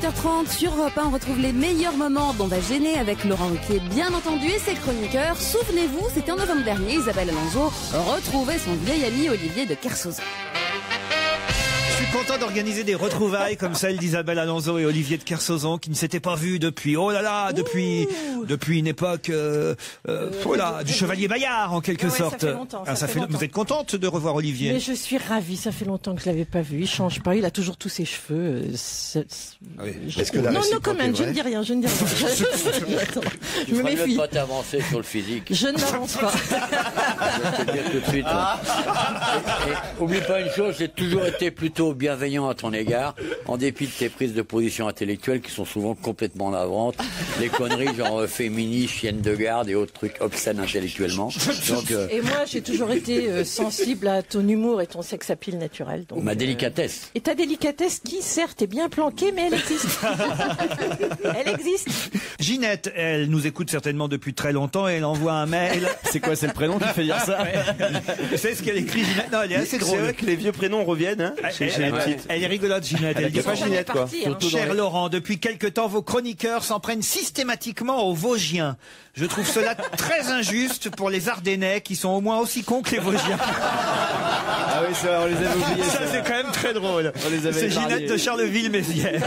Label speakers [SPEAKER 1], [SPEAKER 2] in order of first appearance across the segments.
[SPEAKER 1] 18h30 sur Europe 1, on retrouve les meilleurs moments d'On va gêner avec Laurent Ruquier, bien entendu, et ses chroniqueurs. Souvenez-vous, c'était en novembre dernier, Isabelle Alonso retrouvait son vieil ami Olivier de Kersauzon.
[SPEAKER 2] Je suis content d'organiser des retrouvailles comme celle d'Isabelle Alonso et Olivier de Kersauzon qui ne s'étaient pas vus depuis, oh là là, depuis une époque, voilà, du Chevalier Bayard en quelque sorte.
[SPEAKER 3] Ça fait longtemps, ça fait longtemps.
[SPEAKER 2] Vous êtes contente de revoir Olivier?
[SPEAKER 3] Mais je suis ravie, ça fait longtemps que je l'avais pas vu. Il change pas, il a toujours tous ses cheveux. Non, quand même, je ne dis rien, je ne dis rien. Attends, je me méfie.
[SPEAKER 4] Tu ferais mieux de pas t'avancer sur le physique.
[SPEAKER 3] Je ne m'avance pas.
[SPEAKER 4] Je vais te dire tout de suite. Et oublie pas une chose, j'ai toujours été plutôt bienveillant à ton égard, en dépit de tes prises de position intellectuelles qui sont souvent complètement navrantes. Les conneries genre féministes, chienne de garde et autres trucs obscènes intellectuellement. Donc,
[SPEAKER 3] et moi, j'ai toujours été sensible à ton humour et ton sex appeal naturel. Donc,
[SPEAKER 4] ma délicatesse.
[SPEAKER 3] Et ta délicatesse qui, certes, est bien planquée, mais elle existe. Elle existe.
[SPEAKER 2] Ginette, elle nous écoute certainement depuis très longtemps et elle envoie un mail.
[SPEAKER 5] C'est quoi, c'est le prénom qui fait dire ça?
[SPEAKER 2] Vous savez ce qu'elle écrit, Ginette? Non, elle est assez drôle.
[SPEAKER 5] C'est vrai que les vieux prénoms reviennent, hein.
[SPEAKER 2] Elle est rigolote, Ginette. Elle dit
[SPEAKER 5] pas Ginette, quoi.
[SPEAKER 2] Cher Laurent, depuis quelque temps, vos chroniqueurs s'en prennent systématiquement aux Vosgiens. Je trouve cela très injuste pour les Ardennais qui sont au moins aussi cons que les Vosgiens.
[SPEAKER 5] Ah oui, c'est vrai, on les avait oubliés.
[SPEAKER 2] Ça, c'est quand même très drôle. C'est Ginette de Charleville-Mézières.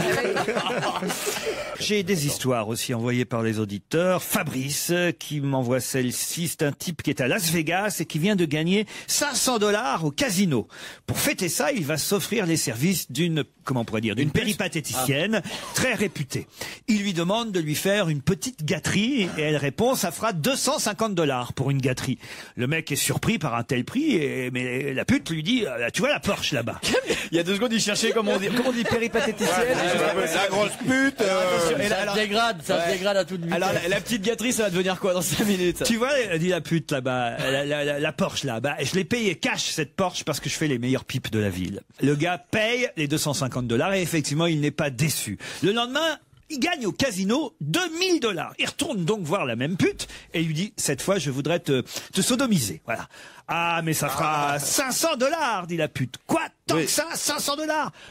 [SPEAKER 2] J'ai des histoires aussi envoyées par les auditeurs. Fabrice, qui m'envoie celle-ci, c'est un type qui est à Las Vegas et qui vient de gagner $500 au casino. Pour fêter ça, il va s'offrir les services d'une, comment on pourrait dire, d'une péripatéticienne très réputée. Il lui demande de lui faire une petite gâterie et elle répond, ça fera $250 pour une gâterie. Le mec est surpris par un tel prix, mais la pute lui dit, tu vois la Porsche là-bas.
[SPEAKER 5] Il y a 2 secondes, il cherchait comment on dit péripatéticienne.
[SPEAKER 6] La grosse pute.
[SPEAKER 4] Ça se dégrade à toute vitesse.
[SPEAKER 5] Alors la petite gâterie, ça va devenir quoi dans 5 minutes?
[SPEAKER 2] Tu vois, dit la pute là-bas, la Porsche là, bah, je l'ai payé cash cette Porsche parce que je fais les meilleures pipes de la ville. Le gars paye les $250 et effectivement il n'est pas déçu. Le lendemain, il gagne au casino $2000. Il retourne donc voir la même pute et lui dit, cette fois je voudrais te sodomiser. Voilà. Ah, mais ça fera $500, dit la pute. Quoi? Tant que ça, $500?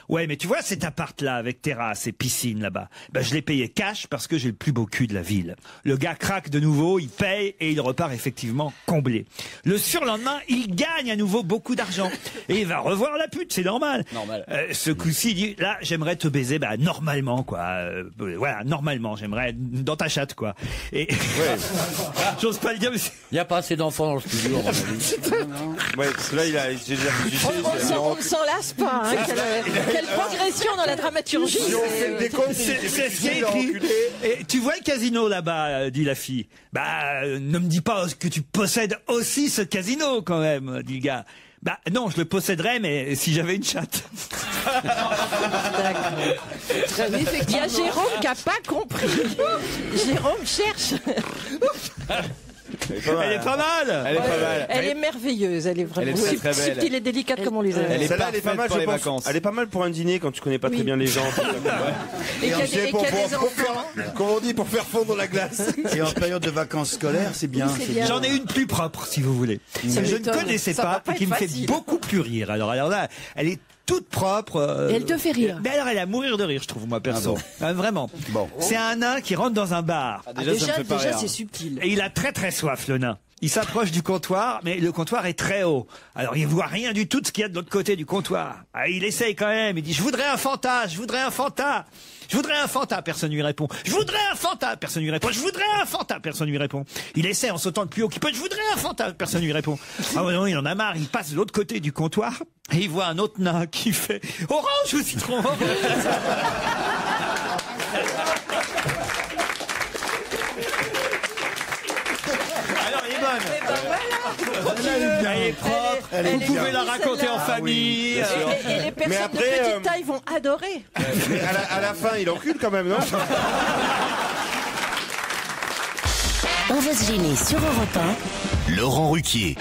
[SPEAKER 2] Ouais, mais tu vois cet appart-là, avec terrasse et piscine là-bas, ben, je l'ai payé cash parce que j'ai le plus beau cul de la ville. Le gars craque de nouveau, il paye et il repart effectivement comblé. Le surlendemain, il gagne à nouveau beaucoup d'argent. Et il va revoir la pute, c'est normal. Ce coup-ci, il dit, là, j'aimerais te baiser, bah, normalement, quoi. Voilà, normalement, j'aimerais dans ta chatte, quoi. Et, j'ose pas le dire, mais
[SPEAKER 4] il n'y a pas assez d'enfants dans le studio.
[SPEAKER 6] Ouais, parce que là, il a déjà
[SPEAKER 3] on ne s'en lasse pas. Hein. Quelle progression dans la dramaturgie.
[SPEAKER 2] C'est ce qui est écrit. Et tu vois le casino là-bas, dit la fille. Bah, ne me dis pas que tu possèdes aussi ce casino quand même, dit le gars. Bah non, je le posséderais, mais si j'avais une chatte.
[SPEAKER 3] Il y a Jérôme qui n'a pas compris. Jérôme cherche.
[SPEAKER 6] Elle est pas mal.
[SPEAKER 3] Elle est merveilleuse, elle est vraiment subtile et délicate comme on les aime.
[SPEAKER 6] Elle est pas mal pour les vacances. Elle est pas mal pour un dîner quand tu connais pas très bien les gens.
[SPEAKER 3] Et qu'il y a des enfants.
[SPEAKER 6] Comment on dit, pour faire fondre la glace.
[SPEAKER 7] Et en période de vacances scolaires, c'est bien.
[SPEAKER 2] J'en ai une plus propre, si vous voulez. Je ne connaissais pas et qui me fait beaucoup plus rire. Alors là, elle est toute propre.
[SPEAKER 1] Et elle te fait rire.
[SPEAKER 2] Mais alors elle est à mourir de rire, je trouve, moi, perso. Vraiment.
[SPEAKER 7] Bon.
[SPEAKER 2] C'est un nain qui rentre dans un bar.
[SPEAKER 1] Déjà c'est subtil.
[SPEAKER 2] Et il a très très soif, le nain. Il s'approche du comptoir, mais le comptoir est très haut. Alors il voit rien du tout de ce qu'il y a de l'autre côté du comptoir. Ah, il essaye quand même, il dit, je voudrais un Fanta, je voudrais un Fanta. Je voudrais un Fanta, personne lui répond. Je voudrais un Fanta, personne lui répond. Je voudrais un Fanta, personne lui répond. Il essaie en sautant le plus haut qu'il peut. Je voudrais un Fanta, personne lui répond. Ah non, il en a marre, il passe de l'autre côté du comptoir et il voit un autre nain qui fait orange ou citron. Alors, il est bonne. Elle est propre. Vous pouvez la raconter en famille.
[SPEAKER 3] Et les personnes de petite taille vont adorer.
[SPEAKER 6] Mais à la fin, il encule quand même, non?
[SPEAKER 8] On va se gêner sur Europe 1.
[SPEAKER 9] Laurent Ruquier.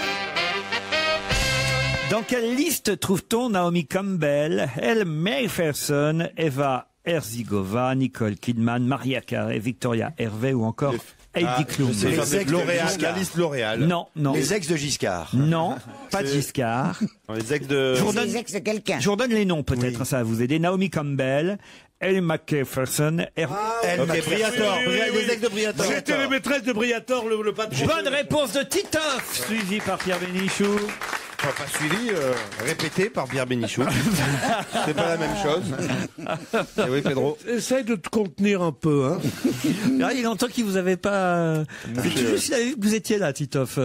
[SPEAKER 2] Dans quelle liste trouve-t-on Naomi Campbell, Elle Macpherson, Eva Herzigova, Nicole Kidman, Maria Carey, Victoria Hervé ou encore Heidi Klum.
[SPEAKER 6] C'est
[SPEAKER 7] Les ex de
[SPEAKER 6] L'Oréal,
[SPEAKER 7] Giscard.
[SPEAKER 6] la liste L'Oréal.
[SPEAKER 2] Non, non.
[SPEAKER 7] Les ex de Giscard.
[SPEAKER 2] Non, pas de Giscard.
[SPEAKER 6] Les ex de...
[SPEAKER 2] Je vous
[SPEAKER 9] C'est
[SPEAKER 2] redonne-
[SPEAKER 9] les ex de quelqu'un.
[SPEAKER 2] Je vous redonne les noms, peut-être, ça va vous aider. Naomi Campbell, Elle McPherson,
[SPEAKER 6] Briator. Les ex de Briator.
[SPEAKER 10] C'était les maîtresses de Briator, le patron.
[SPEAKER 2] Bonne réponse de Titoff, suivi par Pierre Bénichou.
[SPEAKER 6] Pas suivi, répété par Pierre Bénichou. C'est pas la même chose. Et oui, Pedro.
[SPEAKER 10] Essaye de te contenir un peu, hein.
[SPEAKER 2] Là, il y a longtemps qu'il vous avait pas... C'est toujours s'il avait vu que vous étiez là, Titoff,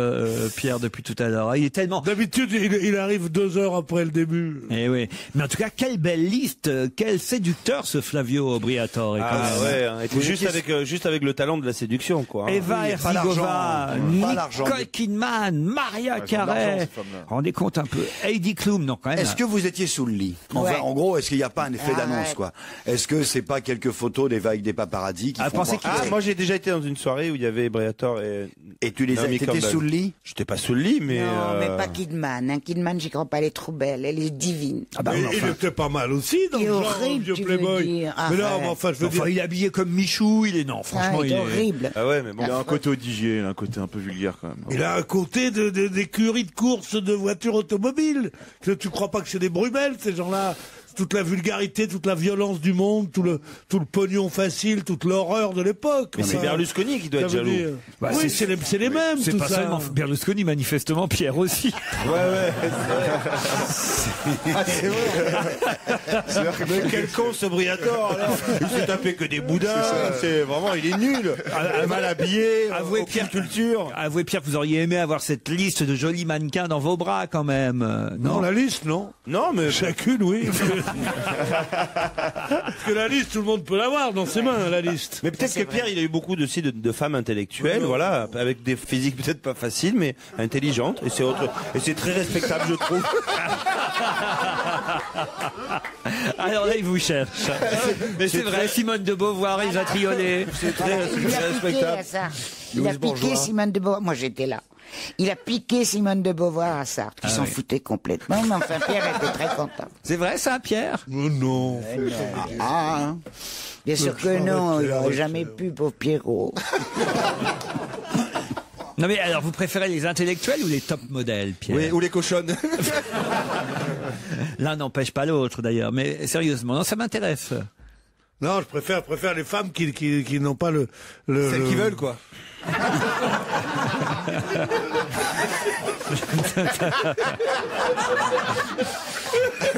[SPEAKER 2] Pierre, depuis tout à l'heure. Il est tellement...
[SPEAKER 10] D'habitude, il arrive 2 heures après le début.
[SPEAKER 2] Eh oui. Mais en tout cas, quelle belle liste, quel séducteur ce Flavio Briatore est quand
[SPEAKER 6] Ah
[SPEAKER 2] même.
[SPEAKER 6] ouais, hein, et puis juste avec le talent de la séduction, quoi. Hein.
[SPEAKER 2] Eva
[SPEAKER 7] Oui, pas
[SPEAKER 2] Herzigova,
[SPEAKER 7] l'argent.
[SPEAKER 2] Nicole Kidman, Maria
[SPEAKER 5] l'argent,
[SPEAKER 2] Carey.
[SPEAKER 5] ces femmes-là.
[SPEAKER 2] Rendez compte un peu. Heidi Klum, non, quand même.
[SPEAKER 7] Est-ce que vous étiez sous le lit? Enfin,
[SPEAKER 9] Ouais.
[SPEAKER 7] en gros, est-ce qu'il n'y a pas un effet
[SPEAKER 9] Ah,
[SPEAKER 7] d'annonce,
[SPEAKER 9] ouais.
[SPEAKER 7] quoi? Est-ce que c'est pas quelques photos avec des paparazzis qui
[SPEAKER 2] Ah,
[SPEAKER 7] font
[SPEAKER 2] pensez
[SPEAKER 7] croire
[SPEAKER 2] qu'il-
[SPEAKER 7] que-
[SPEAKER 6] Moi, j'ai déjà été dans une soirée où il y avait Briator
[SPEAKER 7] Et tu les as,
[SPEAKER 6] Naomi
[SPEAKER 7] t'étais
[SPEAKER 6] Campbell.
[SPEAKER 7] sous le lit?
[SPEAKER 6] J'étais pas sous le lit, mais...
[SPEAKER 9] Non, mais pas Kidman. Hein. Kidman, j'y crois pas, elle est trop belle, elle est divine.
[SPEAKER 2] Ah bah,
[SPEAKER 10] Mais
[SPEAKER 2] enfin,
[SPEAKER 10] il était pas mal aussi dans
[SPEAKER 9] Il est
[SPEAKER 10] le genre
[SPEAKER 9] horrible,
[SPEAKER 10] vieux
[SPEAKER 9] tu veux
[SPEAKER 10] Playboy.
[SPEAKER 9] dire.
[SPEAKER 10] Mais non,
[SPEAKER 9] Arrête.
[SPEAKER 10] mais enfin, je veux dire.
[SPEAKER 2] il est habillé comme Michou, il est... Non, franchement,
[SPEAKER 9] Ah, il est horrible.
[SPEAKER 6] Ah ouais, mais bon.
[SPEAKER 5] Il a un côté odigier, il a un côté un peu vulgaire quand même.
[SPEAKER 10] Il a un côté d'écurie de course de voitures automobiles. Tu crois pas que c'est des brumelles, ces gens-là? Toute la vulgarité, toute la violence du monde, tout le pognon facile, toute l'horreur de l'époque.
[SPEAKER 6] Mais c'est
[SPEAKER 10] Enfin,
[SPEAKER 6] Berlusconi qui doit
[SPEAKER 10] ça
[SPEAKER 6] être
[SPEAKER 10] veut
[SPEAKER 6] jaloux.
[SPEAKER 10] dire-
[SPEAKER 2] Bah,
[SPEAKER 10] oui, c'est les mêmes,
[SPEAKER 2] C'est
[SPEAKER 10] tout
[SPEAKER 2] pas
[SPEAKER 10] ça.
[SPEAKER 2] seulement Berlusconi, manifestement, Pierre aussi.
[SPEAKER 6] Ouais. Ah, c'est vrai. Mais quel con ce Briator, alors. Il s'est tapé que des boudins. C'est vraiment, il est nul. Mal habillé,
[SPEAKER 2] Avouez,
[SPEAKER 6] aucune
[SPEAKER 2] Pierre,
[SPEAKER 6] culture.
[SPEAKER 2] avouez, Pierre, que vous auriez aimé avoir cette liste de jolis mannequins dans vos bras, quand même.
[SPEAKER 10] Non, la liste, non.
[SPEAKER 6] Non, mais...
[SPEAKER 10] Chacune, oui. Parce que la liste, tout le monde peut l'avoir dans ses mains, la liste.
[SPEAKER 6] Mais peut-être que Pierre, il a eu beaucoup aussi de femmes intellectuelles, voilà, avec des physiques peut-être pas faciles, mais intelligentes. Et c'est très respectable, je trouve.
[SPEAKER 2] Alors là, il vous cherche. Mais c'est vrai, Simone de Beauvoir, Elsa Triolet.
[SPEAKER 6] C'est très
[SPEAKER 9] Il a piqué
[SPEAKER 6] respectable.
[SPEAKER 9] à ça. Il a piqué Simone de Beauvoir. Moi, j'étais là. Il a piqué Simone de Beauvoir à Sartre, qui s'en foutait complètement. Mais enfin, Pierre était très content.
[SPEAKER 2] C'est vrai, ça, Pierre?
[SPEAKER 10] Non.
[SPEAKER 9] Ah, bien sûr que non, il n'aurait jamais pu, pauvre Pierrot.
[SPEAKER 2] Non, mais alors, vous préférez les intellectuels ou les top modèles, Pierre?
[SPEAKER 6] Oui, ou les cochonnes.
[SPEAKER 2] L'un n'empêche pas l'autre, d'ailleurs. Mais sérieusement, non, ça m'intéresse.
[SPEAKER 10] Non, je préfère les femmes qui n'ont pas le
[SPEAKER 6] Celles qui veulent, quoi.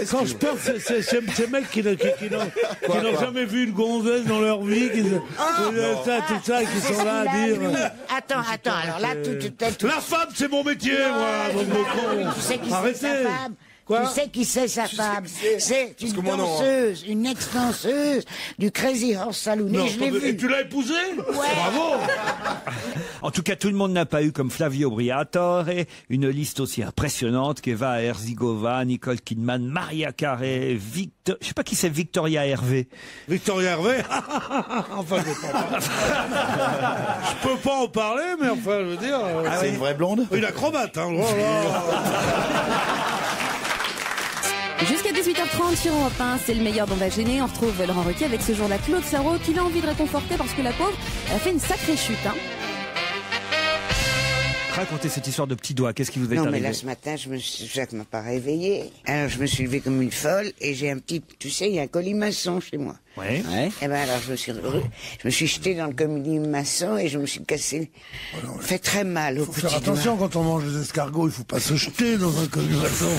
[SPEAKER 10] Quand je pense, c'est ces mecs qui n'ont jamais vu une gonzesse dans leur vie, tout ça, qui sont là à dire.
[SPEAKER 9] Attends, alors là, tout.
[SPEAKER 10] La femme, c'est mon métier, moi, mon gros con.
[SPEAKER 9] Tu sais qui c'est
[SPEAKER 10] Arrêtez.
[SPEAKER 9] sa femme?
[SPEAKER 10] Quoi?
[SPEAKER 9] Tu sais qui c'est sa femme? C'est une
[SPEAKER 6] que moi, non, hein.
[SPEAKER 9] danseuse, une ex-danseuse du Crazy Horse Saloon.
[SPEAKER 10] Non,
[SPEAKER 9] Et je l'ai
[SPEAKER 10] et
[SPEAKER 9] vue.
[SPEAKER 10] tu l'as épousée?
[SPEAKER 9] Ouais.
[SPEAKER 10] Bravo.
[SPEAKER 2] En tout cas, tout le monde n'a pas eu comme Flavio Briatore une liste aussi impressionnante qu'Eva Herzigova, Nicole Kidman, Maria Carey, je sais pas qui c'est, Victoria Hervé.
[SPEAKER 10] Victoria Hervé. Enfin, je peux pas en parler, mais enfin, je veux dire.
[SPEAKER 7] C'est une vraie blonde?
[SPEAKER 10] Une acrobate, hein. Oh là.
[SPEAKER 1] Jusqu'à 18h30 sur Europe 1, c'est le meilleur d'On va gêner. On retrouve Laurent Ruquier avec ce jour-là Claude Sarraud qu'il a envie de réconforter parce que la pauvre a fait une sacrée chute. Hein.
[SPEAKER 2] Racontez cette histoire de petit doigt. Qu'est-ce qui vous est
[SPEAKER 9] Non,
[SPEAKER 2] arrivé?
[SPEAKER 9] mais là, ce matin, Jacques m'a pas réveillé. Alors, je me suis levée comme une folle et j'ai un petit, tu sais, il y a un colimaçon chez moi.
[SPEAKER 2] Ouais.
[SPEAKER 9] Et ben alors, je me suis jetée dans le colimaçon et je me suis cassé. Fait très mal au
[SPEAKER 10] Faut
[SPEAKER 9] petit
[SPEAKER 10] faire attention quand on mange des escargots, il faut pas se jeter dans un colimaçon.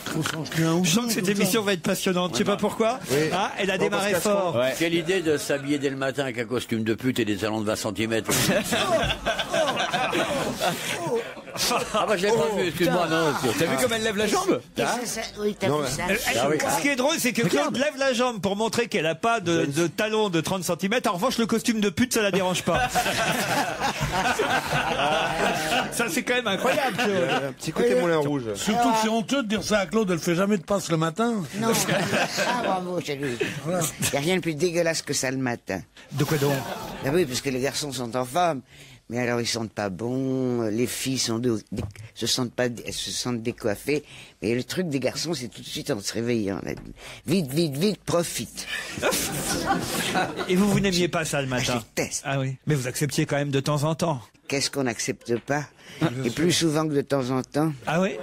[SPEAKER 10] Faut s'en jeter un ou
[SPEAKER 2] Je sens
[SPEAKER 10] deux,
[SPEAKER 2] que cette
[SPEAKER 10] comme ça.
[SPEAKER 2] émission va être passionnante. Je sais pas pourquoi. Ah, elle a démarré fort.
[SPEAKER 4] Ouais. Quelle idée de s'habiller dès le matin avec un costume de pute et des talons de 20 cm. Ah bah je l'ai pas vu, excuse-moi, non.
[SPEAKER 5] T'as vu comme elle lève la jambe?
[SPEAKER 9] Qu'est-ce que c'est? Oui, t'as vu ça?
[SPEAKER 4] Ah oui.
[SPEAKER 2] Ce qui est drôle, c'est que Claude lève la jambe pour montrer qu'elle a pas de talons de 30 cm. En revanche, le costume de pute, ça la dérange pas. Ça, c'est quand même incroyable, Claude.
[SPEAKER 6] Un petit côté moulin rouge.
[SPEAKER 10] Surtout que c'est honteux de dire ça à Claude, elle fait jamais de passe le matin.
[SPEAKER 9] Non. Ah, bravo, chez lui. Il n'y a rien de plus dégueulasse que ça le matin.
[SPEAKER 2] De quoi donc?
[SPEAKER 9] Ah oui, parce que les garçons sont en forme. Mais alors ils sentent pas bon, les filles se sentent décoiffées. Mais le truc des garçons, c'est tout de suite en se réveillant. Vite, profite.
[SPEAKER 2] Et vous n'aimiez pas ça le matin?
[SPEAKER 9] Je déteste.
[SPEAKER 2] Ah oui. Mais vous acceptiez quand même de temps en temps.
[SPEAKER 9] Qu'est-ce qu'on n'accepte pas? Et plus souvent que de temps en temps.
[SPEAKER 2] Ah oui?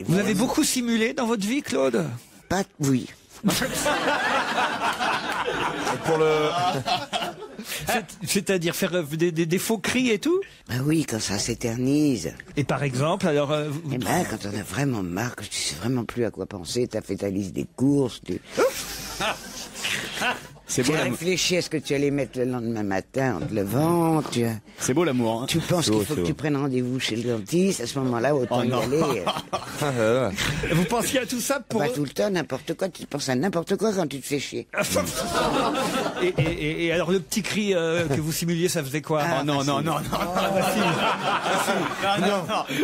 [SPEAKER 2] Vous avez beaucoup simulé dans votre vie, Claude?
[SPEAKER 9] Pas, oui.
[SPEAKER 6] Pour le...
[SPEAKER 2] C'est-à-dire faire des faux cris et tout?
[SPEAKER 9] Bah oui, quand ça s'éternise.
[SPEAKER 2] Et par exemple, alors...
[SPEAKER 9] Eh ben, quand on a vraiment marre, que tu sais vraiment plus à quoi penser, t'as fait ta liste des courses,
[SPEAKER 5] C'est
[SPEAKER 9] tu
[SPEAKER 5] beau
[SPEAKER 9] as réfléchi à ce que tu allais mettre le lendemain matin en te levant.
[SPEAKER 5] C'est beau l'amour. Hein.
[SPEAKER 9] Tu penses qu'il faut que tu prennes rendez-vous chez le dentiste. À ce moment-là, autant y aller.
[SPEAKER 2] Vous pensiez à tout ça pour...
[SPEAKER 9] Pas tout le temps, n'importe quoi. Tu penses à n'importe quoi quand tu te fais chier.
[SPEAKER 2] et alors le petit cri que vous simuliez, ça faisait quoi?
[SPEAKER 5] Non.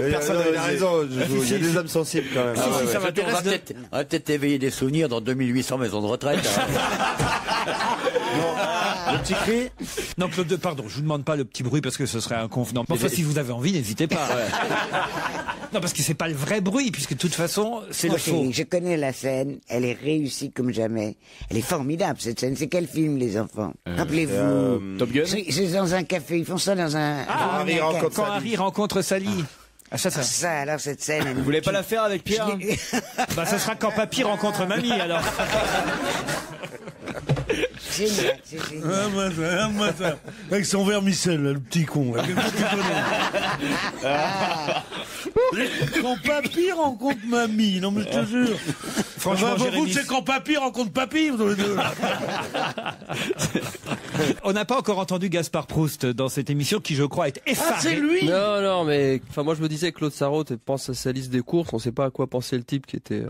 [SPEAKER 6] Personne n'avait raison. Il y a des âmes sensibles quand même.
[SPEAKER 2] Ça m'intéresse
[SPEAKER 4] On va peut-être éveiller des souvenirs dans 2800 maisons de retraite.
[SPEAKER 6] Le petit cri?
[SPEAKER 2] Non, Claude, pardon, je vous demande pas le petit bruit parce que ce serait inconvenant. Enfin, si vous avez envie, n'hésitez pas. Non, parce que c'est pas le vrai bruit, puisque de toute façon, c'est le faux.
[SPEAKER 9] Je connais la scène, elle est réussie comme jamais. Elle est formidable, cette scène. C'est quel film, les enfants? Rappelez-vous.
[SPEAKER 5] Top Gun?
[SPEAKER 9] C'est dans un café, ils font ça dans un...
[SPEAKER 2] Quand Harry rencontre Sally.
[SPEAKER 9] Ça, alors cette scène...
[SPEAKER 5] Vous voulez pas la faire avec Pierre?
[SPEAKER 2] Bah, ça sera quand Papy rencontre Mamie, alors.
[SPEAKER 9] Génial, c'est génial.
[SPEAKER 10] Ça. Avec son vermicelle, le petit con. Là. Quand Papy rencontre Mamie, non mais je te jure.
[SPEAKER 2] Franchement,
[SPEAKER 10] vous, c'est quand Papy rencontre Papy, vous les deux.
[SPEAKER 2] On n'a pas encore entendu Gaspard Proust dans cette émission qui, je crois, est effaré.
[SPEAKER 10] Ah, c'est lui?
[SPEAKER 11] Non, mais enfin, moi je me disais, Claude Sarraute pense à sa liste des courses, on sait pas à quoi pensait le type qui était...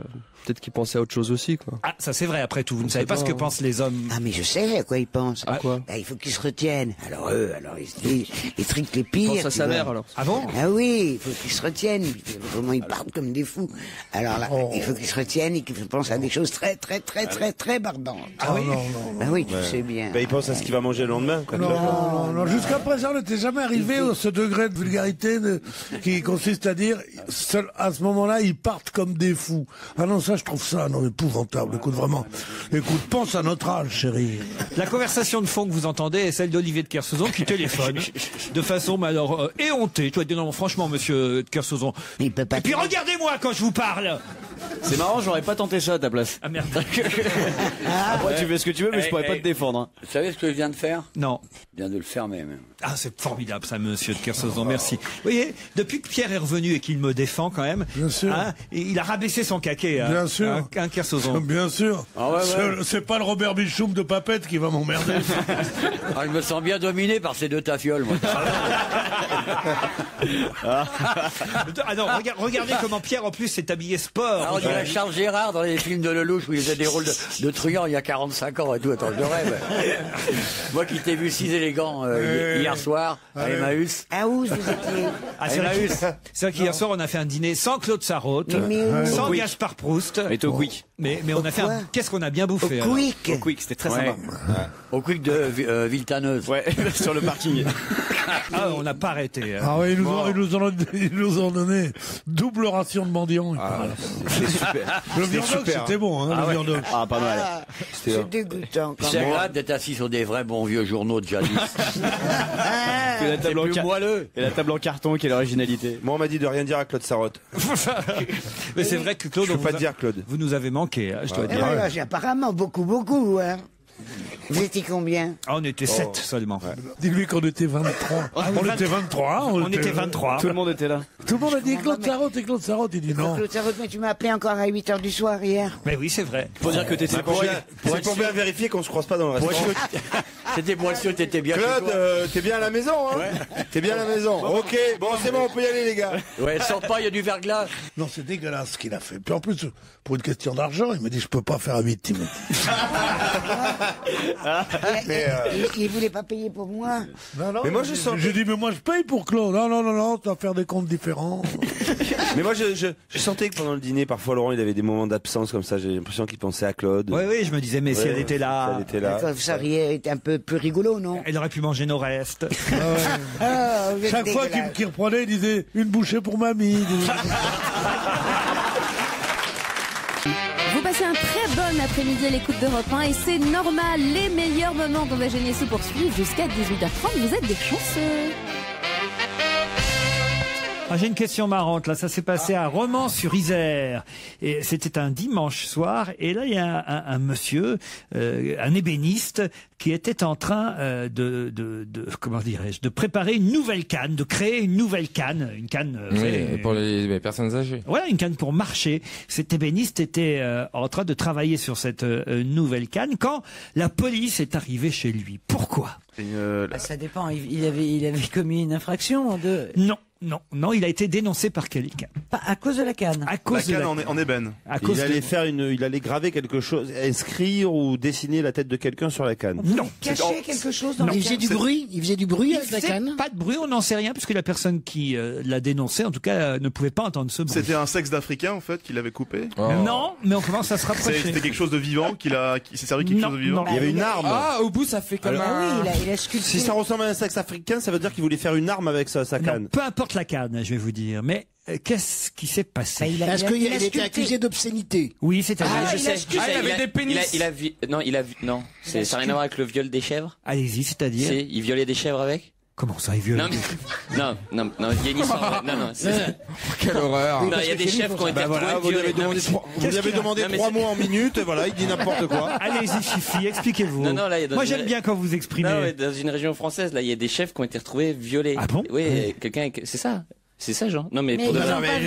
[SPEAKER 11] Peut-être qu'il pensait à autre chose aussi, quoi.
[SPEAKER 2] Ah, ça c'est vrai, après tout. Vous ne savez pas ce que pensent les hommes.
[SPEAKER 9] Ah, mais je sais à quoi ils pensent.
[SPEAKER 11] À quoi?
[SPEAKER 9] Il faut qu'ils se retiennent. Alors ils se disent, les trucs les pires.
[SPEAKER 11] Il pense à sa mère, alors.
[SPEAKER 2] Ah bon?
[SPEAKER 9] Ah oui, il faut qu'ils se retiennent. Vraiment, ils parlent comme des fous. Alors là, il faut qu'ils se retiennent et qu'ils pensent à des choses très barbantes.
[SPEAKER 10] Ah oui?
[SPEAKER 9] Ah oui, tu sais bien.
[SPEAKER 6] Il pense à ce qu'il va manger le lendemain.
[SPEAKER 10] Non. Jusqu'à présent, on n'était jamais arrivé à ce degré de vulgarité qui consiste à dire, à ce moment-là, ils partent comme des fous. Ah non, ça, je trouve ça épouvantable. Écoute, vraiment. Écoute, pense à notre âge, chérie.
[SPEAKER 2] La conversation de fond que vous entendez est celle d'Olivier de Kersauzon qui téléphone de façon, mais alors, éhontée. Tu vas dire, non, franchement, monsieur de Kersauzon.
[SPEAKER 9] Il peut pas.
[SPEAKER 2] Et puis regardez-moi quand je vous parle.
[SPEAKER 5] C'est marrant, j'aurais pas tenté ça à ta place.
[SPEAKER 2] Ah merde.
[SPEAKER 5] Après, tu fais ce que tu veux, mais je pourrais pas te défendre. Hein.
[SPEAKER 4] Vous savez ce que je viens de faire?
[SPEAKER 2] Non.
[SPEAKER 4] Je viens de le fermer, même.
[SPEAKER 2] Ah, c'est formidable ça, monsieur de Kersauzon, merci. Vous voyez, depuis que Pierre est revenu et qu'il me défend quand même,
[SPEAKER 10] bien sûr.
[SPEAKER 2] Hein, il a rabaissé son caquet.
[SPEAKER 10] Bien sûr.
[SPEAKER 2] Un Kersauzon.
[SPEAKER 10] Bien sûr.
[SPEAKER 4] Ah ouais.
[SPEAKER 10] C'est pas le Robert Bichoum de Papette qui va m'emmerder.
[SPEAKER 4] Je me sens bien dominé par ces deux tafioles, moi.
[SPEAKER 2] Ah non, regardez comment Pierre en plus s'est habillé sport.
[SPEAKER 4] On dirait Charles Gérard dans les films de Lelouch où il faisait des rôles de truand il y a 45 ans et tout. Attends, je rêve. Moi qui t'ai vu si élégant hier soir à Emmaüs.
[SPEAKER 9] Ah où vous étiez?
[SPEAKER 2] Ah, c'est vrai qu'hier soir on a fait un dîner sans Claude Sarraute, sans Gaspard Proust.
[SPEAKER 5] Et au Quick.
[SPEAKER 2] Mais on a fait qu'est-ce qu'on a bien bouffé.
[SPEAKER 9] Au Quick.
[SPEAKER 5] Au Quick, c'était très sympa.
[SPEAKER 4] Au Quick de Villetaneuse.
[SPEAKER 5] Ouais, sur le parking.
[SPEAKER 2] Ah, on n'a pas arrêté.
[SPEAKER 10] Ah oui, ils nous ont donné double ration de mendiant.
[SPEAKER 6] C'est super.
[SPEAKER 10] Le viandoc, c'était bon, hein, le viandoc.
[SPEAKER 5] Ah, pas mal.
[SPEAKER 9] C'est dégoûtant.
[SPEAKER 4] C'est agréable d'être assis sur des vrais bons vieux journaux de jadis.
[SPEAKER 5] Et la table en
[SPEAKER 4] moelleux.
[SPEAKER 5] Et la table en carton, quelle originalité.
[SPEAKER 6] Moi, on m'a dit de rien dire à Claude Sarraute.
[SPEAKER 2] Mais c'est vrai que Claude,
[SPEAKER 6] Je peux pas te dire, Claude.
[SPEAKER 2] Vous nous avez manqué, je dois dire.
[SPEAKER 9] J'ai apparemment beaucoup, hein. Vous étiez combien?
[SPEAKER 2] Ah, on était 7 seulement.
[SPEAKER 10] Dis-lui qu'on était 23. On était 23.
[SPEAKER 2] On était 23.
[SPEAKER 5] Tout le monde était là.
[SPEAKER 10] Tout le monde a dit Claude Sarraute et Claude Sarraute. Il dit non.
[SPEAKER 9] Claude Sarraute, mais tu m'as appelé encore à 8h du soir hier.
[SPEAKER 2] Mais oui, c'est vrai.
[SPEAKER 5] Faut dire que t'étais
[SPEAKER 6] pour bien vérifier qu'on se croise pas dans le restaurant.
[SPEAKER 4] C'était pour être sûr que t'étais bien chez toi.
[SPEAKER 6] Claude, t'es bien à la maison, hein? T'es bien à la maison. Ok, bon, c'est bon, on peut y aller, les gars.
[SPEAKER 4] Ouais, sors pas, il y a du verglas.
[SPEAKER 10] Non, c'est dégueulasse ce qu'il a fait. Puis en plus, pour une question d'argent, il m'a dit je peux pas faire à 8 Timothy.
[SPEAKER 9] Il voulait pas payer pour moi.
[SPEAKER 10] Non,
[SPEAKER 6] mais moi je sens.
[SPEAKER 10] J'ai dit mais moi je paye pour Claude. Non, tu vas faire des comptes différents.
[SPEAKER 6] Mais moi je sentais que pendant le dîner, parfois Laurent, il avait des moments d'absence comme ça. J'ai l'impression qu'il pensait à Claude.
[SPEAKER 2] Oui, je me disais mais si elle était là.
[SPEAKER 9] Vous seriez un peu peu rigolo, non?
[SPEAKER 2] Elle aurait pu manger nos restes.
[SPEAKER 10] Chaque fois qu'il reprenait, il disait une bouchée pour mamie.
[SPEAKER 1] Vous passez un très bon après-midi à l'écoute d'Europe 1 et c'est normal, les meilleurs moments d'On va gêner se poursuivent jusqu'à 18h30. Vous êtes des chanceux.
[SPEAKER 2] Ah, j'ai une question marrante, là. Ça s'est passé à Romans-sur-Isère. Et c'était un dimanche soir. Et là, il y a un monsieur, un ébéniste, qui était en train comment dirais-je, de préparer une nouvelle canne, de créer une nouvelle canne. Une canne,
[SPEAKER 12] pour les personnes âgées.
[SPEAKER 2] Voilà, une canne pour marcher. Cet ébéniste était en train de travailler sur cette nouvelle canne quand la police est arrivée chez lui. Pourquoi?
[SPEAKER 13] Ça dépend. Il avait commis une infraction de...
[SPEAKER 2] Non, il a été dénoncé par quelqu'un.
[SPEAKER 13] Pas à cause de la canne.
[SPEAKER 2] À cause
[SPEAKER 6] la
[SPEAKER 2] de
[SPEAKER 6] canne en ébène.
[SPEAKER 14] Il allait graver quelque chose, inscrire ou dessiner la tête de quelqu'un sur la canne.
[SPEAKER 2] Non.
[SPEAKER 13] Cacher quelque chose dans la canne.
[SPEAKER 15] Il faisait du bruit avec la canne.
[SPEAKER 2] Pas de bruit, on n'en sait rien puisque la personne qui l'a dénoncé, en tout cas, ne pouvait pas entendre ce bruit.
[SPEAKER 6] C'était un sexe d'Africain en fait qu'il avait coupé.
[SPEAKER 2] Non, mais on commence à se rapprocher.
[SPEAKER 6] C'était quelque chose de vivant qui s'est servi quelque chose de vivant.
[SPEAKER 14] Il y avait une arme.
[SPEAKER 12] Ah, au bout, ça fait comme
[SPEAKER 13] un... Oui, il a sculpté.
[SPEAKER 14] Si ça ressemble à un sexe africain, ça veut dire qu'il voulait faire une arme avec sa canne.
[SPEAKER 2] Peu importe la canne, je vais vous dire. Mais qu'est-ce qui s'est passé?
[SPEAKER 15] Parce qu'il était accusé d'obscénité.
[SPEAKER 2] Oui, c'est-à-dire.
[SPEAKER 12] je sais. Il avait des pénis.
[SPEAKER 4] Non, ça n'a rien à voir avec le viol des chèvres.
[SPEAKER 2] Allez-y, c'est-à-dire.
[SPEAKER 4] Il violait des chèvres avec.
[SPEAKER 2] Comment ça, il violait?
[SPEAKER 4] Non, il y a une histoire. Non,
[SPEAKER 12] quelle horreur.
[SPEAKER 4] Non, il y a des chèvres qui ont été retrouvés.
[SPEAKER 14] Vous lui avez demandé 3 mots en minute, voilà, il dit n'importe quoi.
[SPEAKER 2] Allez-y, Fifi, expliquez-vous. Moi, j'aime bien quand vous exprimez.
[SPEAKER 4] Non, dans une région française, là, il y a des chèvres qui ont été retrouvés violés.
[SPEAKER 2] Ah bon?
[SPEAKER 4] Oui, c'est ça. C'est ça, Jean. Non, mais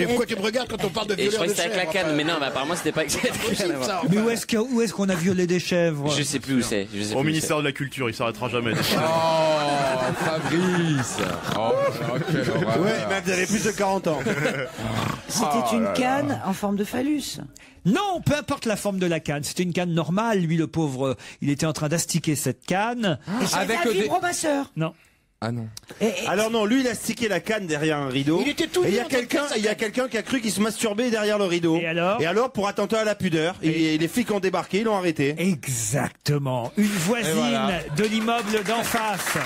[SPEAKER 15] pourquoi tu me regardes quand on parle de violeur de chèvres?
[SPEAKER 4] Je croyais que c'était avec la canne, mais non, apparemment, c'était pas exactement ça.
[SPEAKER 2] Mais où est-ce qu'on a violé des chèvres?
[SPEAKER 4] Je sais plus où c'est.
[SPEAKER 6] Au ministère de la Culture, il s'arrêtera jamais.
[SPEAKER 12] Oh, Fabrice. Oh, quelle horreur.
[SPEAKER 14] Ouais, mais vous avez plus de 40 ans.
[SPEAKER 13] C'était une canne en forme de phallus.
[SPEAKER 2] Non, peu importe la forme de la canne. C'était une canne normale. Lui, le pauvre, il était en train d'astiquer cette canne.
[SPEAKER 13] Avec un vibromasseur.
[SPEAKER 2] Non.
[SPEAKER 12] Ah non.
[SPEAKER 14] Alors non, lui il a stické la canne derrière un rideau.
[SPEAKER 15] Il était tout nu.
[SPEAKER 14] Et il y a quelqu'un qui a cru qu'il se masturbait derrière le rideau.
[SPEAKER 2] Et alors,
[SPEAKER 14] pour attentat à la pudeur, et les flics ont débarqué, ils l'ont arrêté.
[SPEAKER 2] Exactement. Une voisine de l'immeuble d'en face.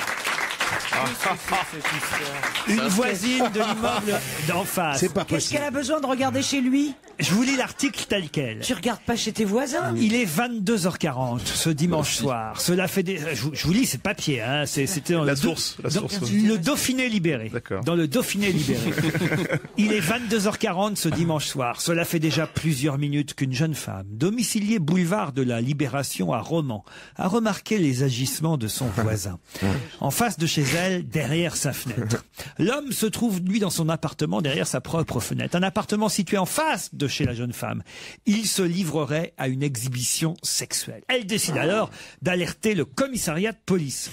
[SPEAKER 2] Une voisine de l'immeuble d'en face.
[SPEAKER 14] C'est pas possible.
[SPEAKER 13] Qu'est-ce qu'elle a besoin de regarder chez lui?
[SPEAKER 2] Je vous lis l'article tel quel.
[SPEAKER 13] Tu regardes pas chez tes voisins?
[SPEAKER 2] Il est 22h40 ce dimanche soir. Cela fait je vous lis, c'est papier, hein. C'était dans
[SPEAKER 6] la source.
[SPEAKER 2] Le Dauphiné libéré.
[SPEAKER 6] D'accord.
[SPEAKER 2] Dans le Dauphiné libéré. Il est 22h40 ce dimanche soir. Cela fait déjà plusieurs minutes qu'une jeune femme, domiciliée boulevard de la Libération à Romans, a remarqué les agissements de son voisin. En face de chez elle, derrière sa fenêtre. L'homme se trouve, lui, dans son appartement, derrière sa propre fenêtre. Un appartement situé en face de chez la jeune femme. Il se livrerait à une exhibition sexuelle. Elle décide alors d'alerter le commissariat de police.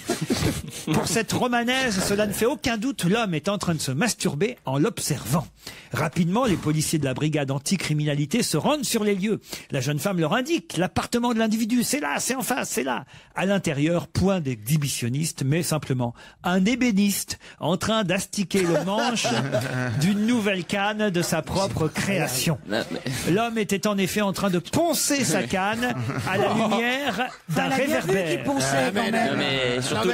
[SPEAKER 2] Pour cette romanaise, cela ne fait aucun doute, l'homme est en train de se masturber en l'observant. Rapidement, les policiers de la brigade anticriminalité se rendent sur les lieux. La jeune femme leur indique l'appartement de l'individu. C'est là, c'est en face, c'est là. À l'intérieur, point d'exhibitionniste, mais simplement un ébéniste en train d'astiquer le manche d'une nouvelle canne de sa propre création. L'homme était en effet en train de poncer sa canne à la lumière d'un réverbère.
[SPEAKER 4] Mais surtout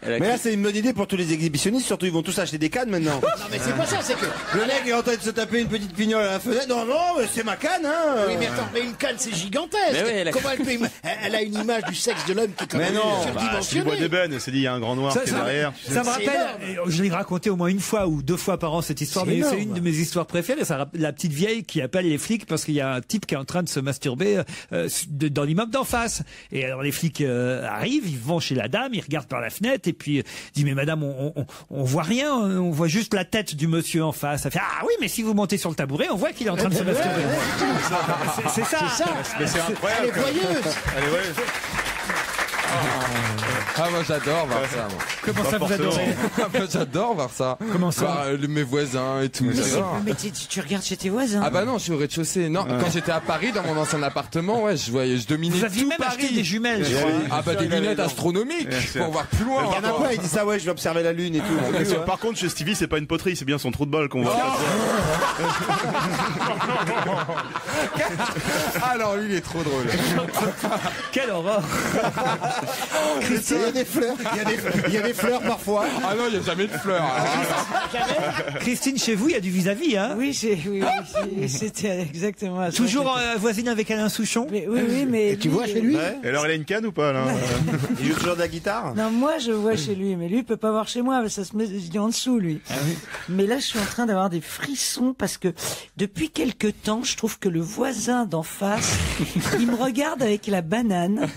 [SPEAKER 14] Mais là, c'est une bonne idée pour tous les exhibitionnistes. Surtout, ils vont tous acheter des cannes maintenant.
[SPEAKER 15] Non, mais c'est pas ça, c'est que...
[SPEAKER 14] Le mec est en train de se taper une petite pignole à la fenêtre. Non, mais c'est ma canne, hein.
[SPEAKER 15] Oui, mais attends, mais une canne, c'est gigantesque. Comment elle peut elle a une image du sexe de l'homme qui est quand même surdimensionnée.
[SPEAKER 6] C'est du bois d'ébène, c'est dit, il y a un grand noir qui est derrière.
[SPEAKER 2] Ça me rappelle, je l'ai raconté au moins une fois ou 2 fois par an cette histoire, mais c'est une de mes histoires préférées. La petite vieille qui appelle les flics parce qu'il y a un type qui est en train de se masturber dans l'immeuble d'en face. Et alors les flics arrivent, ils vont chez la dame, ils regardent par la fenêtre et puis disent mais madame, on voit rien, on voit juste la tête du monsieur en face. Ça fait ah oui, mais si vous montez sur le tabouret, on voit qu'il est en train de se masturber. C'est ça.
[SPEAKER 6] Mais c'est incroyable.
[SPEAKER 15] Elle est voyeuse.
[SPEAKER 12] Ah, moi j'adore voir ça.
[SPEAKER 2] Comment ça vous adorez?
[SPEAKER 12] Moi j'adore voir ça.
[SPEAKER 2] Comment ça?
[SPEAKER 12] Voir mes voisins et tout.
[SPEAKER 13] Mais tu regardes chez tes voisins?
[SPEAKER 12] Ah bah non, je suis au rez-de-chaussée. Non, quand j'étais à Paris dans mon ancien appartement, ouais, je dominais tout Paris.
[SPEAKER 2] Vous aviez même acheté des jumelles, je crois.
[SPEAKER 12] Ah bah des lunettes astronomiques pour voir plus loin.
[SPEAKER 14] Il y en a quoi? Il dit ça, ouais, je vais observer la lune et tout.
[SPEAKER 6] Par contre, chez Stevie, c'est pas une poterie, c'est bien son trou de balle qu'on voit.
[SPEAKER 12] Alors lui, il est trop drôle.
[SPEAKER 2] Quelle horreur. Christine,
[SPEAKER 15] a des fleurs. Il y a des fleurs parfois.
[SPEAKER 12] Ah non, il n'y a jamais de fleurs.
[SPEAKER 2] Christine, chez vous, il y a du vis-à-vis, hein?
[SPEAKER 13] Oui, c'était exactement ça.
[SPEAKER 2] Toujours voisine avec Alain Souchon?
[SPEAKER 13] Oui, mais.
[SPEAKER 15] Et tu vois chez lui?
[SPEAKER 6] Et alors, elle a une canne ou pas, là?
[SPEAKER 7] Il joue toujours de la guitare?
[SPEAKER 13] Non, moi, je vois chez lui, mais lui, il peut pas voir chez moi, ça se met en dessous, lui.
[SPEAKER 2] Ah oui.
[SPEAKER 13] Mais là, je suis en train d'avoir des frissons parce que depuis quelque temps, je trouve que le voisin d'en face, il me regarde avec la banane.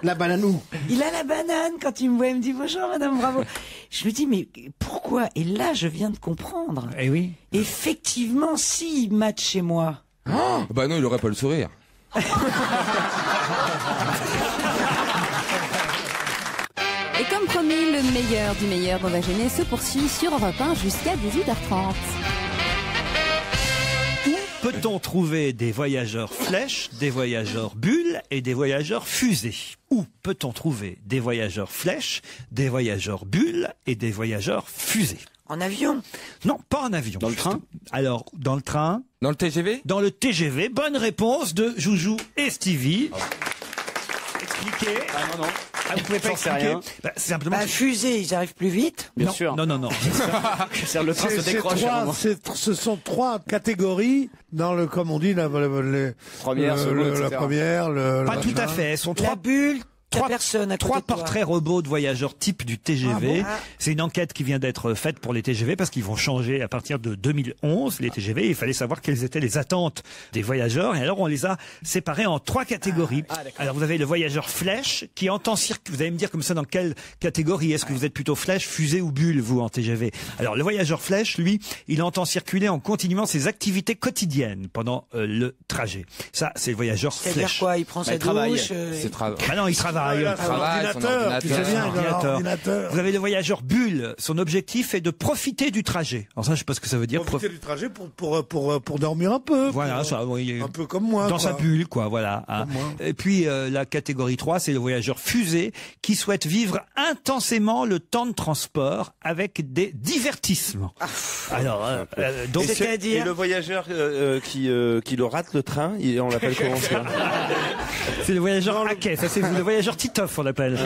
[SPEAKER 15] La banane où?
[SPEAKER 13] Il a la banane quand il me voit, il me dit bonjour madame, bravo. Je lui dis mais pourquoi? Et là, je viens de comprendre.
[SPEAKER 2] Eh oui.
[SPEAKER 13] Effectivement, s'il match chez moi.
[SPEAKER 12] Oh bah non, il aurait pas le sourire.
[SPEAKER 1] Et comme promis, le meilleur du meilleur dans la gêner se poursuit sur Europe 1 jusqu'à 18h30.
[SPEAKER 2] Où peut-on trouver des voyageurs flèches, des voyageurs bulles et des voyageurs fusées? Où peut-on trouver des voyageurs flèches, des voyageurs bulles et des voyageurs fusées?
[SPEAKER 13] En avion?
[SPEAKER 2] Non, pas en avion.
[SPEAKER 5] Dans le train?
[SPEAKER 2] Alors, dans le train?
[SPEAKER 12] Dans le TGV?
[SPEAKER 2] Dans le TGV. Bonne réponse de Joujou et Stevie. Expliquez.
[SPEAKER 5] Ah non, non.
[SPEAKER 2] Ah, vous pouvez pas expliquer?
[SPEAKER 5] Rien.
[SPEAKER 2] C'est simplement...
[SPEAKER 13] fusée, ils arrivent plus vite?
[SPEAKER 5] Bien sûr.
[SPEAKER 2] Non.
[SPEAKER 5] Le train se décroche.
[SPEAKER 10] Ce sont 3 catégories dans le, comme on dit, la
[SPEAKER 5] Première, seconde, etc.
[SPEAKER 10] la première,
[SPEAKER 2] Pas tout à fait. Elles sont
[SPEAKER 13] La
[SPEAKER 2] 3
[SPEAKER 13] bulle, personne à côté
[SPEAKER 2] Trois
[SPEAKER 13] de toi.
[SPEAKER 2] portraits robots de voyageurs type du TGV.
[SPEAKER 13] Ah bon?
[SPEAKER 2] C'est une enquête qui vient d'être faite pour les TGV parce qu'ils vont changer à partir de 2011 les TGV. Il fallait savoir quelles étaient les attentes des voyageurs et alors on les a séparés en 3 catégories. Alors vous avez le voyageur flèche qui entend vous allez me dire comme ça dans quelle catégorie est-ce que vous êtes plutôt flèche, fusée ou bulle vous en TGV. Alors le voyageur flèche, lui, il entend circuler en continuant ses activités quotidiennes pendant le trajet. Ça c'est le voyageur flèche.
[SPEAKER 13] C'est-à-dire quoi? Il prend sa douche?
[SPEAKER 2] Ah non, il travaille.
[SPEAKER 10] Son ordinateur.
[SPEAKER 2] Vous avez le voyageur bulle. Son objectif est de profiter du trajet. Alors ça, je sais pas ce que ça veut dire.
[SPEAKER 10] Profiter du trajet pour dormir un peu.
[SPEAKER 2] Voilà, ça, oui,
[SPEAKER 10] un peu comme moi.
[SPEAKER 2] Dans sa bulle, quoi, voilà. Hein. Et puis, la catégorie 3, c'est le voyageur fusée qui souhaite vivre intensément le temps de transport avec des divertissements. Alors, donc,
[SPEAKER 14] c'est-à-dire... Et le voyageur qui le rate le train, on l'appelle comment ça?
[SPEAKER 2] C'est le voyageur hacké, ça c'est le voyageur Titoff on l'appelle.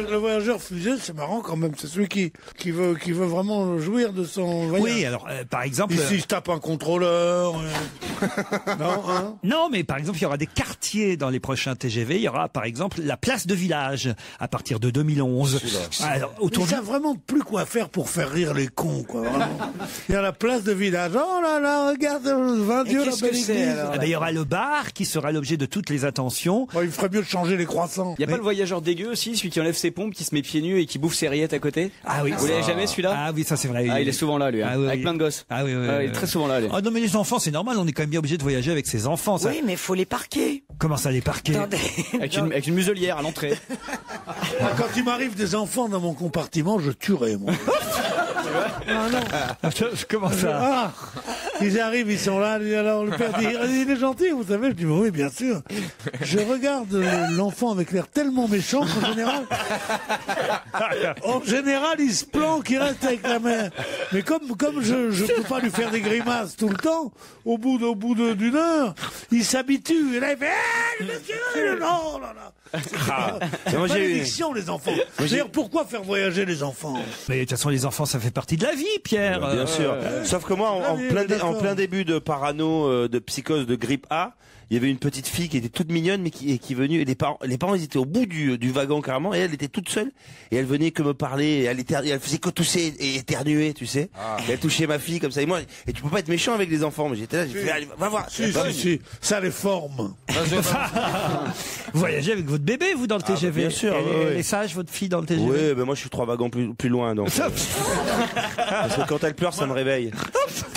[SPEAKER 10] Le voyageur fusée, c'est marrant quand même, c'est celui qui veut vraiment jouir de son voyage.
[SPEAKER 2] Oui, alors par exemple...
[SPEAKER 10] Ici, je tape un contrôleur... Non, hein?
[SPEAKER 2] Non, mais par exemple, il y aura des quartiers dans les prochains TGV. Il y aura par exemple la place de village à partir de 2011. Alors,
[SPEAKER 10] autour ça vraiment plus quoi faire pour faire rire les cons, quoi. Vraiment. Il y a la place de village. Oh là là, regarde, 20 Dieu, la belle église.
[SPEAKER 2] Il y aura le bar qui sera l'objet de toutes les attentions.
[SPEAKER 10] Il ferait mieux de changer les croissants.
[SPEAKER 5] Il n'y a pas le voyageur dégueu aussi, celui qui enlève ses pompes, qui se met pieds nus et qui bouffe ses rillettes à côté?
[SPEAKER 2] Ah oui.
[SPEAKER 5] Vous l'avez jamais celui-là?
[SPEAKER 2] Ah oui, ça c'est vrai.
[SPEAKER 5] Ah, il est souvent là, lui, hein,
[SPEAKER 2] oui,
[SPEAKER 5] avec plein de gosses.
[SPEAKER 2] Ah oui,
[SPEAKER 5] il est très souvent là, lui.
[SPEAKER 2] Ah non, mais les enfants, c'est normal, on est quand même bien obligé de voyager avec ses enfants. Ça.
[SPEAKER 13] Oui, mais il faut les parquer.
[SPEAKER 2] Comment ça, les parquer?
[SPEAKER 5] Avec une muselière à l'entrée.
[SPEAKER 10] Quand il m'arrive des enfants dans mon compartiment, je tuerais, moi.
[SPEAKER 2] Non. Comment ça?
[SPEAKER 10] Ils arrivent, ils sont là, alors le père dit, il est gentil, vous savez, je dis, oui, bien sûr. Je regarde l'enfant avec l'air tellement méchant qu'en général, il se planque, il reste avec la mère. Mais comme je peux pas lui faire des grimaces tout le temps, au bout d'une heure, il s'habitue, et là, il fait, monsieur, non, là, là. C'est une malédiction, les enfants. D'ailleurs, pourquoi faire voyager les enfants?
[SPEAKER 2] Mais de toute façon, les enfants, ça fait partie de la vie, Pierre.
[SPEAKER 14] Bien sûr. Sauf que moi, en plein début de parano, de psychose, de grippe A, il y avait une petite fille qui était toute mignonne, mais qui est venue, et les parents, ils étaient au bout du wagon carrément, et elle était toute seule, et elle venait que me parler, et elle faisait que tousser et éternuer, tu sais. Et elle touchait ma fille comme ça, et tu peux pas être méchant avec les enfants, mais j'étais là, j'ai fait, allez, va voir.
[SPEAKER 10] Si, ça les forme.
[SPEAKER 2] Vous voyagez avec votre bébé, vous, dans le TGV?
[SPEAKER 14] Bien sûr.
[SPEAKER 2] Elle est sage, votre fille, dans le TGV?
[SPEAKER 14] Oui, ben moi, je suis 3 wagons plus loin, donc. Parce que quand elle pleure, ça me réveille.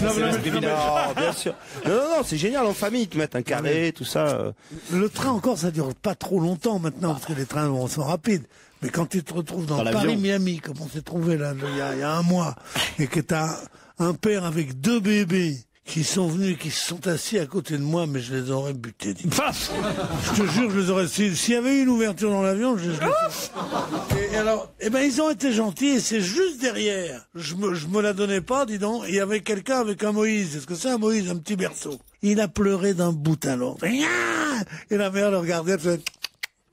[SPEAKER 14] Non, bien sûr. Non, c'est génial en famille, ils te mettent un carré, tout ça.
[SPEAKER 10] Le train encore, ça dure pas trop longtemps maintenant, parce que les trains sont rapides. Mais quand tu te retrouves dans Paris-Miami, comme on s'est trouvé là, il y a un mois, et que t'as un père avec 2 bébés qui sont venus, qui se sont assis à côté de moi, mais je les aurais butés. Je te jure, je les aurais... S'il y avait eu une ouverture dans l'avion, je les aurais... Et alors, ils ont été gentils, et c'est juste derrière. Je me la donnais pas, dis donc. Il y avait quelqu'un avec un Moïse. Est-ce que c'est un Moïse, un petit berceau? Il a pleuré d'un bout à l'autre. Et la mère le regardait, elle faisait...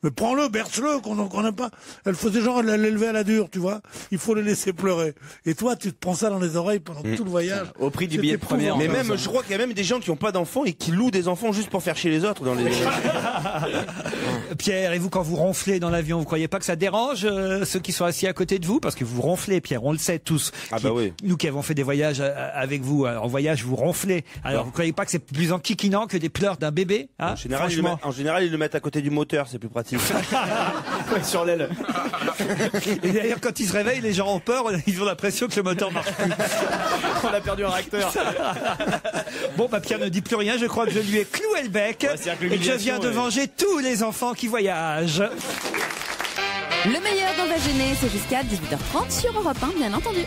[SPEAKER 10] Mais prends-le, berce-le, qu'on n'a pas. Elle faisait genre, elle l'élevait à la dure, tu vois. Il faut le laisser pleurer. Et toi, tu te prends ça dans les oreilles pendant tout le voyage.
[SPEAKER 5] Au prix du billet de première.
[SPEAKER 14] Mais même, je crois qu'il y a même des gens qui n'ont pas d'enfants et qui louent des enfants juste pour faire chier les autres dans les.
[SPEAKER 2] Pierre, et vous, quand vous ronflez dans l'avion, vous croyez pas que ça dérange ceux qui sont assis à côté de vous? Parce que vous ronflez, Pierre, on le sait tous.
[SPEAKER 14] Ah bah oui.
[SPEAKER 2] Nous qui avons fait des voyages avec vous, en voyage, vous ronflez. Alors, vous croyez pas que c'est plus enquiquinant que des pleurs d'un bébé, hein?
[SPEAKER 14] En général, ils le mettent à côté du moteur, c'est plus pratique.
[SPEAKER 5] Ouais, sur l'aile.
[SPEAKER 2] Et d'ailleurs, quand ils se réveillent, les gens ont peur, ils ont l'impression que le moteur marche plus.
[SPEAKER 5] On a perdu un réacteur.
[SPEAKER 2] Bon, bah, Pierre ne dit plus rien, je crois que je lui ai cloué le bec. Et que je viens de venger tous les enfants qui voyagent.
[SPEAKER 1] Le meilleur d'On va gêner, c'est jusqu'à 18h30 sur Europe 1, bien entendu.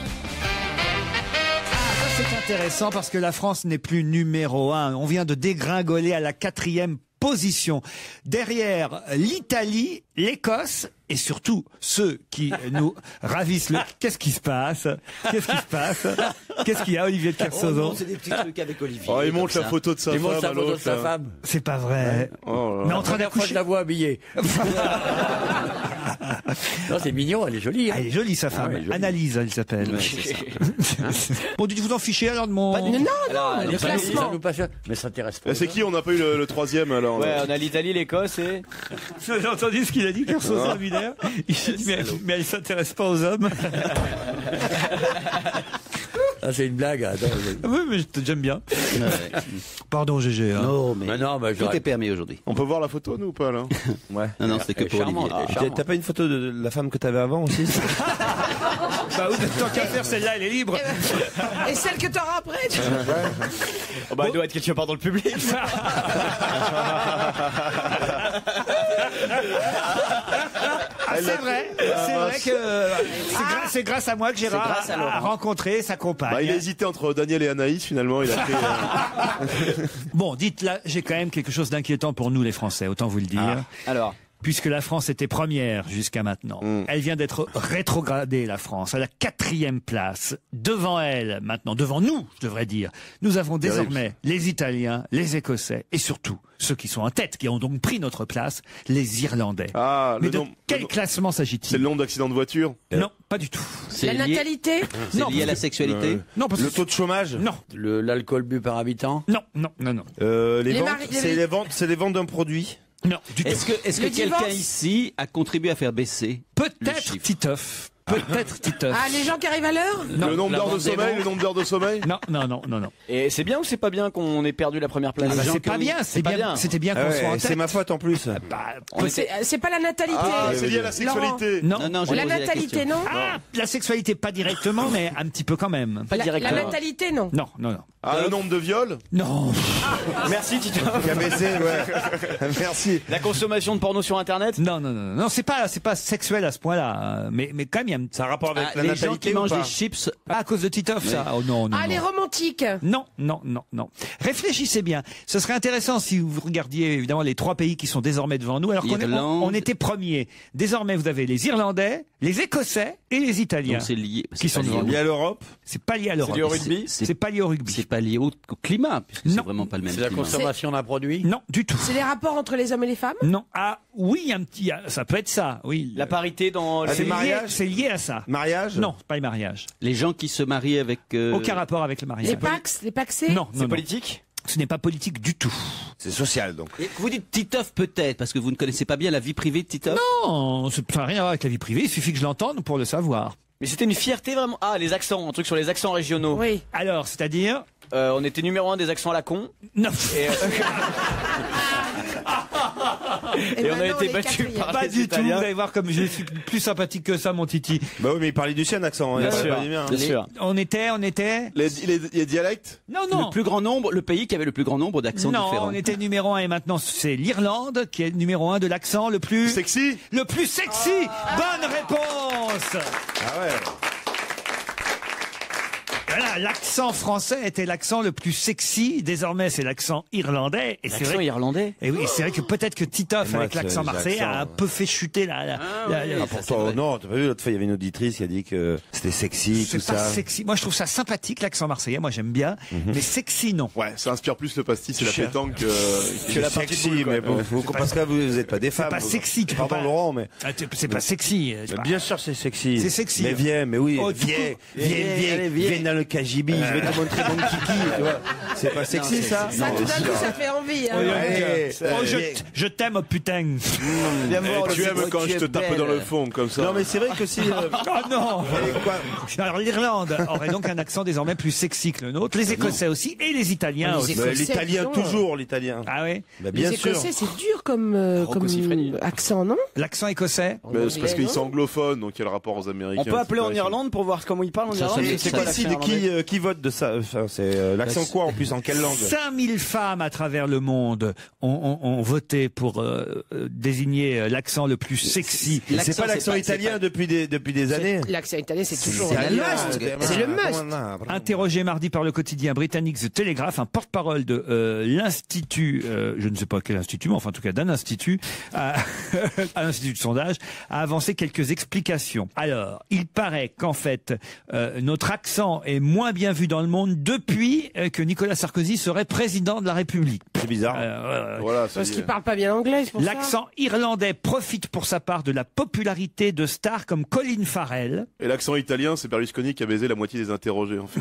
[SPEAKER 2] C'est intéressant parce que la France n'est plus numéro 1. On vient de dégringoler à la 4e position. Derrière l'Italie, l'Écosse et surtout ceux qui nous ravissent le... Qu'est-ce qui se passe? Qu'est-ce qui se passe? Qu'est-ce qu'il y a, Olivier de Kersauzon?
[SPEAKER 5] C'est des petits trucs avec Olivier.
[SPEAKER 6] Oh, il montre la photo de sa femme.
[SPEAKER 2] C'est pas vrai.
[SPEAKER 14] Oh,
[SPEAKER 2] mais en train d'accoucher.
[SPEAKER 4] Je la vois habillée. Non, c'est mignon, elle est jolie. Hein.
[SPEAKER 2] Elle est jolie, sa femme.
[SPEAKER 4] Ouais, jolie.
[SPEAKER 2] Analyse, elle s'appelle.
[SPEAKER 4] Ouais, c'est ça.
[SPEAKER 2] Bon, dites-vous en ficher alors de mon...
[SPEAKER 4] Non,
[SPEAKER 5] le classement.
[SPEAKER 4] ça nous passionne. Mais ça t'intéresse pas.
[SPEAKER 6] C'est qui? On n'a pas eu le troisième alors.
[SPEAKER 5] Ouais, on a l'Italie, l'Écosse et...
[SPEAKER 2] J'ai entendu ce qu'il a dit, Kersauzon Miller. Il dit, mais elle s'intéresse pas aux hommes.
[SPEAKER 4] Ah, c'est une blague.
[SPEAKER 2] Oui, mais j'aime bien. Pardon, GG. Hein.
[SPEAKER 5] Non, mais
[SPEAKER 4] tout
[SPEAKER 5] est permis aujourd'hui.
[SPEAKER 6] On peut voir la photo, nous, ou pas, là?
[SPEAKER 14] Ouais.
[SPEAKER 5] Non, c'était que pour Olivier.
[SPEAKER 14] T'as pas une photo de la femme que t'avais avant aussi?
[SPEAKER 2] Bah oui, tant qu'à faire, celle-là, elle est libre.
[SPEAKER 3] Et celle que t'auras après
[SPEAKER 5] Oh bah, elle doit être quelque part dans le public.
[SPEAKER 2] C'est vrai que c'est grâce à moi que Gérard a rencontré sa compagne.
[SPEAKER 6] Bah, il a hésité entre Daniel et Anaïs, finalement, il a pris...
[SPEAKER 2] Bon, dites là, j'ai quand même quelque chose d'inquiétant pour nous les Français, autant vous le dire.
[SPEAKER 5] Alors,
[SPEAKER 2] puisque la France était première jusqu'à maintenant. Elle vient d'être rétrogradée, la France, à la 4e place. Devant elle, maintenant, devant nous, je devrais dire, nous avons désormais les Italiens, les Écossais et surtout ceux qui sont en tête, qui ont donc pris notre place, les Irlandais.
[SPEAKER 6] Ah,
[SPEAKER 2] mais de quel classement s'agit-il?
[SPEAKER 6] C'est le nombre d'accidents de voiture?
[SPEAKER 2] Non, pas du tout.
[SPEAKER 3] La natalité?
[SPEAKER 5] C'est lié à la sexualité?
[SPEAKER 2] Non, parce
[SPEAKER 14] le
[SPEAKER 2] que
[SPEAKER 14] taux de chômage?
[SPEAKER 2] non.
[SPEAKER 4] L'alcool bu par habitant?
[SPEAKER 2] Non.
[SPEAKER 14] C'est les ventes d'un produit?
[SPEAKER 2] Non, du tout.
[SPEAKER 5] Est-ce que quelqu'un ici a contribué à faire baisser
[SPEAKER 2] Peut-être Titoff. Peut-être Titoff.
[SPEAKER 3] Ah, les gens qui arrivent à l'heure?
[SPEAKER 6] Le nombre d'heures de sommeil?
[SPEAKER 2] Non.
[SPEAKER 5] Et c'est bien ou c'est pas bien qu'on ait perdu la première place?
[SPEAKER 2] C'est pas bien, c'était bien qu'on soit en tête.
[SPEAKER 14] C'est ma faute en plus.
[SPEAKER 3] C'est pas la natalité.
[SPEAKER 6] Ah, c'est lié à la sexualité.
[SPEAKER 2] Non,
[SPEAKER 3] la natalité, non?
[SPEAKER 2] Ah, la sexualité, pas directement, mais un petit peu quand même.
[SPEAKER 3] La natalité, non?
[SPEAKER 2] Non.
[SPEAKER 6] Ah, le nombre de viols?
[SPEAKER 2] Non.
[SPEAKER 5] Merci Tito.
[SPEAKER 14] Merci.
[SPEAKER 5] La consommation de porno sur Internet?
[SPEAKER 2] Non, c'est pas sexuel à ce point-là, mais quand même,
[SPEAKER 14] Ça a un rapport avec la
[SPEAKER 5] les
[SPEAKER 14] natalité
[SPEAKER 5] gens qui
[SPEAKER 14] ou
[SPEAKER 5] mangent
[SPEAKER 14] pas
[SPEAKER 5] des chips.
[SPEAKER 2] à cause de Titoff, ça. Oh non.
[SPEAKER 3] Les romantiques.
[SPEAKER 2] Non. Réfléchissez bien. Ce serait intéressant si vous regardiez évidemment les 3 pays qui sont désormais devant nous. Alors qu'on était premiers. Désormais, vous avez les Irlandais, les Écossais et les Italiens.
[SPEAKER 5] Donc c'est lié.
[SPEAKER 2] Qui sont devant nous.
[SPEAKER 14] Lié à l'Europe?
[SPEAKER 2] C'est pas lié à l'Europe.
[SPEAKER 5] C'est lié au rugby?
[SPEAKER 2] C'est pas lié au rugby.
[SPEAKER 5] C'est pas lié au climat, puisque c'est vraiment pas le même
[SPEAKER 4] C'est la
[SPEAKER 5] climat.
[SPEAKER 4] consommation d'un produit?
[SPEAKER 2] Non, du tout.
[SPEAKER 3] C'est les rapports entre les hommes et les femmes?
[SPEAKER 2] Non. Ah oui, ça peut être ça. Oui.
[SPEAKER 5] La parité dans
[SPEAKER 2] C'est
[SPEAKER 5] les
[SPEAKER 2] lié, c'est lié à ça.
[SPEAKER 14] Mariage?
[SPEAKER 2] Non, pas les mariages.
[SPEAKER 5] Les gens qui se marient avec...
[SPEAKER 2] Aucun rapport avec le mariage.
[SPEAKER 3] Les paxés?
[SPEAKER 2] Non.
[SPEAKER 5] C'est politique?
[SPEAKER 2] Ce n'est pas politique du tout.
[SPEAKER 14] C'est social, donc.
[SPEAKER 5] Et vous dites Titoff peut-être, parce que vous ne connaissez pas bien la vie privée de Titoff?
[SPEAKER 2] Non, ça n'a rien à voir avec la vie privée. Il suffit que je l'entende pour le savoir.
[SPEAKER 5] Mais c'était une fierté vraiment. Ah, les accents, un truc sur les accents régionaux.
[SPEAKER 3] Oui.
[SPEAKER 2] Alors, c'est-à-dire?
[SPEAKER 5] On était numéro 1 des accents à la con.
[SPEAKER 2] Non.
[SPEAKER 5] Et on a été battu par
[SPEAKER 2] pas
[SPEAKER 5] les
[SPEAKER 2] du tout. Vous
[SPEAKER 5] Italiens.
[SPEAKER 2] allez voir comme je suis plus sympathique que ça, mon Titi.
[SPEAKER 14] Bah oui, mais il parlait du sien, accent.
[SPEAKER 5] Bien sûr. Bien sûr.
[SPEAKER 2] On était.
[SPEAKER 6] Les dialectes?
[SPEAKER 2] Non.
[SPEAKER 5] Le plus grand nombre, le pays qui avait le plus grand nombre d'accents
[SPEAKER 2] Non,
[SPEAKER 5] différents.
[SPEAKER 2] on était numéro 1 et maintenant c'est l'Irlande qui est numéro 1 de l'accent le plus
[SPEAKER 6] Sexy?
[SPEAKER 2] Le plus sexy. Bonne réponse.
[SPEAKER 6] Ah ouais.
[SPEAKER 2] Voilà, l'accent français était l'accent le plus sexy. Désormais, c'est l'accent irlandais. Et c'est
[SPEAKER 5] L'accent
[SPEAKER 2] vrai.
[SPEAKER 5] irlandais.
[SPEAKER 2] Et oui, c'est vrai que peut-être que Titoff,
[SPEAKER 14] Moi,
[SPEAKER 2] avec l'accent
[SPEAKER 14] c'est
[SPEAKER 2] marseillais, a un peu fait chuter la.
[SPEAKER 14] Pourtant, non, t'as pas vu, l'autre fois, il y avait une auditrice qui a dit que c'était sexy, tout
[SPEAKER 2] C'est pas
[SPEAKER 14] ça.
[SPEAKER 2] sexy. Moi, je trouve ça sympathique, l'accent marseillais. Moi, j'aime bien. Mais sexy, non.
[SPEAKER 16] Ouais, ça inspire plus le pastis et la
[SPEAKER 14] Cher.
[SPEAKER 16] pétanque
[SPEAKER 14] Que la partie sexy, mais bon, parce que vous êtes pas des femmes.
[SPEAKER 2] C'est pas sexy. Tu peux
[SPEAKER 14] Pardon,
[SPEAKER 2] pas.
[SPEAKER 14] Laurent, mais.
[SPEAKER 2] C'est pas sexy.
[SPEAKER 14] Bien sûr, c'est sexy.
[SPEAKER 2] C'est sexy.
[SPEAKER 14] Mais viens, mais oui,
[SPEAKER 2] Oh,
[SPEAKER 14] viens dans le KGB, je vais te montrer mon kiki, tu vois. C'est pas sexy, ça?
[SPEAKER 3] Ça, tout d'un coup, ça fait envie. Hein.
[SPEAKER 2] Oh, je t'aime, putain.
[SPEAKER 16] Tu aimes quand je te tape dans le fond, comme ça.
[SPEAKER 14] Non, mais c'est vrai que si.
[SPEAKER 2] Oh non. Alors l'Irlande aurait donc un accent désormais plus sexy que le nôtre. Les Écossais aussi et les Italiens aussi.
[SPEAKER 14] L'italien, toujours l'italien.
[SPEAKER 2] Ah oui.
[SPEAKER 14] Bien sûr.
[SPEAKER 3] Les Écossais, c'est dur comme accent, non?
[SPEAKER 2] L'accent écossais.
[SPEAKER 16] C'est parce qu'ils sont anglophones, donc il y a le rapport aux Américains.
[SPEAKER 5] On peut appeler en Irlande pour voir comment ils parlent en Irlande.
[SPEAKER 14] C'est quoi qui vote de ça? Enfin, c'est l'accent quoi en plus, en quelle langue?
[SPEAKER 2] 5000 femmes à travers le monde ont voté pour désigner l'accent le plus sexy.
[SPEAKER 14] C'est pas l'accent italien depuis des années.
[SPEAKER 9] L'accent italien, c'est toujours
[SPEAKER 14] C'est
[SPEAKER 9] le must. C'est le must.
[SPEAKER 2] Interrogé mardi par le quotidien britannique The Telegraph, un porte-parole de l'institut, je ne sais pas quel institut, mais enfin en tout cas d'un institut, à l'institut de sondage, a avancé quelques explications. Alors, il paraît qu'en fait, notre accent est moins bien vu dans le monde depuis que Nicolas Sarkozy serait président de la République.
[SPEAKER 14] C'est bizarre.
[SPEAKER 16] Voilà,
[SPEAKER 3] Parce qu'il parle pas bien anglais, c'est pour ça.
[SPEAKER 2] L'accent irlandais profite pour sa part de la popularité de stars comme Colin Farrell.
[SPEAKER 16] Et l'accent italien, c'est Berlusconi qui a baisé la moitié des interrogés, en fait.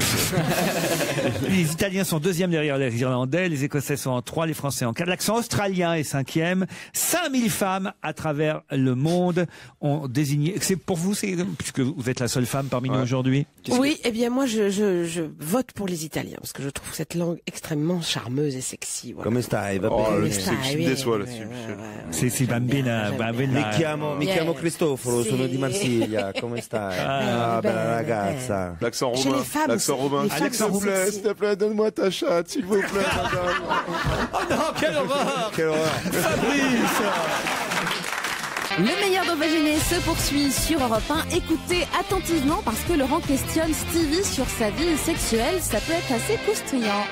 [SPEAKER 2] Les Italiens sont deuxième derrière les Irlandais, les Écossais sont en 3, les Français en 4. L'accent australien est 5e. 5000 femmes à travers le monde ont désigné. C'est pour vous, puisque vous êtes la seule femme parmi nous aujourd'hui.
[SPEAKER 3] Oui, eh bien moi je vote pour les Italiens parce que je trouve cette langue extrêmement charmeuse et sexy. Voilà.
[SPEAKER 14] Come stai? Va
[SPEAKER 16] Oh,
[SPEAKER 14] bene.
[SPEAKER 16] le sexy me déçoit là-dessus.
[SPEAKER 2] C'est bambina.
[SPEAKER 14] Mi chiamo Cristoforo, sono di Marsiglia. Come stai? Ah, bella ragazza.
[SPEAKER 16] L'accent
[SPEAKER 3] Chez
[SPEAKER 16] romain.
[SPEAKER 3] les femmes
[SPEAKER 16] L'accent
[SPEAKER 3] aussi.
[SPEAKER 16] romain.
[SPEAKER 3] Les femmes
[SPEAKER 16] S'il
[SPEAKER 3] sont
[SPEAKER 16] vous plaît,
[SPEAKER 3] sexy.
[SPEAKER 16] s'il te plaît, donne-moi ta chatte, s'il vous plaît, madame.
[SPEAKER 2] Oh non, quelle horreur!
[SPEAKER 14] Quelle horreur.
[SPEAKER 2] Fabrice!
[SPEAKER 1] Le meilleur d'Ovagéné se poursuit sur Europe 1. Écoutez attentivement parce que Laurent questionne Stevie sur sa vie sexuelle. Ça peut être assez croustillant.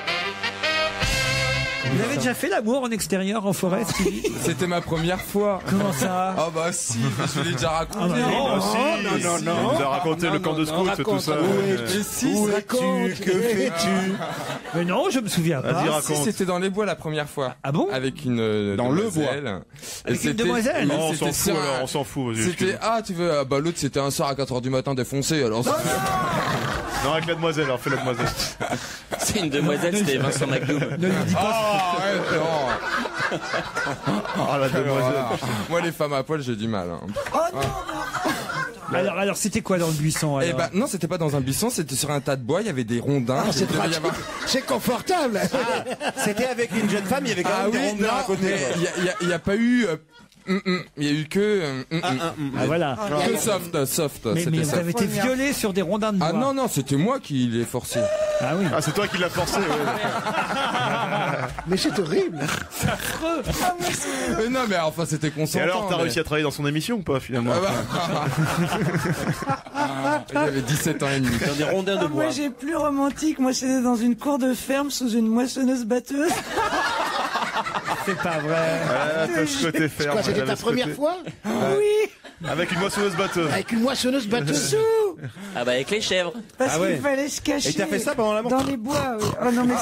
[SPEAKER 2] Vous avez déjà fait l'amour en extérieur, en forêt, Stevie?
[SPEAKER 12] C'était ma première fois.
[SPEAKER 2] Comment ça?
[SPEAKER 12] Ah bah si, je l'ai déjà raconté.
[SPEAKER 16] Non. Il nous a raconté le camp de scout et tout ça.
[SPEAKER 12] Et si,
[SPEAKER 14] Où es-tu? Que fais-tu?
[SPEAKER 2] Mais non, je me souviens pas.
[SPEAKER 16] Vas-y,
[SPEAKER 12] Si,
[SPEAKER 16] raconte.
[SPEAKER 12] c'était dans les bois la première fois.
[SPEAKER 2] Ah bon?
[SPEAKER 12] Avec une
[SPEAKER 16] Dans le
[SPEAKER 12] demoiselle.
[SPEAKER 2] Avec une demoiselle?
[SPEAKER 12] Oui,
[SPEAKER 16] Non, on
[SPEAKER 12] c'était
[SPEAKER 16] s'en fout
[SPEAKER 12] sur un-
[SPEAKER 16] alors, on s'en fout. vas-y,
[SPEAKER 12] C'était, tu veux, bah l'autre c'était un soir à 4h du matin défoncé, alors
[SPEAKER 16] Non, avec la demoiselle, alors fais la demoiselle.
[SPEAKER 5] C'est une demoiselle, c'était Vincent McDoom.
[SPEAKER 2] Ne lui dis pas.
[SPEAKER 12] non.
[SPEAKER 16] Ah, la demoiselle.
[SPEAKER 12] Moi les femmes à poil j'ai du mal. Hein.
[SPEAKER 2] Alors, c'était quoi dans le buisson,
[SPEAKER 12] Eh
[SPEAKER 2] alors?
[SPEAKER 12] ben non, c'était pas dans un buisson, c'était sur un tas de bois, il y avait des rondins.
[SPEAKER 15] C'est
[SPEAKER 12] Il devait y avoir-
[SPEAKER 15] C'est confortable.
[SPEAKER 14] C'était avec une jeune femme, il y avait quand même des rondins à côté.
[SPEAKER 12] mais il y a pas eu il y a eu que
[SPEAKER 2] Ah, voilà.
[SPEAKER 12] que soft,
[SPEAKER 2] Mais
[SPEAKER 12] c'était
[SPEAKER 2] vous
[SPEAKER 12] soft.
[SPEAKER 2] avez été violé sur des rondins de bois.
[SPEAKER 12] Ah non, c'était moi qui l'ai forcé.
[SPEAKER 2] Ah oui.
[SPEAKER 16] Ah, c'est toi qui l'as forcé, ouais.
[SPEAKER 15] Mais c'est horrible.
[SPEAKER 12] Mais non, mais enfin c'était
[SPEAKER 16] Et
[SPEAKER 12] consentant.
[SPEAKER 16] alors, t'as
[SPEAKER 12] mais-
[SPEAKER 16] réussi à travailler dans son émission ou pas, finalement?
[SPEAKER 12] Il avait 17 ans et demi.
[SPEAKER 14] Dans des rondins de bois.
[SPEAKER 13] Moi j'ai plus romantique, moi c'était dans une cour de ferme sous une moissonneuse batteuse.
[SPEAKER 2] C'est pas vrai.
[SPEAKER 16] Ah, t'as ce côté ferme.
[SPEAKER 15] Quoi, c'était
[SPEAKER 16] j'avais
[SPEAKER 15] ta
[SPEAKER 16] ce
[SPEAKER 15] première
[SPEAKER 16] côté-
[SPEAKER 15] fois?
[SPEAKER 13] Oui,
[SPEAKER 16] Avec une moissonneuse batteuse.
[SPEAKER 15] Avec une moissonneuse batteuse.
[SPEAKER 5] Ah bah avec les chèvres.
[SPEAKER 13] parce
[SPEAKER 14] Ah ouais.
[SPEAKER 13] qu'il fallait se cacher.
[SPEAKER 14] Et t'as fait ça pendant l'amour?
[SPEAKER 13] Dans les bois, oui. Oh non mais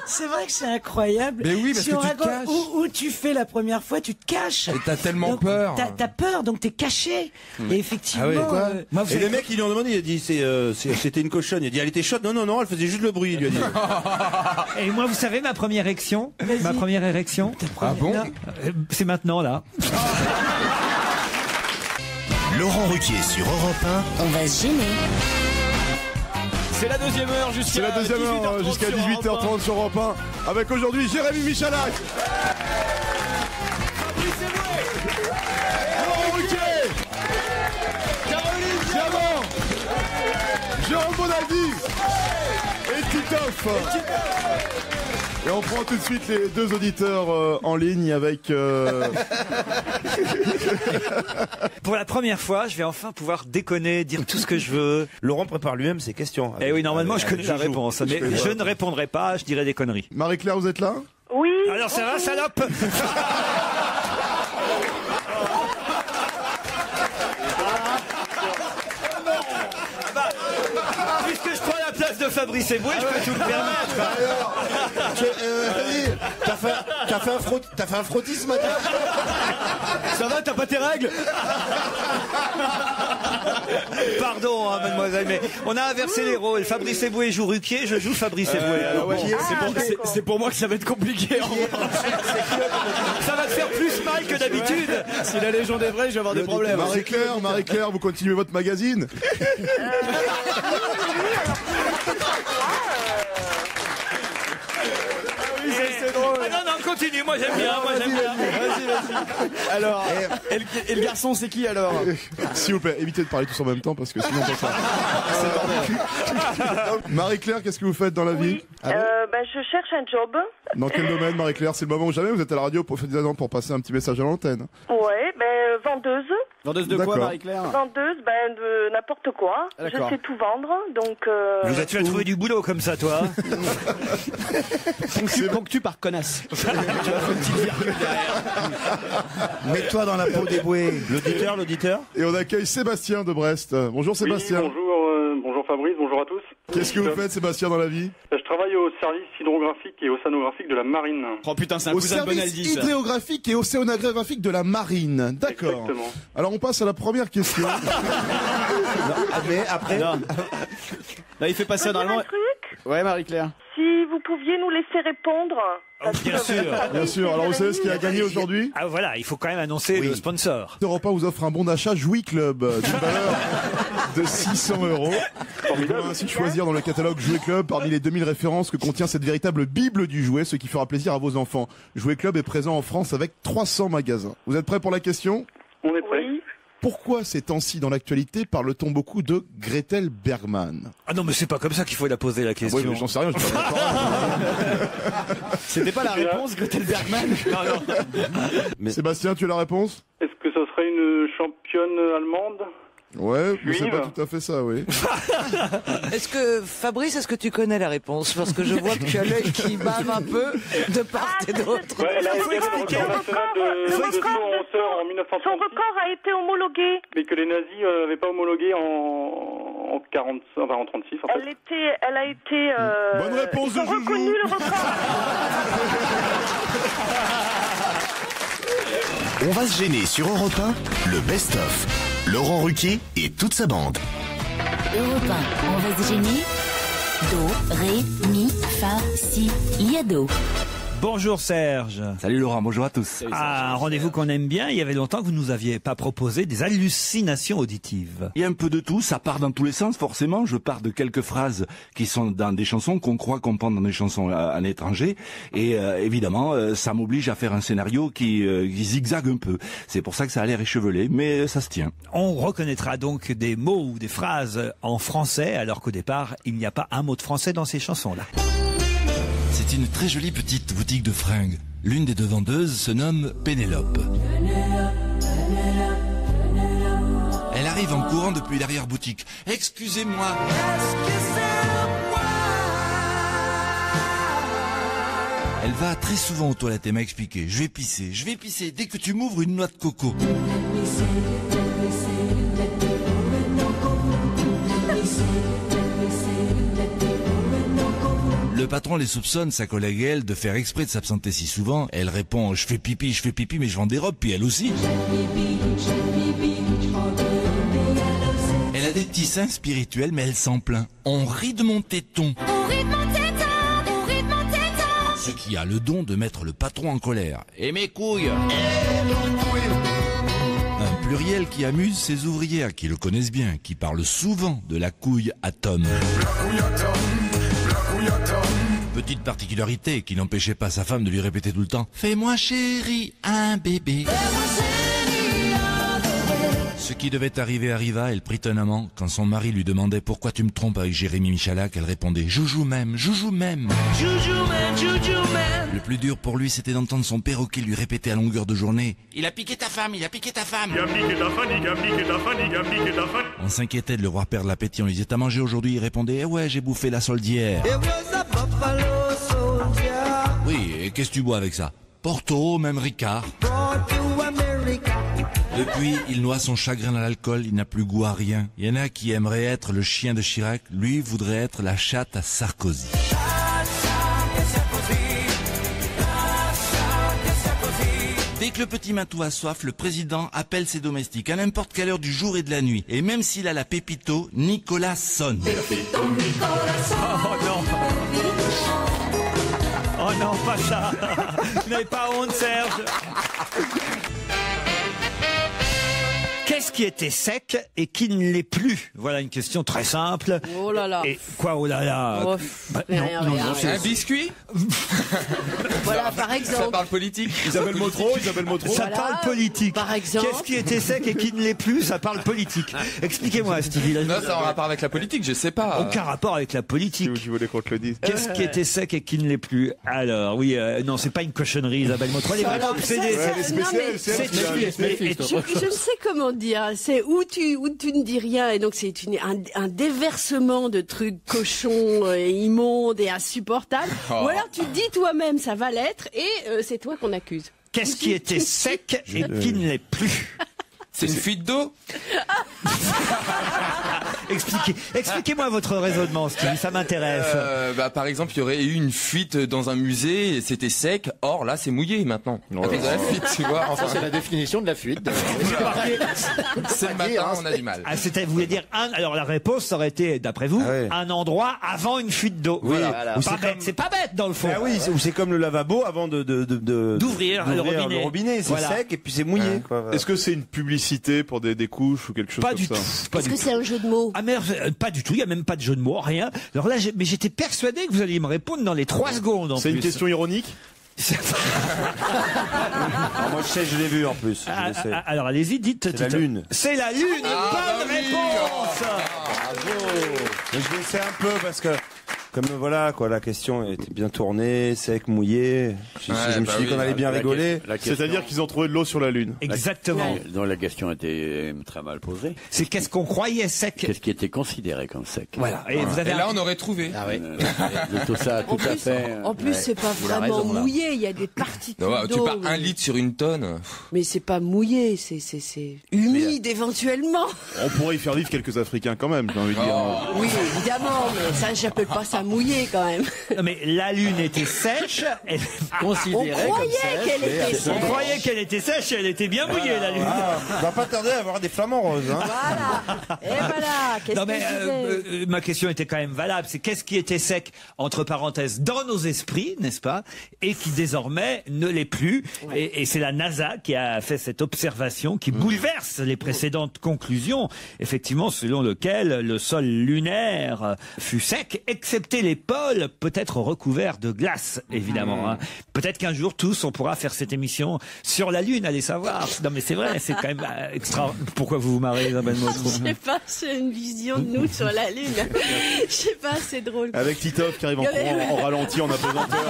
[SPEAKER 13] c'est vrai que c'est incroyable.
[SPEAKER 12] Mais oui, parce
[SPEAKER 13] si
[SPEAKER 12] que
[SPEAKER 13] on
[SPEAKER 12] tu te
[SPEAKER 13] raconte
[SPEAKER 12] caches.
[SPEAKER 13] où tu fais la première fois, tu te caches.
[SPEAKER 12] Et t'as tellement
[SPEAKER 13] Donc,
[SPEAKER 12] peur.
[SPEAKER 13] T'as peur, donc t'es caché. Et effectivement.
[SPEAKER 14] Ah ouais,
[SPEAKER 15] quoi
[SPEAKER 2] Moi, vous
[SPEAKER 14] Et
[SPEAKER 2] savez-
[SPEAKER 14] le mec, il lui a demandé, il a dit, c'était une cochonne. Il a dit, elle était chaude. Non, elle faisait juste le bruit, il lui a dit.
[SPEAKER 2] Et moi, vous savez, ma première érection? Ma première érection?
[SPEAKER 12] Ah bon?
[SPEAKER 2] C'est maintenant, là.
[SPEAKER 17] Laurent Ruquier sur Europe
[SPEAKER 8] On va se gêner.
[SPEAKER 5] C'est la deuxième heure jusqu'à
[SPEAKER 16] C'est la deuxième heure,
[SPEAKER 5] 18h30
[SPEAKER 16] jusqu'à
[SPEAKER 5] sur Europe
[SPEAKER 16] 18h30 sur Europe 1. Avec aujourd'hui Jérémy Michalak. Laurent Ruquier. Caroline Diamant. Jérôme Bonaldi. Et Titoff
[SPEAKER 18] Titoff. Et on prend tout de suite les deux auditeurs en ligne avec...
[SPEAKER 2] Pour la première fois, je vais enfin pouvoir déconner, dire tout ce que je veux.
[SPEAKER 14] Laurent prépare lui-même ses questions.
[SPEAKER 2] Eh oui, normalement, je connais la réponse, mais je ne répondrai pas, je dirai des conneries.
[SPEAKER 18] Marie-Claire, vous êtes là?
[SPEAKER 19] Oui.
[SPEAKER 2] Alors ça va, salope? Puisque je prends la place de Fabrice Eboué, je peux tout me permettre.
[SPEAKER 6] T'as fait un frottis ce matin?
[SPEAKER 5] Ça va, t'as pas tes règles?
[SPEAKER 2] Pardon, hein, mademoiselle, mais on a inversé les rôles. Fabrice Eboué joue Ruquier, je joue Fabrice Eboué.
[SPEAKER 5] Ouais, c'est pour moi que ça va être compliqué.
[SPEAKER 2] Ça va te faire plus mal que d'habitude.
[SPEAKER 5] Si la légende est vraie, je vais avoir des problèmes.
[SPEAKER 18] Marie-Claire, vous continuez votre magazine?
[SPEAKER 5] C'est drôle.
[SPEAKER 2] Ah non, continue, moi j'aime bien,
[SPEAKER 5] Vas-y. Alors, et le garçon, c'est qui alors?
[SPEAKER 18] S'il vous plaît, évitez de parler tous en même temps parce que sinon on ça. Marie-Claire, qu'est-ce que vous faites dans la vie?
[SPEAKER 19] Je cherche un job.
[SPEAKER 18] Dans quel domaine, Marie-Claire? C'est le moment où jamais vous êtes à la radio pour passer un petit message à l'antenne.
[SPEAKER 19] Ouais, vendeuse.
[SPEAKER 5] Vendeuse de quoi, Marie-Claire?
[SPEAKER 19] Vendeuse, de n'importe quoi. Je sais tout vendre, donc...
[SPEAKER 2] Tu as trouvé du boulot comme ça, toi?
[SPEAKER 5] Ponctu par connasse. Tu vas faire une petite virgule derrière.
[SPEAKER 6] Mets-toi dans la peau des bouées.
[SPEAKER 14] L'auditeur.
[SPEAKER 18] Et on accueille Sébastien de Brest. Bonjour Sébastien.
[SPEAKER 20] Oui, bonjour Fabrice, bonjour à tous.
[SPEAKER 18] Qu'est-ce que vous faites Sébastien dans la vie?
[SPEAKER 20] Je travaille au service hydrographique et océanographique de la marine.
[SPEAKER 5] Oh putain, c'est un cousin de Bonaldi.
[SPEAKER 18] Au service hydrographique et océanographique de la marine. D'accord.
[SPEAKER 20] Exactement.
[SPEAKER 18] Alors on passe à la première question.
[SPEAKER 6] Mais après...
[SPEAKER 5] Non, il fait passer normalement... Ouais, Marie-Claire.
[SPEAKER 19] Si vous pouviez nous laisser répondre...
[SPEAKER 2] Bien sûr.
[SPEAKER 18] Alors vous savez ce qu'il a gagné aujourd'hui?
[SPEAKER 2] Ah voilà, il faut quand même annoncer le sponsor.
[SPEAKER 18] Europe 1 vous offre un bon d'achat Jouy Club d'une valeur de 600 €. Vous pouvez ainsi choisir dans le catalogue Jouet Club parmi les 2000 références que contient cette véritable bible du jouet, ce qui fera plaisir à vos enfants. Jouet Club est présent en France avec 300 magasins. Vous êtes prêts pour la question?
[SPEAKER 20] On est prêts.
[SPEAKER 19] Oui.
[SPEAKER 18] Pourquoi ces temps-ci dans l'actualité parle-t-on beaucoup de Gretel Bergman?
[SPEAKER 2] Ah non, mais c'est pas comme ça qu'il faut la poser la question.
[SPEAKER 18] Oui, mais j'en sais rien.
[SPEAKER 5] C'était pas la réponse, Gretel Bergman?
[SPEAKER 2] Non.
[SPEAKER 18] Mais... Sébastien, tu as la réponse?
[SPEAKER 20] Est-ce que ça serait une championne allemande?
[SPEAKER 18] Ouais, mais c'est pas tout à fait ça, oui.
[SPEAKER 13] Fabrice, est-ce que tu connais la réponse? Parce que je vois que tu as l'œil qui bave un peu de part et d'autre.
[SPEAKER 20] Ouais, elle a été le record national de saut en hauteur en 1936.
[SPEAKER 19] Son record a été homologué.
[SPEAKER 20] Mais que les nazis n'avaient pas homologué en 36 en fait.
[SPEAKER 19] Elle a été...
[SPEAKER 18] Bonne réponse de Joujou.
[SPEAKER 19] Reconnu le record.
[SPEAKER 17] On va se gêner sur Europe 1, le best-of. Laurent Ruquier et toute sa bande.
[SPEAKER 8] Europe 1, on va se gêner. Do, ré, mi, fa, si, liado.
[SPEAKER 2] Bonjour Serge.
[SPEAKER 21] Salut Laurent, bonjour à tous.
[SPEAKER 2] Un rendez-vous qu'on aime bien. Il y avait longtemps que vous nous aviez pas proposé des hallucinations auditives.
[SPEAKER 21] Il y a un peu de tout, ça part dans tous les sens forcément. Je pars de quelques phrases qui sont dans des chansons qu'on croit comprendre dans des chansons à l'étranger. Et évidemment, ça m'oblige à faire un scénario qui zigzague un peu. C'est pour ça que ça a l'air échevelé, mais ça se tient.
[SPEAKER 2] On reconnaîtra donc des mots ou des phrases en français, alors qu'au départ, il n'y a pas un mot de français dans ces chansons-là.
[SPEAKER 22] C'est une très jolie petite boutique de fringues. L'une des deux vendeuses se nomme Pénélope. Elle arrive en courant depuis l'arrière-boutique. Excusez-moi. Elle va très souvent aux toilettes et m'a expliqué. Je vais pisser. Dès que tu m'ouvres une noix de coco. Le patron les soupçonne, sa collègue et elle, de faire exprès de s'absenter si souvent. Elle répond, je fais pipi, mais je vends des robes, puis elle aussi. Elle a des petits seins spirituels, mais elle s'en plaint. On rit de mon téton. Ce qui a le don de mettre le patron en colère. Et mes couilles. Un pluriel qui amuse ses ouvrières, qui le connaissent bien, qui parlent souvent de la couille à Tom. Petite particularité qui n'empêchait pas sa femme de lui répéter tout le temps « Fais-moi chérie un bébé ». Ce qui devait arriver arriva, elle prit un amant. Quand son mari lui demandait pourquoi tu me trompes avec Jérémy Michalak, elle répondait Joujou même, Joujou même. Joujou même, Joujou même. Le plus dur pour lui, c'était d'entendre son perroquet lui répéter à longueur de journée il a piqué ta femme, il a piqué ta femme. Il a piqué ta femme, il a piqué ta femme, il a piqué ta femme. On s'inquiétait de le voir perdre l'appétit. On lui disait t'as mangé aujourd'hui? Il répondait ouais, j'ai bouffé la soldière. Oui, et qu'est-ce que tu bois avec ça? Porto, même Ricard. Depuis, il noie son chagrin dans l'alcool, il n'a plus goût à rien. Il y en a qui aimeraient être le chien de Chirac, lui voudrait être la chatte à Sarkozy. Dès que le petit Matou a soif, le président appelle ses domestiques à n'importe quelle heure du jour et de la nuit. Et même s'il a la pépito, Nicolas sonne.
[SPEAKER 2] Oh non! Oh non, pas ça! Vous n'avez pas honte, Serge? Qu'est-ce qui était sec et qui ne l'est plus? Voilà une question très simple.
[SPEAKER 3] Oh là là.
[SPEAKER 2] Et quoi, oh là là?
[SPEAKER 3] Oh, rien.
[SPEAKER 12] C'est un biscuit.
[SPEAKER 3] Voilà, par exemple.
[SPEAKER 12] Ça parle politique.
[SPEAKER 6] Isabelle Motro.
[SPEAKER 2] Ça parle politique.
[SPEAKER 3] Par exemple.
[SPEAKER 2] Qu'est-ce qui était sec et qui ne l'est plus? Ça parle politique. Expliquez-moi, Stevie.
[SPEAKER 12] Non, ça a un rapport avec la politique, je sais pas.
[SPEAKER 2] Aucun rapport avec la politique.
[SPEAKER 6] Si vous voulez qu'on te le dise.
[SPEAKER 2] Qu'est-ce qui était sec et qui ne l'est plus? Alors, oui, non, c'est pas une cochonnerie, Isabelle Motro. Elle est vraiment obsédée.
[SPEAKER 3] Je ne sais comment dire. C'est où tu ne dis rien et donc c'est un déversement de trucs cochons et immondes et insupportables. Ou alors tu dis toi-même ça va l'être et c'est toi qu'on accuse.
[SPEAKER 2] Qu'est-ce qui était sec et qui ne l'est plus?
[SPEAKER 12] C'est une fuite d'eau.
[SPEAKER 2] Expliquez-moi votre raisonnement, Stevie, ça m'intéresse.
[SPEAKER 12] Par exemple, il y aurait eu une fuite dans un musée, et c'était sec. Or, là, c'est mouillé maintenant. Avec de la fuite, tu vois.
[SPEAKER 15] Enfin, c'est la définition de la fuite.
[SPEAKER 12] C'est le matin, on a du mal.
[SPEAKER 2] Ah, vous voulez dire alors la réponse ça aurait été, d'après vous, un endroit avant une fuite d'eau.
[SPEAKER 6] Oui.
[SPEAKER 2] Voilà. C'est pas bête dans le fond.
[SPEAKER 6] Ah oui, ou c'est comme le lavabo avant
[SPEAKER 2] d'ouvrir le robinet.
[SPEAKER 6] C'est sec et puis c'est mouillé.
[SPEAKER 18] Est-ce que c'est une publicité pour des couches ou quelque chose
[SPEAKER 2] pas
[SPEAKER 18] comme
[SPEAKER 2] du
[SPEAKER 18] ça?
[SPEAKER 2] Tout.
[SPEAKER 3] Est-ce que c'est un jeu de mots?
[SPEAKER 2] Ah mais pas du tout, il y a même pas de jeu de mots, rien. Alors là, mais j'étais persuadé que vous alliez me répondre dans les 3 secondes.
[SPEAKER 18] C'est une question ironique?
[SPEAKER 6] Moi je sais, je l'ai vu en plus.
[SPEAKER 2] Alors allez-y, dites.
[SPEAKER 6] C'est la Lune.
[SPEAKER 2] C'est la Lune. Bonne réponse.
[SPEAKER 6] Bravo. Mais je le sais un peu parce que comme voilà quoi, la question était bien tournée, sec, mouillé. Je me suis dit qu'on allait bien rigoler.
[SPEAKER 18] C'est-à-dire qu'ils ont trouvé de l'eau sur la Lune.
[SPEAKER 2] Exactement.
[SPEAKER 4] Donc la question était très mal posée.
[SPEAKER 2] C'est qu'est-ce qu'on croyait sec?
[SPEAKER 4] Qu'est-ce qui était considéré comme sec?
[SPEAKER 2] Voilà.
[SPEAKER 12] Et là, on aurait trouvé.
[SPEAKER 4] Ah oui. Tout ça, tout à fait.
[SPEAKER 3] En plus, c'est pas vraiment mouillé. Il y a des particules d'eau.
[SPEAKER 12] Tu pars 1 litre sur une tonne.
[SPEAKER 3] Mais c'est pas mouillé, c'est humide éventuellement.
[SPEAKER 18] On pourrait y faire vivre quelques Africains quand même, j'ai envie de dire.
[SPEAKER 3] Oui, évidemment, mais ça, j'appelle pas ça mouillé quand même.
[SPEAKER 2] Non, mais la Lune était sèche.
[SPEAKER 3] On croyait qu'elle était sèche.
[SPEAKER 2] On croyait qu'elle était sèche et elle était bien mouillée, la Lune.
[SPEAKER 6] On va pas tarder à avoir des flamants roses. Hein.
[SPEAKER 3] Voilà. Et voilà. Qu'est-ce que je disais
[SPEAKER 2] ma question était quand même valable. C'est qu'est-ce qui était sec, entre parenthèses, dans nos esprits, n'est-ce pas, et qui désormais ne l'est plus. Ouais. Et c'est la NASA qui a fait cette observation qui bouleverse les précédentes conclusions. Effectivement, selon lequel le sol lunaire fut sec, excepté les pôles, peut-être recouverts de glace, évidemment. Hein. Peut-être qu'un jour, tous, on pourra faire cette émission sur la Lune, allez savoir. Non, mais c'est vrai, c'est quand même extra. Pourquoi vous vous marrez, Isabelle Motro?
[SPEAKER 3] Je sais pas, c'est une vision de nous sur la Lune. Je sais pas, c'est drôle.
[SPEAKER 18] Avec Titoff qui arrive en ralenti, en apesanteur.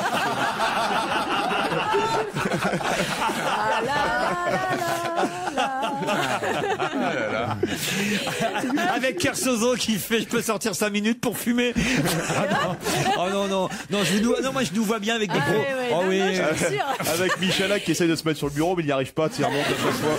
[SPEAKER 2] Avec Kersozo qui fait, je peux sortir 5 minutes pour fumer. Oh non, moi je nous vois bien avec des gros.
[SPEAKER 3] Oh oui.
[SPEAKER 18] Avec Michalak qui essaye de se mettre sur le bureau mais il n'y arrive pas, il remonte à chaque fois.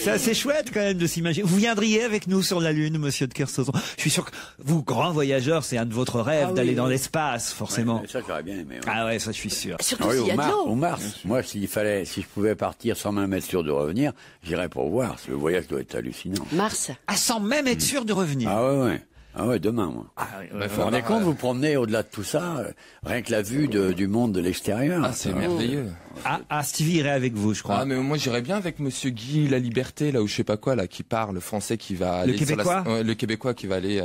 [SPEAKER 2] C'est assez chouette quand même de s'imaginer. Vous viendriez avec nous sur la Lune, monsieur de Kersauzon? Je suis sûr que vous, grand voyageur, c'est un de votre rêves d'aller dans l'espace, forcément.
[SPEAKER 4] Ouais, ça j'aurais bien aimé. Ouais.
[SPEAKER 2] Ah ouais, ça je suis sûr.
[SPEAKER 3] Surtout s'il y a de l'eau.
[SPEAKER 4] Au Mars. Moi, si je pouvais partir sans même être sûr de revenir, j'irais pour voir. Le voyage doit être hallucinant.
[SPEAKER 3] Mars.
[SPEAKER 2] Ah, sans même être sûr de revenir.
[SPEAKER 4] Ah ouais, demain, moi. Vous vous rendez compte, vous promenez au-delà de tout ça, rien que la vue du monde de l'extérieur.
[SPEAKER 12] Ah, c'est merveilleux.
[SPEAKER 2] Stevie irait avec vous, je crois.
[SPEAKER 12] Ah, mais moi, j'irais bien avec monsieur Guy La Liberté, là, ou je sais pas quoi, là, qui parle, le français qui va aller
[SPEAKER 2] le
[SPEAKER 12] Québécois qui va aller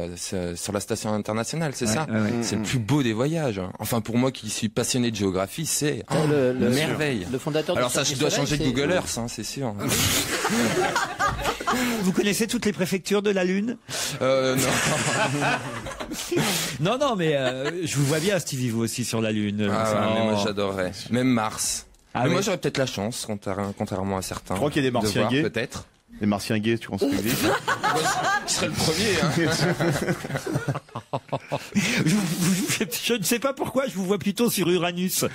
[SPEAKER 12] sur la station internationale, c'est ça? C'est le plus beau des voyages. Enfin, pour moi qui suis passionné de géographie, c'est
[SPEAKER 15] le
[SPEAKER 12] merveille.
[SPEAKER 15] Le fondateur
[SPEAKER 12] Alors ça, je dois changer de Google Earth, hein, c'est sûr.
[SPEAKER 2] Vous connaissez toutes les préfectures de la Lune?
[SPEAKER 12] Non.
[SPEAKER 2] Non, mais je vous vois bien, Stevie, vous aussi sur la Lune.
[SPEAKER 12] Ah ouais, mais moi j'adorerais. Même Mars.
[SPEAKER 2] Ah
[SPEAKER 12] mais
[SPEAKER 2] oui.
[SPEAKER 12] moi j'aurais peut-être la chance, contrairement à certains.
[SPEAKER 18] Je crois qu'il y a des
[SPEAKER 12] de
[SPEAKER 18] martiens
[SPEAKER 12] voir,
[SPEAKER 18] gays.
[SPEAKER 12] peut-être.
[SPEAKER 18] Les martiens gays, tu penses que oui?
[SPEAKER 12] Je serais le premier.
[SPEAKER 2] Je ne sais pas pourquoi, je vous vois plutôt sur Uranus.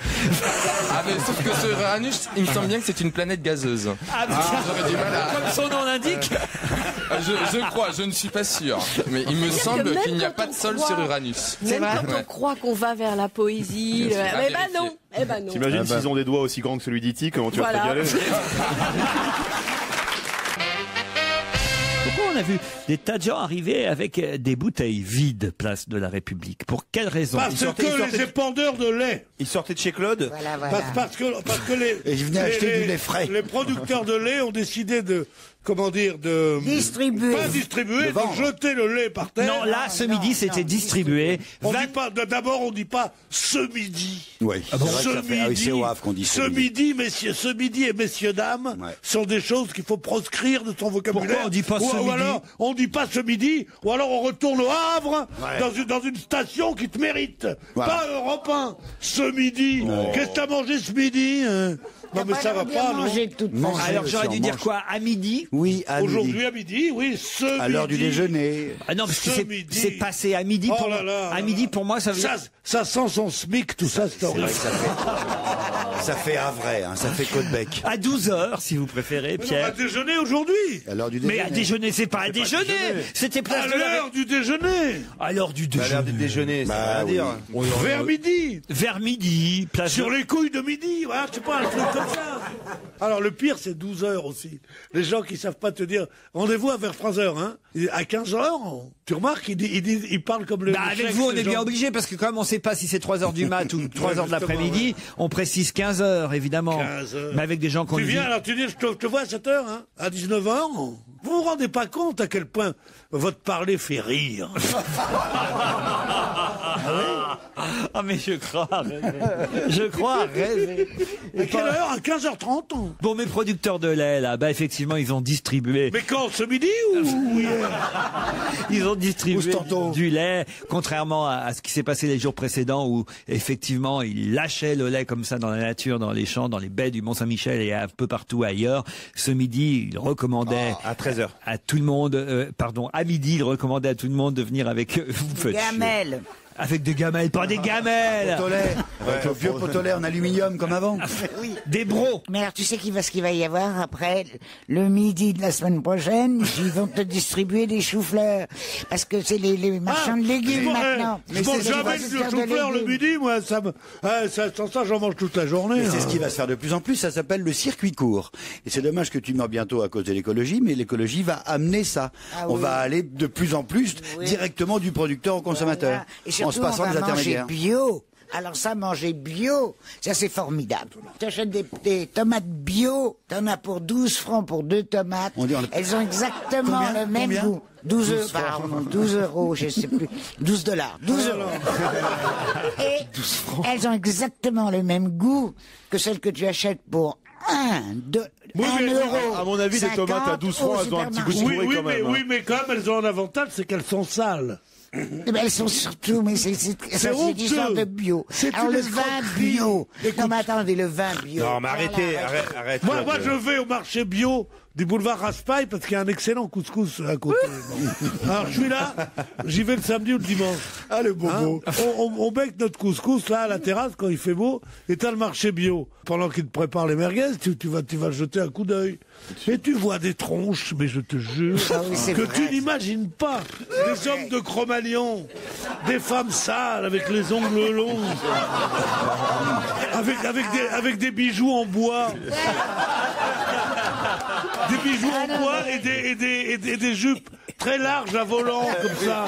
[SPEAKER 12] Ah mais sauf que sur Uranus, il me semble bien que c'est une planète gazeuse. J'aurais du mal à...
[SPEAKER 2] Comme son nom l'indique.
[SPEAKER 12] Je crois, je ne suis pas sûr. Mais il me semble qu'il n'y a pas de sol sur Uranus.
[SPEAKER 3] Même quand on croit qu'on va vers la poésie, eh ben non.
[SPEAKER 18] T'imagines s'ils ont des doigts aussi grands que celui d'E.T., comment tu vas te régaler?
[SPEAKER 2] Pourquoi on a vu des tas de gens arriver avec des bouteilles vides, place de la République? Pour quelle raison?
[SPEAKER 10] Parce que les épandeurs de lait.
[SPEAKER 6] Ils sortaient de chez Claude.
[SPEAKER 10] Parce que les.
[SPEAKER 15] Et je venais acheter du lait frais.
[SPEAKER 10] Les producteurs de lait ont décidé de. Comment dire, de...
[SPEAKER 9] Distribuer.
[SPEAKER 10] Pas distribuer, de jeter le lait par terre.
[SPEAKER 2] Non, là, ce midi, c'était distribué.
[SPEAKER 10] On dit pas, d'abord, on dit pas ce midi.
[SPEAKER 15] Oui, c'est vrai que ça fait... Ah oui, c'est au Havre qu'on dit
[SPEAKER 10] ce midi, messieurs, ce midi et messieurs, dames, sont des choses qu'il faut proscrire de son vocabulaire.
[SPEAKER 2] Pourquoi on dit pas ce midi?
[SPEAKER 10] Ou alors, on dit pas ce midi, ou alors on retourne au Havre, dans une station qui te mérite. Pas Europe 1. Ce midi. Qu'est-ce que t'as mangé ce midi? Non mais ça va pas, non.
[SPEAKER 2] Alors j'aurais dû dire quoi? À midi?
[SPEAKER 15] Oui, à midi.
[SPEAKER 10] Aujourd'hui à midi, oui, ce midi.
[SPEAKER 15] À l'heure du déjeuner.
[SPEAKER 2] Ah non, parce que c'est passé à midi pour moi. À midi pour moi, ça veut dire...
[SPEAKER 10] Ça sent son SMIC, tout ça, c'est horrible.
[SPEAKER 15] Ça fait Havre, ça fait Côte-Bec.
[SPEAKER 2] À 12h, si vous préférez, Pierre.
[SPEAKER 10] À déjeuner aujourd'hui.
[SPEAKER 15] À l'heure du déjeuner.
[SPEAKER 2] Mais à déjeuner, c'est pas à déjeuner. C'était place de
[SPEAKER 10] l'heure du déjeuner.
[SPEAKER 2] À l'heure du déjeuner.
[SPEAKER 6] À l'heure du déjeuner, ça veut rien dire.
[SPEAKER 10] Vers midi.
[SPEAKER 2] Vers midi, place
[SPEAKER 10] sur les couilles de midi, voilà, je sais pas, un truc comme ça. Alors le pire, c'est 12h aussi. Les gens qui savent pas te dire rendez-vous à vers 3h, hein. À 15h, tu remarques, ils parlent comme le.
[SPEAKER 2] Avec vous, on est bien obligé parce que comme on sait pas si c'est 3h du mat ou 3h de l'après-midi, on précise 15h évidemment.
[SPEAKER 10] 15h.
[SPEAKER 2] Mais avec des gens qu'on
[SPEAKER 10] Tu viens, alors tu dis je te vois à 7h, hein. À 19h, vous vous rendez pas compte à quel point votre parler fait rire.
[SPEAKER 2] Ah mais je crois rêver.
[SPEAKER 10] À quelle heure? À 15h30.
[SPEAKER 2] Bon, mes producteurs de lait, là, effectivement, ils ont distribué.
[SPEAKER 10] Mais quand, ce midi ou hier?
[SPEAKER 2] Ils ont distribué du lait, contrairement à ce qui s'est passé les jours précédents où, effectivement, ils lâchaient le lait comme ça dans la nature, dans les champs, dans les baies du Mont-Saint-Michel et un peu partout ailleurs. Ce midi, ils recommandaient
[SPEAKER 6] à 13h.
[SPEAKER 2] À tout le monde, à midi, ils recommandaient à tout le monde de venir avec
[SPEAKER 9] Gamelle.
[SPEAKER 2] Avec des gamelles, pas des gamelles.
[SPEAKER 15] Potolet. Avec le vieux potolet en aluminium comme avant.
[SPEAKER 9] Oui.
[SPEAKER 2] Des bros.
[SPEAKER 9] Mais alors, tu sais ce qu'il va y avoir après le midi de la semaine prochaine? Ils vont te distribuer des choux-fleurs. Parce que c'est les marchands de légumes maintenant.
[SPEAKER 10] Je mange jamais de choux-fleurs le midi, moi. Sans ça, j'en mange toute la journée.
[SPEAKER 15] Mais c'est ce qui va se faire de plus en plus. Ça s'appelle le circuit court. Et c'est dommage que tu meurs bientôt à cause de l'écologie, mais l'écologie va amener ça. On va aller de plus en plus directement du producteur au consommateur.
[SPEAKER 9] En se passant des intermédiaires. Bio. Alors ça, manger bio, ça c'est formidable. Tu achètes des tomates bio, t'en as pour 12 francs pour 2 tomates. Elles ont exactement le même goût. 12 euros, je sais plus. 12 dollars. 12 euros. Et elles ont exactement le même goût que celles que tu achètes pour 1 euro.
[SPEAKER 6] À mon avis, les tomates à 12 francs, elles ont un petit goût de pourri quand même.
[SPEAKER 10] Oui, mais quand même, elles ont un avantage, c'est qu'elles sont sales.
[SPEAKER 9] Elles sont surtout, mais c'est une histoire de bio. Alors le vin bio. Non mais attendez, le vin bio.
[SPEAKER 6] Non mais arrête.
[SPEAKER 10] Moi je vais au marché bio du boulevard Raspail parce qu'il y a un excellent couscous à côté. Alors je suis là, j'y vais le samedi ou le dimanche.
[SPEAKER 15] Ah le bobo.
[SPEAKER 10] On bec notre couscous là à la terrasse quand il fait beau et t'as le marché bio. Pendant qu'il te prépare les merguez, tu vas jeter un coup d'œil. Et tu vois des tronches, mais je te jure que tu n'imagines pas. Des hommes de Cro-Magnon, des femmes sales avec les ongles longs, avec des bijoux en bois. Des bijoux en bois et des jupes très larges à volant comme ça.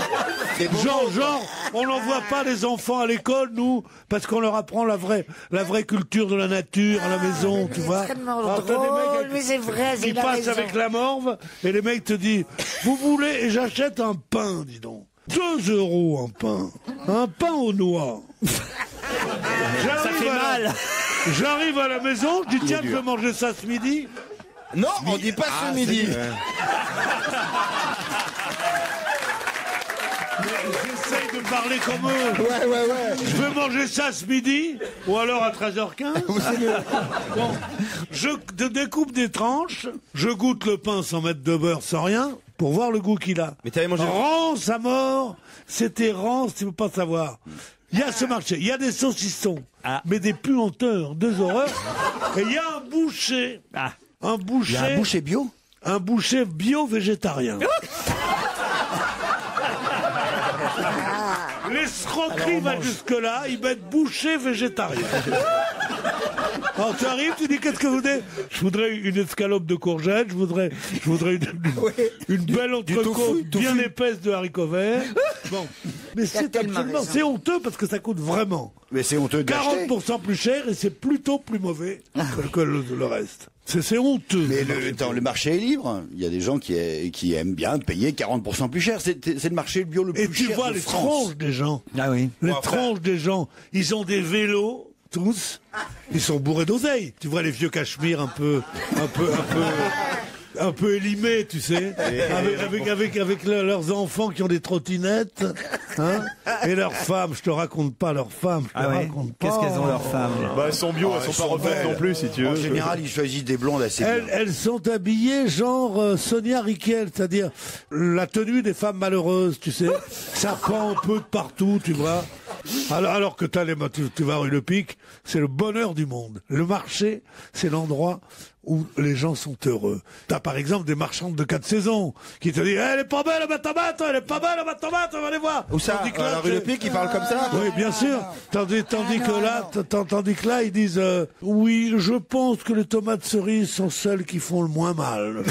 [SPEAKER 10] Genre, on n'envoie pas les enfants à l'école, nous, parce qu'on leur apprend la vraie culture de la nature à la maison, tu vois.
[SPEAKER 9] Alors, t'as des mecs mais c'est vrai,
[SPEAKER 10] qui passent avec la morve et les mecs te disent vous voulez et j'achète un pain, dis donc. 2 euros un pain aux noix.
[SPEAKER 2] Ça fait mal.
[SPEAKER 10] J'arrive à la maison, je dis tiens, je vais manger ça ce midi.
[SPEAKER 15] Non, on dit pas ce midi.
[SPEAKER 10] J'essaye de parler comme eux.
[SPEAKER 6] Ouais.
[SPEAKER 10] Je veux manger ça ce midi, ou alors à 13h15. Bon, je découpe des tranches, je goûte le pain sans mettre de beurre, sans rien, pour voir le goût qu'il a.
[SPEAKER 6] Mais t'avais mangé...
[SPEAKER 10] Rance à mort, c'était rance, tu veux pas savoir. Il y a ce marché, il y a des saucissons, mais des puanteurs, des horreurs. Et il y a un boucher. Un boucher.
[SPEAKER 15] Il y a un boucher bio?
[SPEAKER 10] Un boucher bio-végétarien. L'escroquerie va jusque-là, ils mettent boucher végétarien. Alors tu arrives, tu dis qu'est-ce que vous voulez? Je voudrais une escalope de courgettes, je voudrais une belle entrecôte bien épaisse de haricots verts. Bon, mais c'est absolument, c'est honteux parce que ça coûte vraiment.
[SPEAKER 15] Mais c'est honteux d'acheter.
[SPEAKER 10] 40% plus cher et c'est plutôt plus mauvais que le reste. C'est honteux.
[SPEAKER 15] Mais le marché est libre. Il y a des gens qui aiment bien payer 40% plus cher. C'est le marché bio le plus cher de France.
[SPEAKER 10] Et tu vois les tronches des gens.
[SPEAKER 2] Ah oui.
[SPEAKER 10] Les tronches des gens. Ils ont des vélos, tous. Ils sont bourrés d'oseille. Tu vois les vieux cachemires un peu élimés, tu sais, avec leurs enfants qui ont des trottinettes, hein, et leurs femmes. Je te raconte pas leurs femmes.
[SPEAKER 2] Qu'est-ce qu'elles ont leurs femmes?
[SPEAKER 18] Bah, elles sont bio, elles sont pas refaites non plus, si tu veux.
[SPEAKER 15] En général, ils choisissent des blondes assez bien.
[SPEAKER 10] Elles sont habillées genre Sonia Riquel, c'est-à-dire la tenue des femmes malheureuses, tu sais. Ça pend un peu de partout, tu vois. Alors que tu vas rue Le Pic, c'est le bonheur du monde. Le marché, c'est l'endroit où les gens sont heureux. T'as par exemple des marchandes de 4 saisons qui te disent elle est pas belle ma tomate, elle est pas belle ma tomate, on va aller voir.
[SPEAKER 6] Où ça? À la rue Le Pic, ils parlent comme ça?
[SPEAKER 10] Oui, bien sûr. Tandis que là, ils disent oui, je pense que les tomates cerises sont celles qui font le moins mal.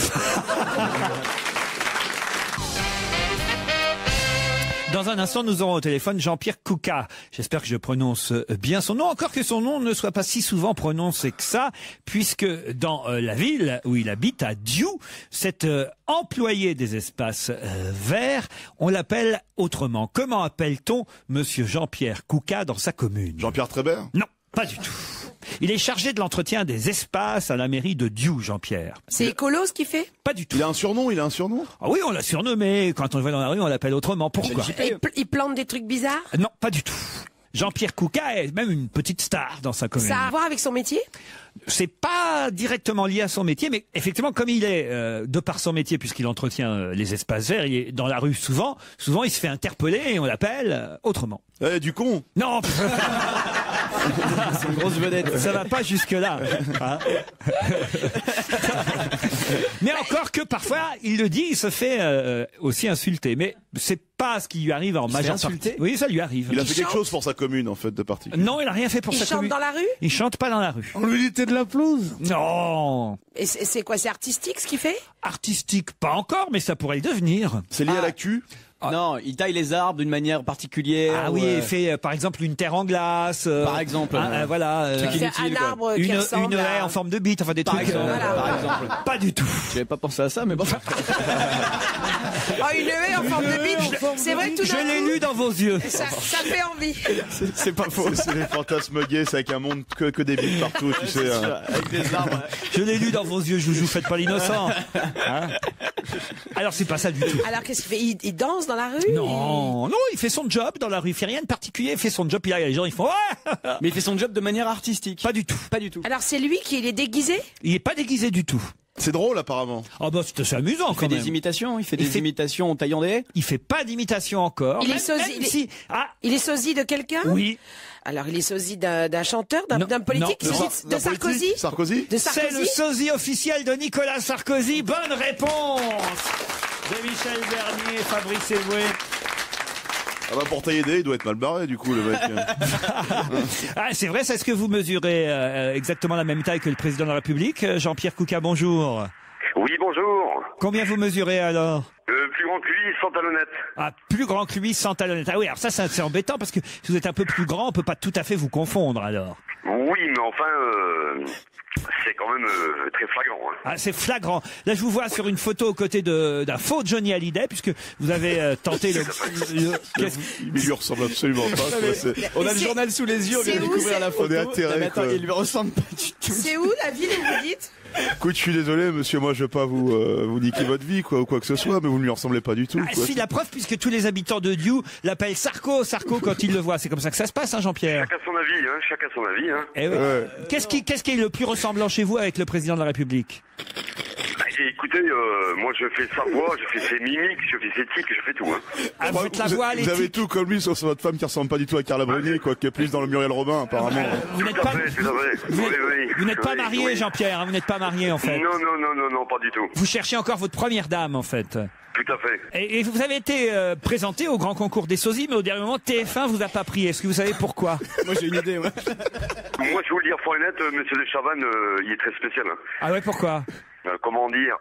[SPEAKER 2] Dans un instant, nous aurons au téléphone Jean-Pierre Kouka. J'espère que je prononce bien son nom, encore que son nom ne soit pas si souvent prononcé que ça, puisque dans la ville où il habite, à Diou, cet employé des espaces verts, on l'appelle autrement. Comment appelle-t-on Monsieur Jean-Pierre Kouka dans sa commune?
[SPEAKER 18] Jean-Pierre Trébert?
[SPEAKER 2] Non, pas du tout. Il est chargé de l'entretien des espaces à la mairie de Diou, Jean-Pierre.
[SPEAKER 3] C'est écolo ce qu'il fait?
[SPEAKER 2] Pas du tout.
[SPEAKER 18] Il a un surnom? Ah
[SPEAKER 2] oui, on l'a surnommé. Quand on le voit dans la rue, on l'appelle autrement. Pourquoi?
[SPEAKER 3] Il plante des trucs bizarres?
[SPEAKER 2] Non, pas du tout. Jean-Pierre Kouka est même une petite star dans sa commune.
[SPEAKER 3] Ça a à voir avec son métier?
[SPEAKER 2] C'est pas directement lié à son métier, mais effectivement, comme il est, de par son métier, puisqu'il entretient les espaces verts, il est dans la rue souvent il se fait interpeller et on l'appelle autrement.
[SPEAKER 18] Du con?
[SPEAKER 2] Non.
[SPEAKER 5] C'est une grosse vedette.
[SPEAKER 2] Ça va pas jusque-là. Hein. Mais encore que parfois, il le dit, il se fait aussi insulter. Mais c'est pas ce qui lui arrive en majeure partie. Oui, ça lui arrive.
[SPEAKER 18] Il a fait quelque chose pour sa commune, en fait, de particulier.
[SPEAKER 2] Non, il a rien fait pour sa commune.
[SPEAKER 3] Il chante dans la rue?
[SPEAKER 2] Il chante pas dans la rue.
[SPEAKER 10] On lui dit t'es de la pelouse?
[SPEAKER 2] Non.
[SPEAKER 3] Et c'est quoi? C'est artistique ce qu'il fait?
[SPEAKER 2] Artistique, pas encore, mais ça pourrait le devenir.
[SPEAKER 18] C'est lié à l'actu?
[SPEAKER 5] Non, il taille les arbres d'une manière particulière.
[SPEAKER 2] Ah oui, il fait par exemple une terre en glace.
[SPEAKER 5] Par exemple.
[SPEAKER 2] Voilà.
[SPEAKER 3] C'est un arbre qui ressemble
[SPEAKER 2] une haie en forme de bite, enfin des trucs.
[SPEAKER 5] Par exemple.
[SPEAKER 2] Pas du tout.
[SPEAKER 5] J'avais pas pensé à ça, mais bon.
[SPEAKER 3] Une haie en forme de bite. C'est vrai que tout d'un coup.
[SPEAKER 2] Je l'ai lu dans vos yeux.
[SPEAKER 3] Ça fait envie.
[SPEAKER 18] C'est pas faux. C'est des fantasmes gays, c'est avec un monde que des bites partout, tu sais.
[SPEAKER 5] Avec des arbres.
[SPEAKER 2] Je l'ai lu dans vos yeux, Joujou, faites pas l'innocent. Hein? Alors c'est pas ça du tout.
[SPEAKER 3] Alors qu'est-ce qu'il fait? Il danse dans la rue?
[SPEAKER 2] Non, il fait son job dans la rue. Il fait rien de particulier, il fait son job. Puis là, les gens ils font ouais.
[SPEAKER 5] Mais il fait son job de manière artistique.
[SPEAKER 2] Pas du tout.
[SPEAKER 3] Alors c'est lui qui est déguisé?
[SPEAKER 2] Il est pas déguisé du tout.
[SPEAKER 18] C'est drôle apparemment.
[SPEAKER 2] Ah bah c'est amusant quand même.
[SPEAKER 5] Il fait des imitations. Il fait des imitations en taillant des haies.
[SPEAKER 2] Il fait pas d'imitation encore.
[SPEAKER 3] Il est sosie. Il est sosie de quelqu'un?
[SPEAKER 2] Oui.
[SPEAKER 3] Alors, il est sosie d'un chanteur, d'un politique, de Sarkozy?
[SPEAKER 2] C'est le sosie officiel de Nicolas Sarkozy. Bonne réponse de Michel Bernier, Fabrice Eboué.
[SPEAKER 18] Ah bah pour tailler des, il doit être mal barré du coup le mec.
[SPEAKER 2] Ah c'est vrai, c'est ce que vous mesurez exactement la même taille que le président de la République. Jean-Pierre Kouka, bonjour.
[SPEAKER 7] Oui, bonjour.
[SPEAKER 2] Combien vous mesurez alors?
[SPEAKER 7] Plus grand que lui, sans talonnette.
[SPEAKER 2] Ah, plus grand que lui, sans talonnette. Ah oui, alors ça c'est embêtant parce que si vous êtes un peu plus grand, on peut pas tout à fait vous confondre alors.
[SPEAKER 7] Oui, mais enfin, c'est quand même très flagrant. Hein.
[SPEAKER 2] Ah, c'est flagrant. Là, je vous vois sur une photo aux côtés d'un faux Johnny Hallyday, puisque vous avez tenté le...
[SPEAKER 18] Il lui ressemble absolument pas.
[SPEAKER 5] On a le journal sous les yeux, on vient de découvrir la photo.
[SPEAKER 18] On est atterré.
[SPEAKER 5] Attends, il lui ressemble pas du tout.
[SPEAKER 3] C'est où la ville où vous dites?
[SPEAKER 18] Écoute, je suis désolé, monsieur, moi, je veux pas vous niquer votre vie, quoi, ou quoi que ce soit, mais vous ne lui ressemblez pas du tout.
[SPEAKER 2] Ah,
[SPEAKER 18] quoi.
[SPEAKER 2] si, la preuve, puisque tous les habitants de Diou l'appellent Sarko quand ils le voient. C'est comme ça que ça se passe, hein, Jean-Pierre?
[SPEAKER 7] Chacun son avis, hein, chacun son avis, hein.
[SPEAKER 2] Eh oui.
[SPEAKER 18] Ouais.
[SPEAKER 2] Qu'est-ce qui est le plus ressemblant chez vous avec le président de la République?
[SPEAKER 7] Bah, écoutez, moi je fais sa voix, je fais ses mimiques, je fais ses tics, je fais tout, hein.
[SPEAKER 2] Ah, vous faites la voix, les
[SPEAKER 18] Vous avez
[SPEAKER 2] tics.
[SPEAKER 18] tout comme lui, sauf votre femme qui ressemble pas du tout à Carla Bruni, quoi, qui est plus dans le Muriel Robin, apparemment.
[SPEAKER 2] Vous n'êtes
[SPEAKER 7] Tout à
[SPEAKER 2] pas,
[SPEAKER 7] fait, tout à fait. Oui, oui.
[SPEAKER 2] vous n'êtes pas
[SPEAKER 7] Oui,
[SPEAKER 2] marié,
[SPEAKER 7] oui.
[SPEAKER 2] Jean-Pierre, hein, vous n'êtes pas marié, en fait.
[SPEAKER 7] Non, pas du tout.
[SPEAKER 2] Vous cherchez encore votre première dame, en fait.
[SPEAKER 7] Tout à fait.
[SPEAKER 2] Et vous avez été présenté au grand concours des sosies, mais au dernier moment, TF1 vous a pas pris. Est-ce que vous savez pourquoi?
[SPEAKER 5] Moi j'ai une idée, ouais.
[SPEAKER 7] Moi, je vais vous le dire fort et net, monsieur de Chavannes, il est très spécial, hein.
[SPEAKER 2] Ah ouais, pourquoi?
[SPEAKER 7] Comment dire,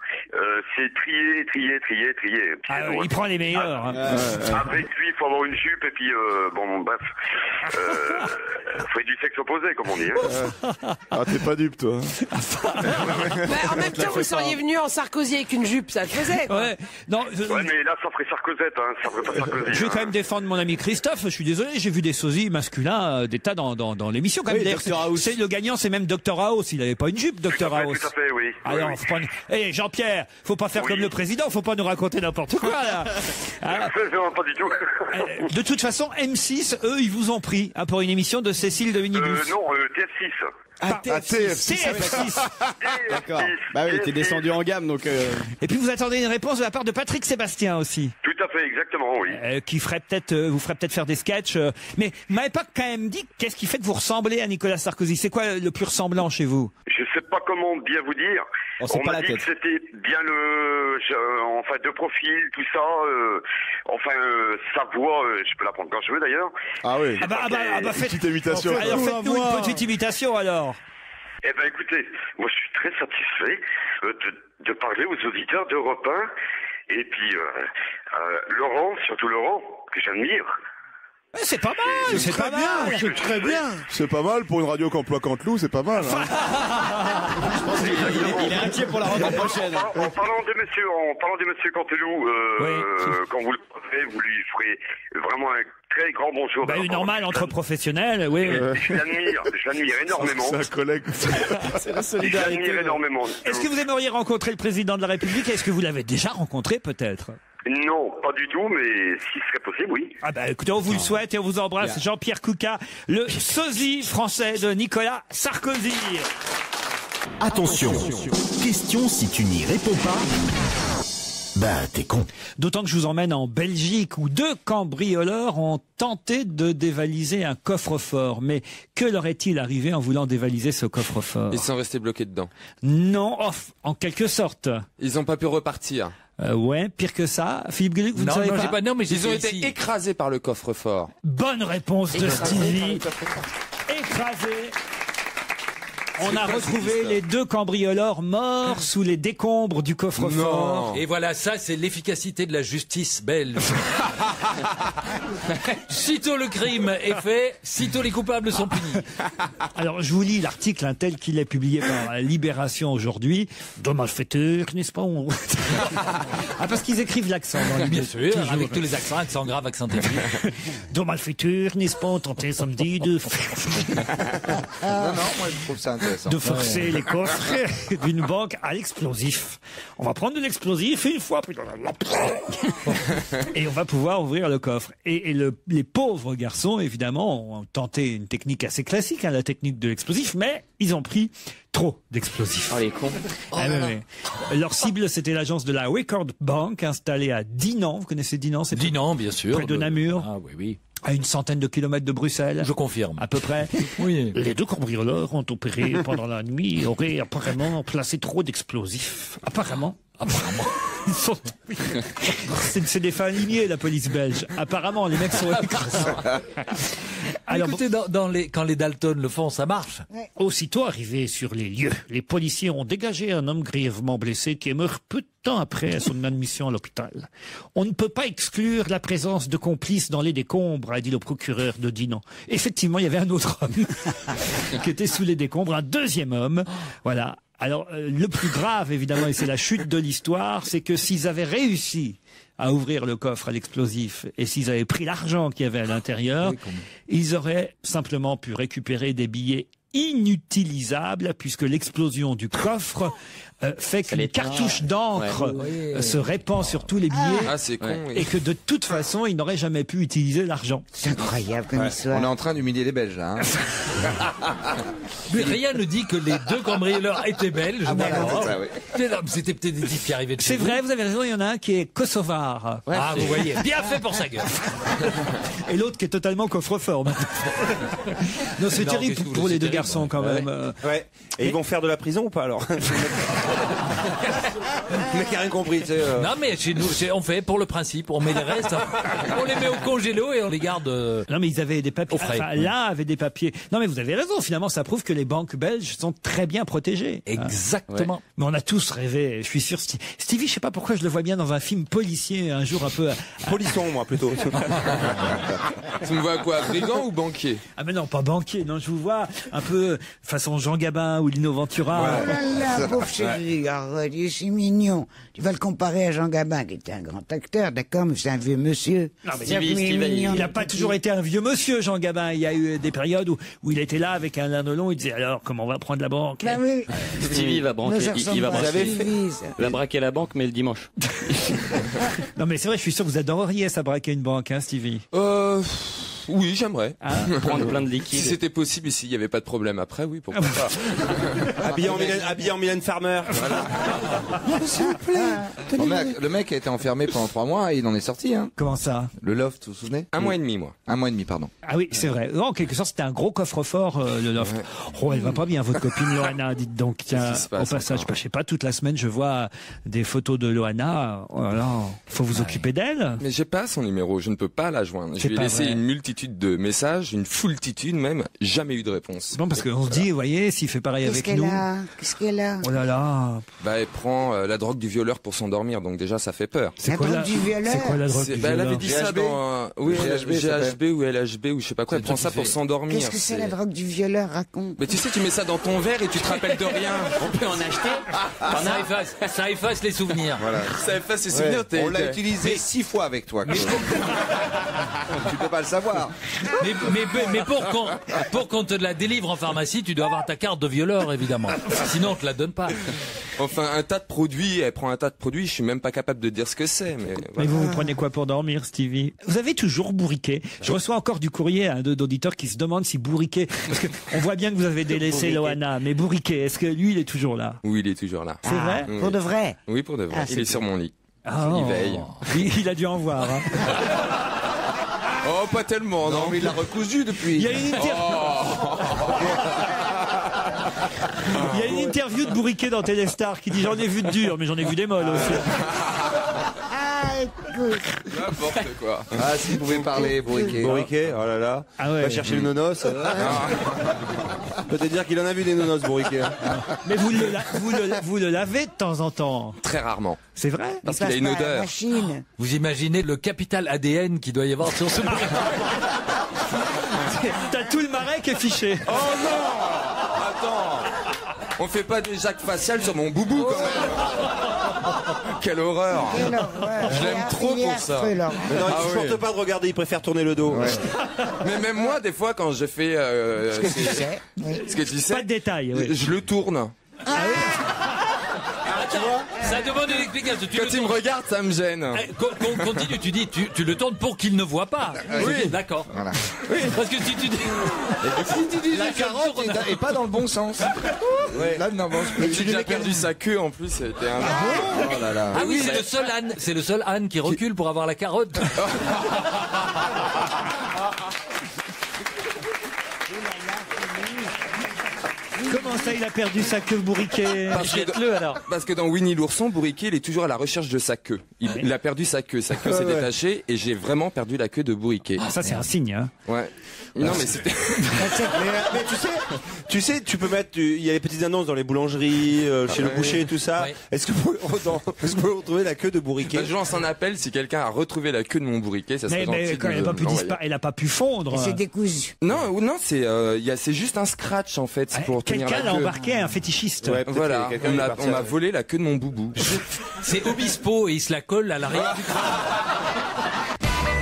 [SPEAKER 7] c'est trier.
[SPEAKER 2] Ah, il prend les meilleurs. Hein.
[SPEAKER 7] Avec lui, il faut avoir une jupe et puis bon bref, faut être du sexe opposé comme on dit. Hein.
[SPEAKER 18] Ah, t'es pas dupe, toi.
[SPEAKER 1] En même temps, vous seriez venu en Sarkozy avec une jupe, ça le faisait. Quoi.
[SPEAKER 2] Ouais. Non,
[SPEAKER 7] Ouais, mais là, ça ferait Sarkozette, hein. Ça ferait pas Sarkozy.
[SPEAKER 2] je vais quand même défendre mon ami Christophe. Je suis désolé, j'ai vu des sosies masculins des tas dans l'émission. Quand même.
[SPEAKER 5] Oui,
[SPEAKER 2] D'ailleurs,
[SPEAKER 5] Dr House.
[SPEAKER 2] c'est le gagnant, c'est même Dr House. Il avait pas une jupe, Dr House.
[SPEAKER 7] Tout à fait, oui.
[SPEAKER 2] Alors,
[SPEAKER 7] oui.
[SPEAKER 2] faut pas... Jean-Pierre, faut pas faire comme le président, faut pas nous raconter n'importe quoi là. Ah.
[SPEAKER 7] Non, pas du tout.
[SPEAKER 2] De toute façon, M6, eux, ils vous ont pris hein, pour une émission de Cécile de Minibus.
[SPEAKER 7] Non, TF6.
[SPEAKER 2] TF6.
[SPEAKER 5] D'accord. Bah oui, t'es descendu en gamme, donc.
[SPEAKER 2] Et puis vous attendez une réponse de la part de Patrick Sébastien aussi.
[SPEAKER 7] Tout à fait, exactement, oui.
[SPEAKER 2] Qui ferait peut-être, vous ferait peut-être faire des sketchs. Mais vous m'avez pas quand même dit qu'est-ce qui fait que vous ressemblez à Nicolas Sarkozy. C'est quoi le plus ressemblant chez vous?
[SPEAKER 7] Je sais pas comment bien vous dire.
[SPEAKER 5] On sait pas
[SPEAKER 7] m'a
[SPEAKER 5] la
[SPEAKER 7] dit
[SPEAKER 5] tête.
[SPEAKER 7] que c'était bien enfin de profil, tout ça. Sa voix, je peux la prendre quand je veux d'ailleurs.
[SPEAKER 18] Ah oui.
[SPEAKER 2] Faites
[SPEAKER 18] Petite imitation.
[SPEAKER 2] alors faites-nous une petite imitation alors.
[SPEAKER 7] Eh ben écoutez, moi je suis très satisfait de parler aux auditeurs d'Europe 1 et puis Laurent, surtout Laurent, que j'admire.
[SPEAKER 2] C'est pas mal, c'est pas mal,
[SPEAKER 10] c'est très bien.
[SPEAKER 18] C'est pas mal pour une radio qui emploie Canteloup, c'est pas mal. Hein.
[SPEAKER 5] Je pense qu'il est inquiet pour la rentrée prochaine.
[SPEAKER 7] En parlant de monsieur Canteloup, quand vous le croiserez, vous lui ferez vraiment un très grand bonjour.
[SPEAKER 2] Normal entre professionnels, oui.
[SPEAKER 7] Je l'admire énormément.
[SPEAKER 18] C'est un collègue.
[SPEAKER 5] C'est la solidarité.
[SPEAKER 7] Je l'admire énormément.
[SPEAKER 2] Est-ce que vous aimeriez rencontrer le président de la République? Est-ce que vous l'avez déjà rencontré peut-être?
[SPEAKER 7] Non, pas du tout, mais si ce serait possible, oui.
[SPEAKER 2] Ah bah écoutez, on vous le souhaite et on vous embrasse. Jean-Pierre Kouka, le sosie français de Nicolas Sarkozy.
[SPEAKER 17] Attention, question si tu n'y réponds pas, bah t'es con.
[SPEAKER 2] D'autant que je vous emmène en Belgique où 2 cambrioleurs ont tenté de dévaliser un coffre-fort. Mais que leur est-il arrivé en voulant dévaliser ce coffre-fort?
[SPEAKER 12] Ils sont restés bloqués dedans.
[SPEAKER 2] Non, en quelque sorte.
[SPEAKER 12] Ils n'ont pas pu repartir.
[SPEAKER 2] Ouais, pire que ça. Philippe Gueluc, vous ne savez pas?
[SPEAKER 12] Ils ont été écrasés par le coffre-fort.
[SPEAKER 2] Bonne réponse de Stevie. Écrasés. On a retrouvé les 2 cambrioleurs morts sous les décombres du coffre-fort.
[SPEAKER 11] Et voilà, ça c'est l'efficacité de la justice belge. Sitôt le crime est fait, sitôt les coupables sont punis.
[SPEAKER 2] Alors je vous lis l'article tel qu'il est publié par Libération aujourd'hui. De malfaiteurs, n'est-ce pas? Parce qu'ils écrivent l'accent.
[SPEAKER 11] Bien sûr, avec tous les accents, accent grave, accent aigu.
[SPEAKER 2] De malfaiteurs, n'est-ce pas? Tenté samedi de...
[SPEAKER 23] Non, moi je trouve ça intéressant.
[SPEAKER 2] De forcer les coffres d'une banque à l'explosif. On va prendre de l'explosif une fois, puis et on va pouvoir ouvrir le coffre. Et les pauvres garçons, évidemment, ont tenté une technique assez classique, la technique de l'explosif, mais ils ont pris trop d'explosifs.
[SPEAKER 4] Oh les cons.
[SPEAKER 2] Leur cible, c'était l'agence de la Record Bank, installée à Dinan. Vous connaissez Dinan? C'est
[SPEAKER 11] Dinan, bien sûr.
[SPEAKER 2] Près de Namur.
[SPEAKER 11] Ah oui.
[SPEAKER 2] À une centaine de kilomètres de Bruxelles.
[SPEAKER 11] Je confirme.
[SPEAKER 2] À peu près.
[SPEAKER 11] Oui.
[SPEAKER 2] Les 2 cambrioleurs ont opéré pendant la nuit et auraient apparemment placé trop d'explosifs. Apparemment. Ils sont... C'est des fins limiers, la police belge. Apparemment, les mecs sont écrasants.
[SPEAKER 11] Alors, écoutez, quand les Dalton le font, ça marche.
[SPEAKER 2] Aussitôt arrivés sur les lieux, les policiers ont dégagé un homme grièvement blessé qui est mort peu de temps après son admission à l'hôpital. On ne peut pas exclure la présence de complices dans les décombres, a dit le procureur de Dinan. Effectivement, il y avait un autre homme qui était sous les décombres, un 2e homme. Voilà. Alors, le plus grave, évidemment, et c'est la chute de l'histoire, c'est que s'ils avaient réussi à ouvrir le coffre à l'explosif et s'ils avaient pris l'argent qu'il y avait à l'intérieur, ils auraient simplement pu récupérer des billets inutilisable puisque l'explosion du coffre fait qu'une cartouche d'encre se répand sur tous les billets
[SPEAKER 12] c'est con, oui.
[SPEAKER 2] et que de toute façon, il n'aurait jamais pu utiliser l'argent.
[SPEAKER 9] C'est incroyable comme histoire.
[SPEAKER 23] On est en train d'humilier les Belges, là. Hein.
[SPEAKER 11] Mais rien ne dit que les deux cambrioleurs étaient belges. C'était peut-être des types qui arrivaient de chez
[SPEAKER 2] C'est
[SPEAKER 11] vous.
[SPEAKER 2] vrai, vous avez raison, il y en a un qui est kosovar.
[SPEAKER 11] Vous voyez, bien fait pour sa gueule.
[SPEAKER 2] Et l'autre qui est totalement coffre-fort. Non, c'est terrible pour les deux garçons quand même.
[SPEAKER 6] Ouais. Et ils vont faire de la prison ou pas alors? Le mec a rien compris. Tu sais,
[SPEAKER 11] Non mais chez nous, on fait pour le principe, on met les restes, on les met au congélo et on les garde.
[SPEAKER 2] Non mais ils avaient des papiers.
[SPEAKER 11] Au frais.
[SPEAKER 2] Enfin, là avaient des papiers. Non mais vous avez raison. Finalement, ça prouve que les banques belges sont très bien protégées.
[SPEAKER 11] Exactement.
[SPEAKER 2] Mais on a tous rêvé. Je suis sûr. Stevie, je sais pas pourquoi je le vois bien dans un film policier un jour un peu.
[SPEAKER 6] Polisson, moi plutôt.
[SPEAKER 12] Tu me vois quoi, brigand ou banquier?
[SPEAKER 2] Ah mais non, pas banquier. Non, je vous vois un peu façon Jean Gabin ou Lino Ventura.
[SPEAKER 9] Oh là là, pauvre chéri, arrête, c'est mignon. Tu vas le comparer à Jean Gabin, qui était un grand acteur, d'accord, mais c'est un vieux monsieur.
[SPEAKER 2] Non, mais il n'a pas toujours été un vieux monsieur, Jean Gabin. Il y a eu des périodes où il était là avec un linolon, il disait alors comment on va prendre la banque?
[SPEAKER 9] Bah oui.
[SPEAKER 13] Stevie va va braquer la banque, mais le dimanche.
[SPEAKER 2] Non mais c'est vrai, je suis sûr que vous adoreriez ça braquer une banque, hein, Stevie.
[SPEAKER 12] Oui, j'aimerais.
[SPEAKER 13] Prendre plein de liquide.
[SPEAKER 12] Si c'était possible, s'il n'y avait pas de problème après, oui, pourquoi pas.
[SPEAKER 6] Habillé en Mylène Farmer. Voilà.
[SPEAKER 23] S'il vous plaît. Le mec a été enfermé pendant 3 mois et il en est sorti. Hein.
[SPEAKER 2] Comment ça?
[SPEAKER 23] Le loft, vous vous souvenez?
[SPEAKER 12] 1 mois et demi, moi.
[SPEAKER 23] 1 mois et demi, pardon.
[SPEAKER 2] Ah oui, c'est vrai. En quelque sorte, c'était un gros coffre-fort, le loft. Oh, elle va pas bien, votre copine Loana, dites donc. Tiens, au passage, je sais pas, toute la semaine, je vois des photos de Loana. Oh là là, faut vous occuper d'elle.
[SPEAKER 12] Mais j'ai pas son numéro, je ne peux pas la joindre. Je lui ai laissé une multitude de messages, une foultitude même, jamais eu de réponse.
[SPEAKER 2] Non, parce qu'on se dit, vous voyez, s'il fait pareil avec nous.
[SPEAKER 9] Qu'est-ce qu'elle a?
[SPEAKER 2] Oh là là.
[SPEAKER 12] Bah, elle prend la drogue du violeur pour s'endormir, donc déjà, ça fait peur.
[SPEAKER 9] La drogue du violeur?
[SPEAKER 2] C'est quoi la drogue du violeur?
[SPEAKER 12] Elle avait dit ça dans, GHB ou LHB ou je sais pas quoi, elle prend ça pour s'endormir.
[SPEAKER 9] Qu'est-ce que c'est la drogue du violeur? Raconte.
[SPEAKER 12] Mais tu sais, tu mets ça dans ton verre et tu te rappelles de rien.
[SPEAKER 13] On peut en acheter.
[SPEAKER 11] Ça efface les souvenirs.
[SPEAKER 23] Voilà.
[SPEAKER 12] Ça efface les souvenirs.
[SPEAKER 23] On l'a utilisé 6 fois avec toi. Tu peux pas le savoir.
[SPEAKER 11] Mais pour qu'on te la délivre en pharmacie, tu dois avoir ta carte de violeur, évidemment. Sinon, on te la donne pas.
[SPEAKER 12] Enfin, un tas de produits, elle prend un tas de produits, je suis même pas capable de dire ce que c'est.
[SPEAKER 2] Mais vous prenez quoi pour dormir, Stevie? Vous avez toujours bourriqué. Je reçois encore du courrier d'auditeurs qui se demandent si bourriqué, parce que on voit bien que vous avez délaissé Loana, mais bourriqué, est-ce que lui, il est toujours là?
[SPEAKER 12] Oui, il est toujours là.
[SPEAKER 2] C'est vrai?
[SPEAKER 9] Pour de vrai?
[SPEAKER 12] Oui, pour de vrai. Il est sur mon lit. Il veille.
[SPEAKER 2] Il a dû en voir. Hein.
[SPEAKER 12] Oh, pas tellement, non.
[SPEAKER 23] Mais il l'a recousu depuis.
[SPEAKER 2] Il y a une interview de Bourriquet dans Téléstar qui dit j'en ai vu de dur, mais j'en ai vu des molles aussi.
[SPEAKER 12] N'importe quoi.
[SPEAKER 23] Ah, si vous pouvez parler, Bourriquet.
[SPEAKER 6] Bourriquet, oh là là.
[SPEAKER 2] Ah ouais.
[SPEAKER 6] Va chercher le nonos. Peut-être dire qu'il en a vu des nonos, Bourriquet.
[SPEAKER 2] Mais vous le lavez de temps en temps.
[SPEAKER 12] Très rarement.
[SPEAKER 2] C'est vrai?
[SPEAKER 12] Parce qu'il a une odeur.
[SPEAKER 11] Vous imaginez le capital ADN qu'il doit y avoir sur ce bourriquet?
[SPEAKER 2] T'as tout le marais qui est fiché.
[SPEAKER 12] Oh non! Attends! On fait pas des jacques faciales sur mon boubou quand même! Quelle horreur! Je l'aime trop pour ça.
[SPEAKER 6] Mais non, il supporte pas de regarder, il préfère tourner le dos.
[SPEAKER 12] Mais même moi, des fois, quand je fais ce que tu sais,
[SPEAKER 2] pas de détails. Oui.
[SPEAKER 12] Je le tourne.
[SPEAKER 2] Ah oui.
[SPEAKER 11] Ça demande une explication.
[SPEAKER 12] Quand il me regarde, ça me gêne.
[SPEAKER 11] Continue, tu dis, tu le tournes pour qu'il ne voit pas.
[SPEAKER 12] Oui,
[SPEAKER 11] d'accord.
[SPEAKER 23] Voilà.
[SPEAKER 11] Oui, parce que si tu dis,
[SPEAKER 23] la carotte est pas dans le bon sens.
[SPEAKER 12] Ouais.
[SPEAKER 23] Là, non, bon,
[SPEAKER 12] j'ai déjà perdu sa queue en plus. C'était un.
[SPEAKER 23] Oh là là.
[SPEAKER 11] Ah oui, c'est le seul âne. C'est le seul âne qui recule pour avoir la carotte.
[SPEAKER 2] Comment ça, il a perdu sa queue, Bourriquet?
[SPEAKER 12] Parce que dans Winnie l'ourson, Bourriquet, il est toujours à la recherche de sa queue. Il a perdu sa queue s'est détachée et j'ai vraiment perdu la queue de Bourriquet.
[SPEAKER 2] Ah, ça, c'est un signe, hein.
[SPEAKER 12] Ouais. Non, mais c'était.
[SPEAKER 6] mais tu sais, tu peux mettre, il y a les petites annonces dans les boulangeries, chez le boucher et tout ça. Ouais. Est-ce que vous pouvez retrouver la queue de Bourriquet?
[SPEAKER 12] Je lance un appel si quelqu'un a retrouvé la queue de mon Bourriquet, ça serait gentil.
[SPEAKER 2] Mais quand elle a pas pu fondre.
[SPEAKER 9] C'est décousu.
[SPEAKER 12] Non, c'est juste un scratch en fait pour tenir la queue.
[SPEAKER 2] Quelqu'un l'a embarqué, un fétichiste.
[SPEAKER 12] Ouais, voilà, on m'a volé la queue de mon boubou.
[SPEAKER 11] C'est Obispo et il se la colle à l'arrière du crâne.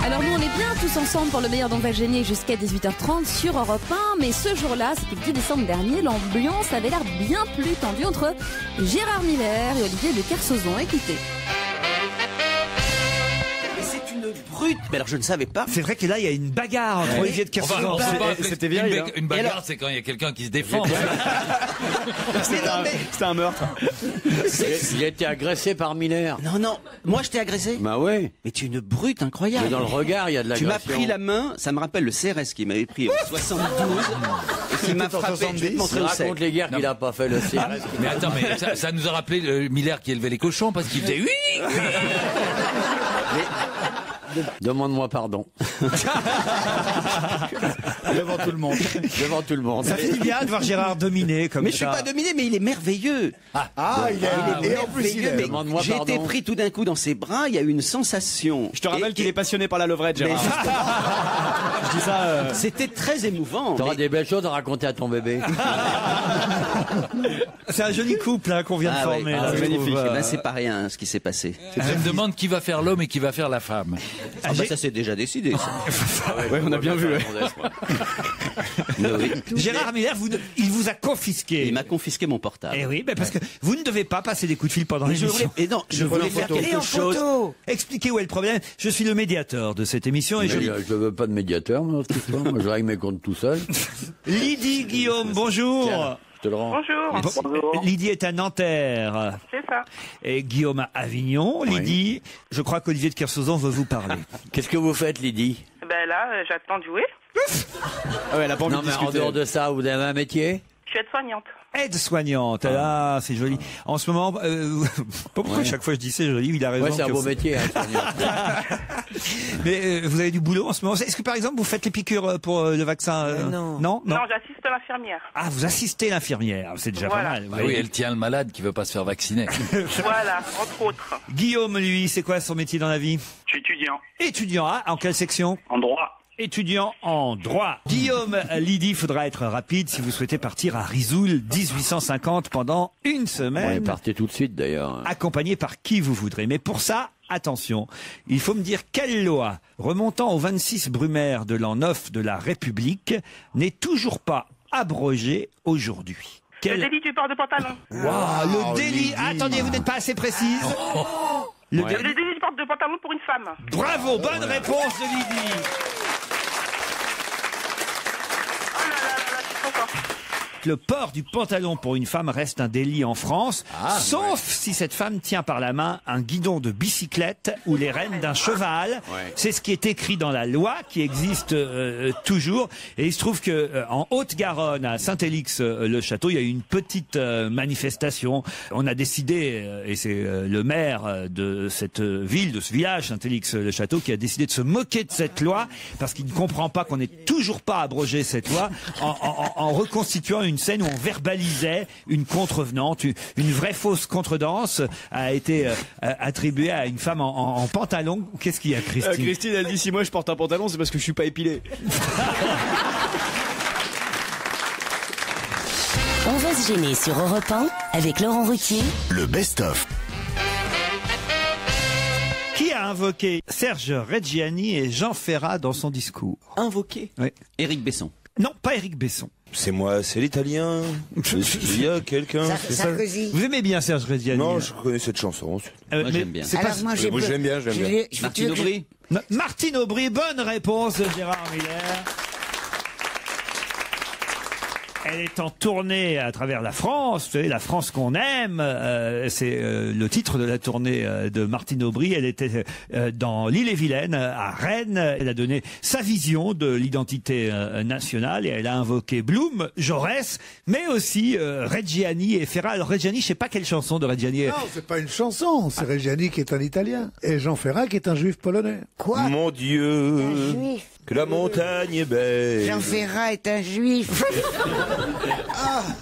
[SPEAKER 3] Alors nous on est
[SPEAKER 14] bien tous ensemble pour le meilleur d'On va gêner jusqu'à 18h30 sur Europe 1. Mais ce jour-là, c'était le 10 décembre dernier, l'ambiance avait l'air bien plus tendue entre Gérard Miller et Olivier de Kersauzon. Écoutez.
[SPEAKER 16] C'est une brute. Mais alors je ne savais pas.
[SPEAKER 2] C'est vrai que là, il y a une bagarre entre Olivier de Kersauzon.
[SPEAKER 11] C'était viril. Une bagarre, c'est quand il y a quelqu'un qui se défend.
[SPEAKER 5] C'était un meurtre.
[SPEAKER 4] Il a été agressé par Miller.
[SPEAKER 16] Non, moi je t'ai agressé.
[SPEAKER 4] Bah ouais.
[SPEAKER 16] Mais tu es une brute incroyable.
[SPEAKER 4] Mais dans le regard, il y a de
[SPEAKER 16] Tu
[SPEAKER 4] l'agression.
[SPEAKER 16] m'as pris la main, ça me rappelle le CRS qui m'avait pris en 72 et qui m'a frappé. Je vais te montrer où c'est.
[SPEAKER 4] Raconte les guerres qu'il a pas fait le CRS.
[SPEAKER 11] Mais attends, mais ça nous a rappelé Miller qui élevait les cochons parce qu'il faisait oui.
[SPEAKER 4] Demande-moi pardon.
[SPEAKER 15] Devant tout le monde.
[SPEAKER 4] Devant tout le monde.
[SPEAKER 2] Ça fait du bien de voir Gérard dominer comme
[SPEAKER 16] Mais
[SPEAKER 2] ça.
[SPEAKER 16] je suis pas dominé, mais il est merveilleux.
[SPEAKER 15] Il est en plus il est.
[SPEAKER 4] Demande-moi
[SPEAKER 16] J'ai
[SPEAKER 4] pardon.
[SPEAKER 16] été pris tout d'un coup dans ses bras, il y a eu une sensation.
[SPEAKER 5] Je te rappelle qu'il est passionné par la levrette, Gérard. Je dis ça.
[SPEAKER 16] C'était très émouvant.
[SPEAKER 4] T'auras
[SPEAKER 16] mais-
[SPEAKER 4] des belles choses à raconter à ton bébé.
[SPEAKER 2] C'est un joli couple qu'on vient de
[SPEAKER 16] Ah ouais,
[SPEAKER 2] former.
[SPEAKER 16] ah,
[SPEAKER 2] là, je
[SPEAKER 16] magnifique.
[SPEAKER 2] trouve.
[SPEAKER 16] Eh ben, c'est pas rien ce qui s'est passé.
[SPEAKER 11] Je me demande qui va faire l'homme et qui va faire la femme.
[SPEAKER 16] Ah bah, ça c'est déjà décidé. Ça.
[SPEAKER 5] Ouais, on a bien vu.
[SPEAKER 16] Mais oui.
[SPEAKER 2] Gérard Miller, il vous a confisqué.
[SPEAKER 16] Il m'a confisqué mon portable.
[SPEAKER 2] Eh oui, parce que vous ne devez pas passer des coups de fil pendant
[SPEAKER 16] Mais je
[SPEAKER 2] l'émission.
[SPEAKER 16] voulais, et non, je voulais faire quelque chose.
[SPEAKER 2] Expliquez où est le problème. Je suis le médiateur de cette émission et
[SPEAKER 4] Mais je veux pas de médiateur, moi, cette histoire. Moi, je règle mes comptes tout seul.
[SPEAKER 2] Lydie Guillaume, bonjour.
[SPEAKER 4] Tiens, je te le rends.
[SPEAKER 19] Bonjour.
[SPEAKER 2] Lydie est à Nanterre.
[SPEAKER 19] C'est ça.
[SPEAKER 2] Et Guillaume à Avignon. Lydie, je crois qu'Olivier de Kersauzon veut vous parler.
[SPEAKER 4] Qu'est-ce que vous faites, Lydie?
[SPEAKER 19] Ben là, j'attends de jouer.
[SPEAKER 5] Ah ouais, elle a pas envie
[SPEAKER 4] Non,
[SPEAKER 5] de
[SPEAKER 4] mais en
[SPEAKER 5] discuter.
[SPEAKER 4] dehors de ça, vous avez un métier?
[SPEAKER 19] Je suis aide-soignante.
[SPEAKER 2] Aide-soignante, là, c'est joli. En ce moment, pourquoi chaque fois je dis c'est joli, il a raison.
[SPEAKER 4] Ouais, c'est un beau métier, hein,
[SPEAKER 2] Mais vous avez du boulot en ce moment. Est-ce que par exemple vous faites les piqûres pour le vaccin
[SPEAKER 19] Non.
[SPEAKER 2] Non,
[SPEAKER 19] Non, j'assiste à l'infirmière.
[SPEAKER 2] Ah, vous assistez l'infirmière, c'est déjà
[SPEAKER 19] Voilà.
[SPEAKER 2] pas mal.
[SPEAKER 11] Bah oui, elle tient le malade qui veut pas se faire vacciner.
[SPEAKER 19] Voilà, entre autres.
[SPEAKER 2] Guillaume, lui, c'est quoi son métier dans la vie?
[SPEAKER 20] Je suis étudiant.
[SPEAKER 2] Étudiant, en quelle section?
[SPEAKER 20] En droit.
[SPEAKER 2] Étudiant en droit. Guillaume, Lydie, faudra être rapide si vous souhaitez partir à Risoul 1850 pendant une semaine.
[SPEAKER 4] Ouais, partez tout de suite, d'ailleurs.
[SPEAKER 2] Accompagné par qui vous voudrez. Mais pour ça, attention, il faut me dire quelle loi, remontant au 26 Brumaire de l'an 9 de la République, n'est toujours pas abrogée aujourd'hui.
[SPEAKER 19] Le délit du port de pantalon.
[SPEAKER 2] Le délit... Attendez, vous n'êtes pas assez précise. Le
[SPEAKER 19] Le délit du port de pantalon pour une femme.
[SPEAKER 2] Bravo, bonne réponse de Lydie. Le port du pantalon pour une femme reste un délit en France, sauf si cette femme tient par la main un guidon de bicyclette ou les rênes d'un cheval.
[SPEAKER 4] Ouais.
[SPEAKER 2] C'est ce qui est écrit dans la loi, qui existe toujours. Et il se trouve que en Haute-Garonne, à Saint-Élix-le-Château, il y a eu une petite manifestation. On a décidé, et c'est le maire de cette ville, de ce village, Saint-Élix-le-Château, qui a décidé de se moquer de cette loi, parce qu'il ne comprend pas qu'on n'ait toujours pas abrogé cette loi, en reconstituant une scène où on verbalisait une contrevenante, une vraie fausse contredanse a été attribuée à une femme en pantalon. Qu'est-ce qu'il y a, Christine?
[SPEAKER 5] Christine, elle dit si moi je porte un pantalon, c'est parce que je suis pas épilé.
[SPEAKER 8] On va se gêner sur Europe 1 avec Laurent Ruquier.
[SPEAKER 17] Le best-of.
[SPEAKER 2] Qui a invoqué Serge Reggiani et Jean Ferrat dans son discours?
[SPEAKER 16] Invoqué?
[SPEAKER 2] Oui.
[SPEAKER 16] Éric Besson.
[SPEAKER 2] Non, pas Éric Besson.
[SPEAKER 6] C'est moi, c'est l'italien. Il y a quelqu'un.
[SPEAKER 9] Sarkozy.
[SPEAKER 2] Vous aimez bien Serge Reggiani?
[SPEAKER 6] Non, je connais cette chanson.
[SPEAKER 16] Moi,
[SPEAKER 2] mais
[SPEAKER 16] j'aime bien.
[SPEAKER 2] c'est
[SPEAKER 9] Alors
[SPEAKER 2] pas-
[SPEAKER 9] moi, j'ai
[SPEAKER 6] Moi, j'aime bien, j'aime bien.
[SPEAKER 16] Martine Aubry.
[SPEAKER 2] Non, Martine Aubry, bonne réponse de Gérard Miller. Elle est en tournée à travers la France, vous savez, la France qu'on aime. C'est le titre de la tournée de Martine Aubry. Elle était dans l'Ille-et-Vilaine, à Rennes. Elle a donné sa vision de l'identité nationale et elle a invoqué Blum, Jaurès, mais aussi Reggiani et Ferrat. Alors Reggiani, je sais pas quelle chanson de Reggiani.
[SPEAKER 10] Non, c'est pas une chanson, c'est Reggiani qui est un Italien et Jean Ferrat qui est un Juif polonais.
[SPEAKER 9] Quoi?
[SPEAKER 6] Mon Dieu,
[SPEAKER 9] Un juif.
[SPEAKER 6] que la montagne est belle.
[SPEAKER 9] Jean Ferrat est un juif.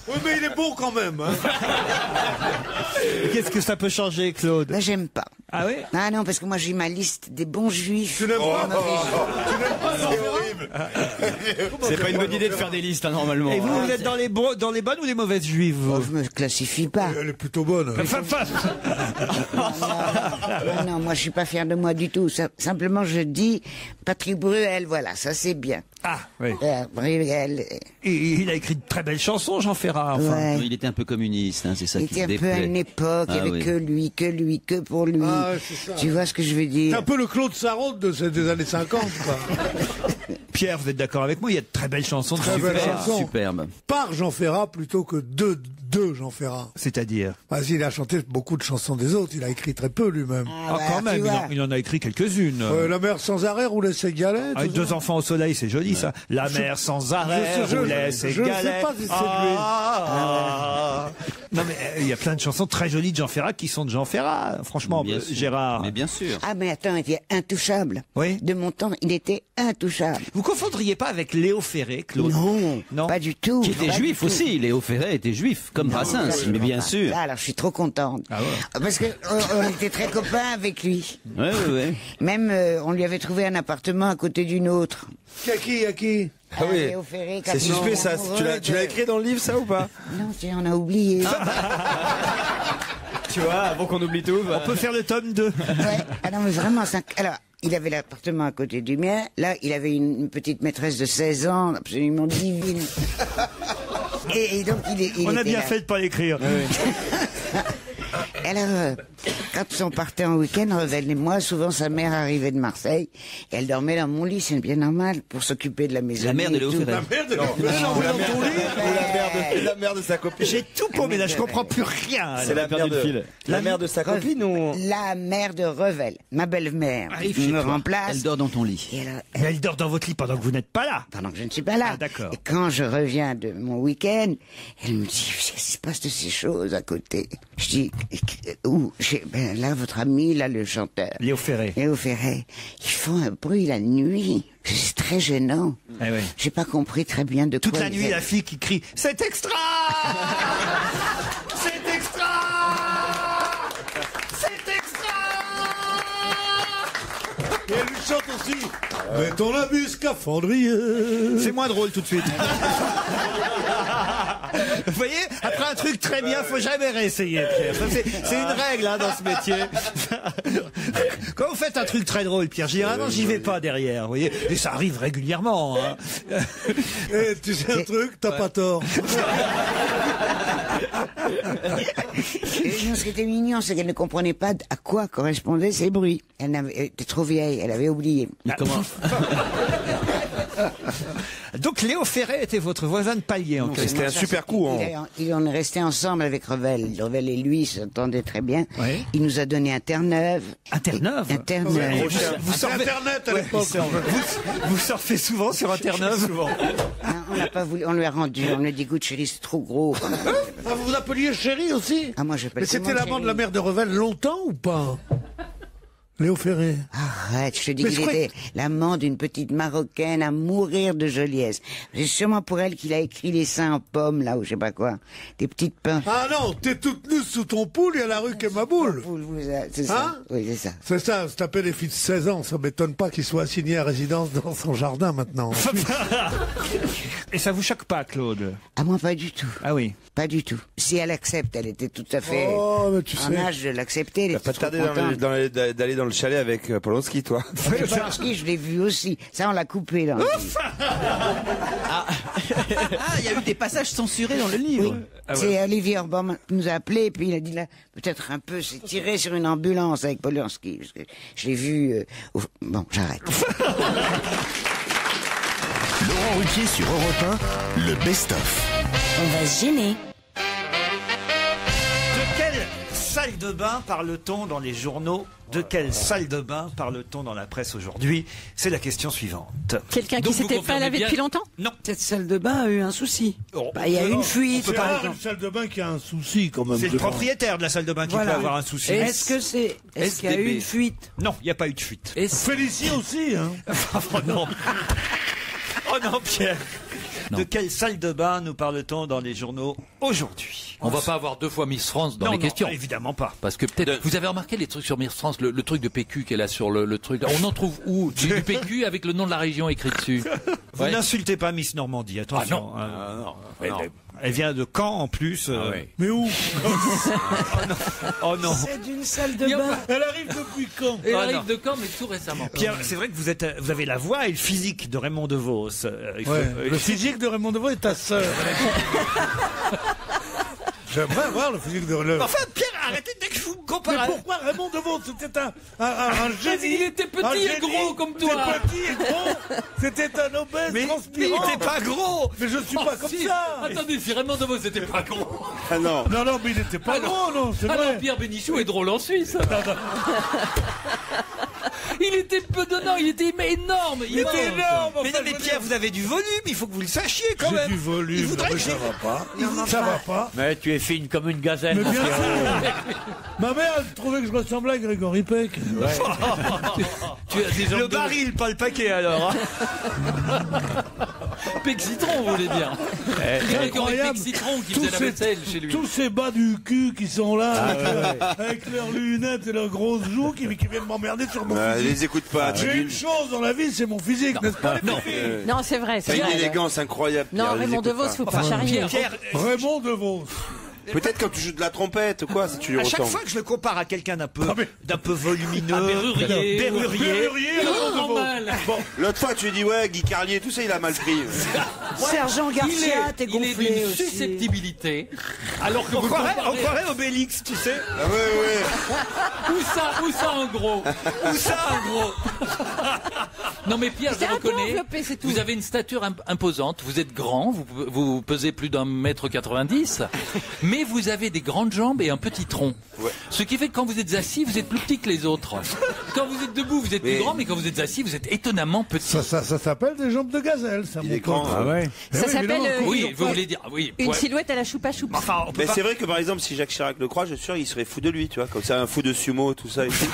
[SPEAKER 10] Oui, mais il est bon quand même. Hein.
[SPEAKER 2] Qu'est-ce que ça peut changer, Claude?
[SPEAKER 9] Ben, j'aime pas.
[SPEAKER 2] Ah oui?
[SPEAKER 9] Ah non, parce que moi j'ai ma liste des bons juifs.
[SPEAKER 10] Tu n'aimes pas
[SPEAKER 9] mauvais juifs.
[SPEAKER 10] Tu n'aimes pas Jean Ferrat?
[SPEAKER 5] C'est pas une bonne idée de faire des listes, hein, normalement.
[SPEAKER 2] Et vous êtes dans les bonnes ou les mauvaises juives vous?
[SPEAKER 9] Je me classifie pas.
[SPEAKER 10] Elle est plutôt bonne.
[SPEAKER 9] Non, moi je suis pas fier de moi du tout. Simplement je dis Patrick Bruel, voilà, ça c'est bien.
[SPEAKER 2] Ah, oui.
[SPEAKER 9] Bruel.
[SPEAKER 2] Il a écrit de très belles chansons, Jean Ferrat. Enfin.
[SPEAKER 9] Ouais.
[SPEAKER 16] Il était un peu communiste, hein, c'est ça
[SPEAKER 9] Il
[SPEAKER 16] qui
[SPEAKER 9] était un peu à
[SPEAKER 16] déplaît.
[SPEAKER 9] une époque, il y avait que lui, que pour lui.
[SPEAKER 10] Ah, c'est ça.
[SPEAKER 9] Tu vois ce que je veux
[SPEAKER 10] C'est
[SPEAKER 9] dire?
[SPEAKER 10] un peu le Claude Sarraute des années 50, quoi.
[SPEAKER 2] Pierre, vous êtes d'accord avec moi? Il y a de très belles chansons.
[SPEAKER 10] Très belles chansons.
[SPEAKER 16] Superbe.
[SPEAKER 10] Par Jean Ferrat plutôt que de Jean Ferrat.
[SPEAKER 2] C'est-à-dire?
[SPEAKER 10] Il a chanté beaucoup de chansons des autres, il a écrit très peu lui-même.
[SPEAKER 2] Quand même, il en a écrit quelques-unes.
[SPEAKER 10] La mer sans arrêt roulait ses galets.
[SPEAKER 2] Avec deux enfants au soleil, c'est joli ça. La mer sans arrêt roulait ses galets.
[SPEAKER 10] Je sais pas si c'est lui.
[SPEAKER 2] Non mais il y a plein de chansons très jolies de Jean Ferrat qui sont de Jean Ferrat. Franchement,
[SPEAKER 16] Bien sûr.
[SPEAKER 2] Gérard.
[SPEAKER 16] Mais bien sûr.
[SPEAKER 9] Ah mais attends, il était intouchable.
[SPEAKER 2] Oui.
[SPEAKER 9] De mon temps, il était intouchable.
[SPEAKER 2] Vous confondriez pas avec Léo Ferré, Claude?
[SPEAKER 9] Non, pas du tout.
[SPEAKER 16] Qui était
[SPEAKER 9] pas
[SPEAKER 16] juif
[SPEAKER 9] du tout.
[SPEAKER 16] aussi. Léo Ferré était juif, comme Brassens, mais bien sûr.
[SPEAKER 9] Alors je suis trop contente.
[SPEAKER 2] Ah ouais.
[SPEAKER 9] Parce que on était très copains avec lui.
[SPEAKER 16] Ouais.
[SPEAKER 9] Même on lui avait trouvé un appartement à côté d'une autre.
[SPEAKER 10] À qui
[SPEAKER 23] Ah oui.
[SPEAKER 9] Léo Ferré,
[SPEAKER 23] C'est suspect ça. Tu l'as écrit dans le livre ça ou pas?
[SPEAKER 9] Non, on a oublié.
[SPEAKER 5] Tu vois, avant qu'on oublie tout.
[SPEAKER 2] On peut faire le tome 2.
[SPEAKER 9] Ouais. Ah non, mais vraiment, alors, il avait l'appartement à côté du mien. Là, il avait une petite maîtresse de 16 ans, absolument divine. Et donc,
[SPEAKER 2] On a
[SPEAKER 9] était
[SPEAKER 2] bien
[SPEAKER 9] là.
[SPEAKER 2] fait de pas l'écrire.
[SPEAKER 9] Alors, quand on partait en week-end, Revel et moi, souvent sa mère arrivait de Marseille, et elle dormait dans mon lit, c'est bien normal, pour s'occuper de la maison.
[SPEAKER 16] La mère de Léo Ferré.
[SPEAKER 23] La mère de sa copine.
[SPEAKER 2] J'ai tout paumé là, je comprends plus rien.
[SPEAKER 23] C'est la mère de sa copine ou?
[SPEAKER 9] La mère de Revel, ma belle-mère, me remplace.
[SPEAKER 16] Elle dort dans ton lit.
[SPEAKER 9] Et
[SPEAKER 2] Mais elle dort dans votre lit pendant que vous n'êtes pas là.
[SPEAKER 9] pendant que je ne suis pas là.
[SPEAKER 2] Ah, d'accord.
[SPEAKER 9] Et quand je reviens de mon week-end, elle me dit, qu'est-ce qui se passe de ces choses à côté? Je dis, où? Là, votre ami, là, le chanteur.
[SPEAKER 2] Léo Ferré.
[SPEAKER 9] Léo Ferré. Ils font un bruit la nuit. C'est très gênant.
[SPEAKER 2] Eh oui.
[SPEAKER 9] J'ai pas compris très bien de
[SPEAKER 2] Toute
[SPEAKER 9] quoi.
[SPEAKER 2] la
[SPEAKER 9] ils
[SPEAKER 2] nuit,
[SPEAKER 9] avaient-
[SPEAKER 2] la fille qui crie « C'est extra C'est extra C'est extra !»
[SPEAKER 10] Et elle lui chante aussi. Mais ton habit scaphandrier.
[SPEAKER 2] C'est moins drôle tout de suite. Vous voyez, après un truc très bien, faut jamais réessayer, Pierre. Ça, c'est une règle hein, dans ce métier. Quand vous faites un truc très drôle, Pierre, généralement, j'y vais pas derrière, vous voyez. Et ça arrive régulièrement. Hein.
[SPEAKER 10] Et tu sais un truc, t'as pas tort.
[SPEAKER 9] Et non, ce qui était mignon, c'est qu'elle ne comprenait pas à quoi correspondaient ces bruits. Elle était trop vieille, elle avait oublié.
[SPEAKER 2] Mais comment Donc Léo Ferré était votre voisin de palier en quelque sorte.
[SPEAKER 23] C'était un super coup.
[SPEAKER 9] Il en est resté ensemble avec Revel. Revel et lui s'entendaient très bien.
[SPEAKER 2] Oui.
[SPEAKER 9] Il nous a donné un Terre-Neuve.
[SPEAKER 2] Un Terre-Neuve
[SPEAKER 9] Terre-Neuve.
[SPEAKER 2] Vous surfez...
[SPEAKER 10] Internet à l'époque.
[SPEAKER 2] Vous surfez souvent sur un Terre-Neuve
[SPEAKER 9] On n'a pas voulu, on lui a rendu. On lui a dit, écoute, chérie, c'est trop gros.
[SPEAKER 10] Ah, vous vous appeliez chérie aussi?
[SPEAKER 9] Ah, moi, j'appelle
[SPEAKER 10] Mais
[SPEAKER 9] tout le
[SPEAKER 10] c'était
[SPEAKER 9] monde
[SPEAKER 10] l'amant de
[SPEAKER 9] chérie.
[SPEAKER 10] la mère de Revel longtemps ou pas? Léo Ferré.
[SPEAKER 9] Arrête, je te dis
[SPEAKER 10] Mais
[SPEAKER 9] qu'il
[SPEAKER 10] je crois
[SPEAKER 9] était l'amant d'une petite Marocaine à mourir de joliesse. C'est sûrement pour elle qu'il a écrit les seins en pomme, là, ou je sais pas quoi. Des petites pinces.
[SPEAKER 10] Ah non, t'es toute nue sous ton poule, il y a la rue Kemaboul.
[SPEAKER 9] C'est ça.
[SPEAKER 10] Hein?
[SPEAKER 9] Oui, c'est ça.
[SPEAKER 10] C'est ça, se taper les filles de 16 ans, ça m'étonne pas qu'il soit assigné à résidence dans son jardin maintenant.
[SPEAKER 2] Et ça vous choque pas, Claude?
[SPEAKER 9] Ah, moi, pas du tout.
[SPEAKER 2] Ah oui.
[SPEAKER 9] Pas du tout. Si elle accepte, elle était tout à fait
[SPEAKER 10] Oh, mais tu
[SPEAKER 9] en
[SPEAKER 10] sais.
[SPEAKER 9] âge de l'accepter. Elle
[SPEAKER 23] T'as
[SPEAKER 9] était
[SPEAKER 23] pas
[SPEAKER 9] trop
[SPEAKER 23] tardé
[SPEAKER 9] contente.
[SPEAKER 23] d'aller dans le chalet avec Polonsky, toi.
[SPEAKER 9] Polanski, je l'ai vu aussi. Ça, on l'a coupé, là.
[SPEAKER 16] Ah, il y a eu des passages censurés dans le livre.
[SPEAKER 9] C'est Olivier Orban qui nous a appelés, et puis il a dit là, peut-être un peu, c'est tiré sur une ambulance avec Polanski. Parce que je l'ai vu. Bon, j'arrête.
[SPEAKER 17] Laurent Ruquier sur Europe 1, le best-of.
[SPEAKER 8] On va se gêner.
[SPEAKER 2] De quelle salle de bain parle-t-on dans les journaux? De quelle salle de bain parle-t-on dans la presse aujourd'hui? C'est la question suivante.
[SPEAKER 1] Quelqu'un qui
[SPEAKER 11] Donc, vous
[SPEAKER 1] s'était pas
[SPEAKER 11] confirmez
[SPEAKER 1] lavé
[SPEAKER 11] bien-
[SPEAKER 1] depuis longtemps?
[SPEAKER 2] Non.
[SPEAKER 1] Cette salle de bain a eu un souci.
[SPEAKER 9] Bah, il y a eu une fuite.
[SPEAKER 10] C'est
[SPEAKER 9] par
[SPEAKER 10] rare
[SPEAKER 9] exemple.
[SPEAKER 10] une salle de bain qui a un souci quand même.
[SPEAKER 2] C'est le propriétaire de la salle de bain qui
[SPEAKER 1] Voilà.
[SPEAKER 2] peut avoir un souci.
[SPEAKER 1] Est-ce qu'il y a eu une fuite?
[SPEAKER 2] Non, il n'y a pas eu de fuite.
[SPEAKER 10] Félicie aussi, hein.
[SPEAKER 2] Oh non. Oh non, Pierre. De quelle salle de bain nous parle-t-on dans les journaux aujourd'hui?
[SPEAKER 11] On va pas avoir 2 fois Miss France dans les questions.
[SPEAKER 2] Évidemment pas.
[SPEAKER 11] Parce que peut-être, vous avez remarqué les trucs sur Miss France, le truc de PQ qui est là sur le truc. On en trouve où? Du PQ avec le nom de la région écrit dessus.
[SPEAKER 2] Vous n'insultez pas Miss Normandie, attention. Elle vient de Caen en plus.
[SPEAKER 10] Mais où?
[SPEAKER 2] Oh non.
[SPEAKER 1] C'est d'une salle de bain.
[SPEAKER 10] Elle arrive depuis quand?
[SPEAKER 11] Elle arrive de Caen, mais tout récemment.
[SPEAKER 2] Pierre, c'est vrai que vous avez la voix et le physique de Raymond DeVos.
[SPEAKER 10] Le physique de Raymond DeVos est ta sœur. J'aimerais voir le physique de Raymond.
[SPEAKER 2] Enfin, Pierre, arrêtez dès que vous comparez.
[SPEAKER 10] Mais pourquoi Raymond DeVos? C'était un génie.
[SPEAKER 11] Il était petit et gros comme toi.
[SPEAKER 10] Petit et gros. C'était un obèse transpirant.
[SPEAKER 2] Mais il était pas gros.
[SPEAKER 10] Mais je suis pas comme ça.
[SPEAKER 11] Attendez, si Raymond DeVos c'était pas gros.
[SPEAKER 6] Ah non.
[SPEAKER 10] Non, mais il était pas gros, non, c'est vrai.
[SPEAKER 11] Pierre Bénichou est drôle en Suisse. Il était peu donnant, il était énorme.
[SPEAKER 10] Il était énorme.
[SPEAKER 2] Mais Pierre, vous avez du volume, il faut que vous le sachiez quand même.
[SPEAKER 10] J'ai du volume, ça va pas. Ça va pas.
[SPEAKER 4] Mais tu es fine comme une gazelle.
[SPEAKER 10] Mais bien sûr. Ma mère, elle trouvait que je ressemblais à Grégory Peck.
[SPEAKER 11] Tu as des jambes
[SPEAKER 2] le baril, pas le paquet alors.
[SPEAKER 11] Peck Citron, vous voulez dire. Grégory Peck Citron qui faisait la vaisselle chez lui.
[SPEAKER 10] Tous ces bas du cul qui sont là, avec leurs lunettes et leurs grosses joues, qui viennent m'emmerder sur mon physique.
[SPEAKER 6] Les écoute pas.
[SPEAKER 10] J'ai une chose dans la vie, c'est mon physique, n'est-ce pas?
[SPEAKER 1] Non, c'est vrai.
[SPEAKER 6] T'as une élégance incroyable.
[SPEAKER 1] Non, Raymond DeVos, faut pas charrier.
[SPEAKER 10] Raymond DeVos.
[SPEAKER 6] Peut-être quand tu joues de la trompette ou quoi, si tu lui
[SPEAKER 2] À chaque
[SPEAKER 6] ressembles.
[SPEAKER 2] fois que je le compare à quelqu'un d'un peu volumineux,
[SPEAKER 11] Berrurier.
[SPEAKER 6] Bon, l'autre fois tu lui dis Guy Carlier, tout ça il a mal pris.
[SPEAKER 1] Sergent Garcia, t'es gonflé
[SPEAKER 11] Il est d'une
[SPEAKER 1] aussi.
[SPEAKER 11] susceptibilité. Alors que
[SPEAKER 2] on croirait Obélix, tu sais.
[SPEAKER 6] Ah ouais.
[SPEAKER 11] Où ça en gros?
[SPEAKER 2] Où ça en gros?
[SPEAKER 11] Non mais Pierre, je reconnais,
[SPEAKER 1] c'est tout.
[SPEAKER 11] vous avez une stature imposante, vous êtes grand, vous pesez plus d'1,90 m, mais vous avez des grandes jambes et un petit tronc.
[SPEAKER 6] Ouais.
[SPEAKER 11] Ce qui fait que quand vous êtes assis, vous êtes plus petit que les autres. Quand vous êtes debout, vous êtes plus grand, mais quand vous êtes assis, vous êtes étonnamment petit.
[SPEAKER 10] Ça s'appelle des jambes de gazelle, ça, mon
[SPEAKER 6] grand.
[SPEAKER 10] pote.
[SPEAKER 6] Ah ouais.
[SPEAKER 1] Ça s'appelle
[SPEAKER 11] Oui, vous voulez dire, oui.
[SPEAKER 1] une silhouette à la choupa choupa.
[SPEAKER 2] Enfin,
[SPEAKER 6] Mais c'est vrai que par exemple, si Jacques Chirac le croit, je suis sûr, il serait fou de lui, tu vois, comme ça, un fou de sumo, tout ça. Et tout.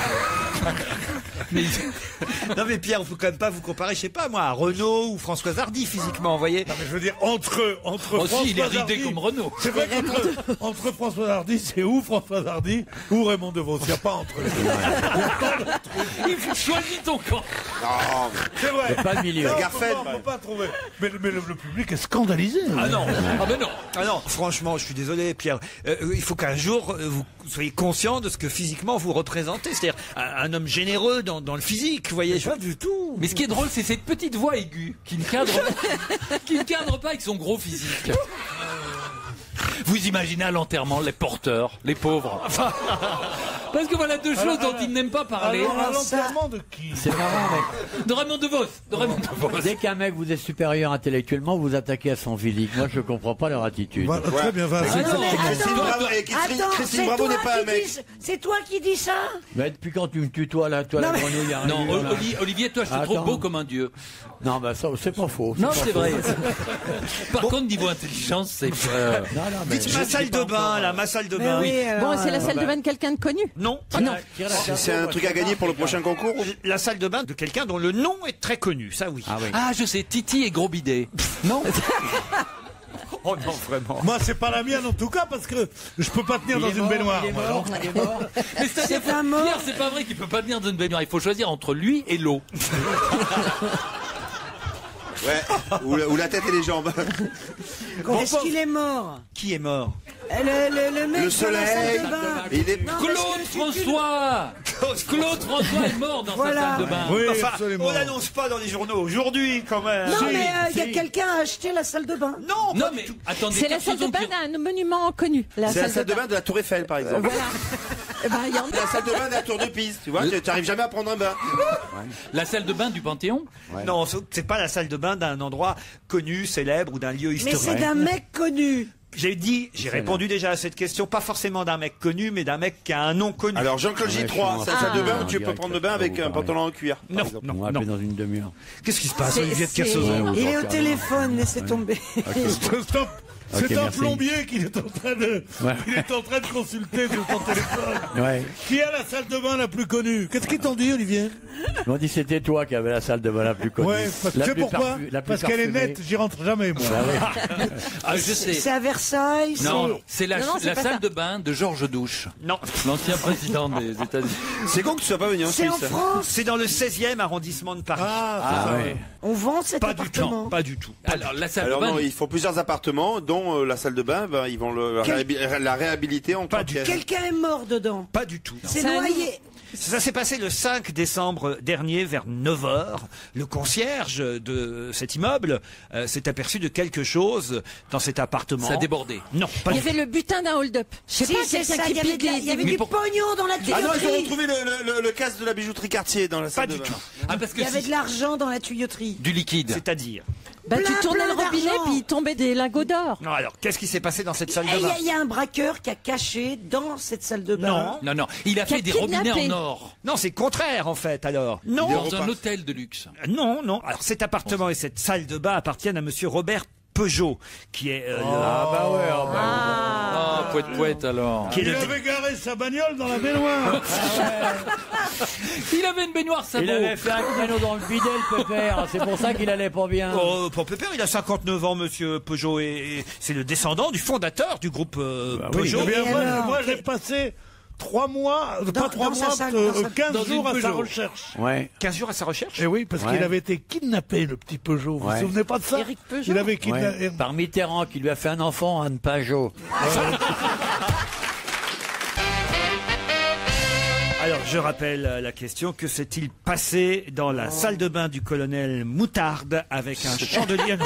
[SPEAKER 2] Non mais Pierre, il faut quand même pas vous comparer, je sais pas moi, à Renaud ou Françoise Hardy physiquement, vous voyez.
[SPEAKER 10] Non mais je veux dire entre
[SPEAKER 11] Aussi, il est
[SPEAKER 10] Françoise
[SPEAKER 11] ridé
[SPEAKER 10] Hardy.
[SPEAKER 11] comme Renaud.
[SPEAKER 10] C'est vrai qu'entre Françoise Hardy, c'est où Françoise Hardy ou Raymond DeVos. Il n'y a pas entre les deux.
[SPEAKER 11] Il faut choisir ton camp.
[SPEAKER 6] Non,
[SPEAKER 10] C'est vrai.
[SPEAKER 4] Pas le milieu.
[SPEAKER 10] Non,
[SPEAKER 6] Garfield,
[SPEAKER 10] on peut pas trouver. Mais le public est scandalisé.
[SPEAKER 11] Ah non, mais non.
[SPEAKER 2] Ah non, franchement, je suis désolé Pierre, il faut qu'un jour vous soyez conscient de ce que physiquement vous représentez, c'est-à-dire un homme généreux dans le physique, vous voyez.
[SPEAKER 10] Pas du tout.
[SPEAKER 11] Mais ce qui est drôle, c'est cette petite voix aiguë qui ne cadre pas avec son gros physique. Vous imaginez à l'enterrement les porteurs, les pauvres. Enfin, parce que voilà deux choses dont ils n'aiment pas parler.
[SPEAKER 10] Alors, à l'enterrement de qui?
[SPEAKER 4] C'est marrant, mec.
[SPEAKER 11] De Raymond DeVos.
[SPEAKER 4] Dès qu'un mec vous est supérieur intellectuellement, vous attaquez à son physique. Moi, je comprends pas leur attitude.
[SPEAKER 10] Bah, très bien, Vincent.
[SPEAKER 6] Christine Bravo n'est pas un mec.
[SPEAKER 1] C'est toi qui dis ça?
[SPEAKER 4] Mais depuis quand tu me tutoies là, toi la grenouille?
[SPEAKER 11] Non, Olivier, toi, je te trouve beau comme un dieu.
[SPEAKER 4] Non, bah ça, c'est pas faux.
[SPEAKER 11] Non, c'est vrai. Par contre, niveau intelligence, c'est.
[SPEAKER 2] Dites ma salle de bain, là, ma salle de bain.
[SPEAKER 14] Bon, c'est la salle de bain de quelqu'un de connu.
[SPEAKER 2] Non.
[SPEAKER 14] Non.
[SPEAKER 6] C'est un truc à gagner pour le prochain concours.
[SPEAKER 2] La salle de bain de quelqu'un dont le nom est très connu, ça oui.
[SPEAKER 11] Ah, je sais, Titi et Gros Bidet. Non.
[SPEAKER 2] Oh non, vraiment.
[SPEAKER 10] Moi, c'est pas la mienne en tout cas parce que je peux pas tenir dans une baignoire.
[SPEAKER 4] Il est mort.
[SPEAKER 11] Mais c'est pas mort. Pierre, c'est pas vrai qu'il peut pas tenir dans une baignoire. Il faut choisir entre lui et l'eau.
[SPEAKER 6] Ouais, ou la tête et les jambes.
[SPEAKER 1] Est-ce qu'il est mort?
[SPEAKER 2] Qui est mort?
[SPEAKER 1] Le mec
[SPEAKER 6] Le
[SPEAKER 1] dans la salle
[SPEAKER 6] soleil.
[SPEAKER 1] de bain.
[SPEAKER 6] Il est...
[SPEAKER 11] Claude François. Claude François est mort dans sa salle de bain.
[SPEAKER 10] Oui,
[SPEAKER 2] Enfin,
[SPEAKER 10] absolument.
[SPEAKER 2] on l'annonce pas dans les journaux aujourd'hui quand même.
[SPEAKER 1] Non, mais il y a quelqu'un à acheter la salle de bain.
[SPEAKER 2] Non,
[SPEAKER 11] Non, mais attendez.
[SPEAKER 14] C'est la salle de bain d'un monument connu.
[SPEAKER 6] C'est la salle de bain de la Tour Eiffel, par exemple.
[SPEAKER 14] Voilà. Eh ben, il y en
[SPEAKER 6] La salle de bain de la Tour de Pise, tu vois, tu n'arrives jamais à prendre un bain.
[SPEAKER 11] La salle de bain du Panthéon.
[SPEAKER 2] Non, c'est pas la salle de bain d'un endroit connu, célèbre ou d'un lieu
[SPEAKER 1] Mais
[SPEAKER 2] historique.
[SPEAKER 1] c'est d'un mec connu.
[SPEAKER 2] J'ai répondu déjà à cette question, pas forcément d'un mec connu, mais d'un mec qui a un nom connu.
[SPEAKER 6] Alors Jean-Claude J3, c'est la salle de bain où tu peux prendre le bain avec un pantalon en cuir.
[SPEAKER 2] Non,
[SPEAKER 4] On va appeler dans une demi-heure.
[SPEAKER 2] Qu'est-ce qui se passe, Olivier de Kersauzon?
[SPEAKER 1] Il est au téléphone, laissez tomber.
[SPEAKER 10] Stop. C'est un
[SPEAKER 4] merci.
[SPEAKER 10] plombier qui est en train de consulter sur son téléphone.
[SPEAKER 4] Ouais.
[SPEAKER 10] Qui a la salle de bain la plus connue? Qu'est-ce qu'ils t'ont dit, Olivier?
[SPEAKER 4] Ils m'ont dit c'était toi qui avais la salle de bain la plus connue.
[SPEAKER 10] Ouais, tu sais pourquoi? Parce qu'elle est nette, j'y rentre jamais, moi.
[SPEAKER 11] Ah, je sais.
[SPEAKER 1] C'est à Versailles.
[SPEAKER 11] Non, c'est la,
[SPEAKER 1] Non, c'est
[SPEAKER 11] la
[SPEAKER 1] pas
[SPEAKER 11] salle
[SPEAKER 1] ça.
[SPEAKER 11] de bain de Georges Douche.
[SPEAKER 2] Non.
[SPEAKER 11] L'ancien président des États-Unis.
[SPEAKER 6] C'est con que tu sois pas venu en
[SPEAKER 1] C'est
[SPEAKER 6] Suisse.
[SPEAKER 1] en France.
[SPEAKER 2] C'est dans le 16e arrondissement de Paris.
[SPEAKER 10] Ah,
[SPEAKER 4] ouais.
[SPEAKER 1] On vend cet
[SPEAKER 2] Pas du tout.
[SPEAKER 1] appartement.
[SPEAKER 2] Non, pas du tout.
[SPEAKER 11] Alors, la salle
[SPEAKER 6] Alors
[SPEAKER 11] de bain.
[SPEAKER 6] non, ils font plusieurs appartements, dont la salle de bain. Ben, ils vont la réhabiliter en
[SPEAKER 2] Pas
[SPEAKER 6] tant
[SPEAKER 2] du
[SPEAKER 6] que-
[SPEAKER 1] Quelqu'un est mort dedans.
[SPEAKER 2] Pas du tout.
[SPEAKER 1] C'est
[SPEAKER 14] C'est un
[SPEAKER 1] noyé.
[SPEAKER 2] Ça s'est passé le 5 décembre dernier vers 9h. Le concierge de cet immeuble s'est aperçu de quelque chose dans cet appartement.
[SPEAKER 11] Ça a débordé.
[SPEAKER 2] Non, pas
[SPEAKER 14] Il y
[SPEAKER 2] du
[SPEAKER 14] avait le butin d'un hold-up. Je sais
[SPEAKER 1] Si,
[SPEAKER 14] pas,
[SPEAKER 1] c'est
[SPEAKER 14] quelqu'un
[SPEAKER 1] ça.
[SPEAKER 14] qui
[SPEAKER 1] Il y avait,
[SPEAKER 14] pique
[SPEAKER 1] il y avait
[SPEAKER 11] Mais
[SPEAKER 1] du
[SPEAKER 11] pour-
[SPEAKER 1] pognon dans la
[SPEAKER 6] Ah non, ils ont
[SPEAKER 1] tuyauterie.
[SPEAKER 6] retrouvé le casque de la bijouterie Cartier dans la salle
[SPEAKER 2] Pas
[SPEAKER 6] de
[SPEAKER 2] du
[SPEAKER 6] bain.
[SPEAKER 2] tout.
[SPEAKER 11] Ah, parce que
[SPEAKER 1] Il y avait
[SPEAKER 11] si-
[SPEAKER 1] de l'argent dans la tuyauterie.
[SPEAKER 11] du liquide.
[SPEAKER 2] C'est-à-dire.
[SPEAKER 14] Bah, tu
[SPEAKER 1] Plein,
[SPEAKER 14] tournais
[SPEAKER 1] plein
[SPEAKER 14] le robinet
[SPEAKER 1] d'argent.
[SPEAKER 14] puis il tombait des lingots d'or.
[SPEAKER 2] Non, alors, qu'est-ce qui s'est passé dans cette salle
[SPEAKER 1] Et
[SPEAKER 2] de bain
[SPEAKER 1] il y a un braqueur qui a caché dans cette salle de bain.
[SPEAKER 2] Non.
[SPEAKER 11] Non, non. Il a
[SPEAKER 14] Qui a
[SPEAKER 11] fait des robinets
[SPEAKER 14] kidnappé.
[SPEAKER 11] en or.
[SPEAKER 2] Non, c'est le contraire, en fait, alors.
[SPEAKER 11] Dans
[SPEAKER 2] Non.
[SPEAKER 11] un hôtel de luxe.
[SPEAKER 2] Non, non. Alors, cet appartement et cette salle de bain appartiennent à monsieur Robert Peugeot, qui est
[SPEAKER 4] Ah bah ouais, ah bah,
[SPEAKER 11] Ah, poète alors.
[SPEAKER 2] qui est
[SPEAKER 10] Il
[SPEAKER 2] le-
[SPEAKER 10] avait garé sa bagnole dans la baignoire.
[SPEAKER 11] Il avait une baignoire sabot.
[SPEAKER 4] il avait fait un créneau dans le bidet, le pépère. C'est pour ça qu'il allait pas bien.
[SPEAKER 2] Oh, pour Pépère, il a 59 ans, monsieur Peugeot, et c'est le descendant du fondateur du groupe Peugeot.
[SPEAKER 10] Eh bien,
[SPEAKER 1] Et alors
[SPEAKER 10] moi, j'ai passé 3 mois, pas 3
[SPEAKER 1] dans sa
[SPEAKER 10] mois,
[SPEAKER 1] salle, dans sa-
[SPEAKER 10] 15
[SPEAKER 11] dans
[SPEAKER 10] jours
[SPEAKER 11] une
[SPEAKER 10] à sa
[SPEAKER 11] Peugeot.
[SPEAKER 10] recherche.
[SPEAKER 4] Ouais.
[SPEAKER 2] 15 jours à sa recherche.
[SPEAKER 10] Et oui, parce
[SPEAKER 4] Ouais.
[SPEAKER 10] qu'il avait été kidnappé, le petit Peugeot. Vous
[SPEAKER 4] Ouais.
[SPEAKER 10] vous souvenez pas de ça?
[SPEAKER 14] Éric Peugeot.
[SPEAKER 10] Il avait kidnappé.
[SPEAKER 4] Ouais. Par Mitterrand, qui lui a fait un enfant, Anne Pajot.
[SPEAKER 2] Alors, je rappelle la question. Que s'est-il passé dans la salle de bain du colonel Moutarde avec un chandelier?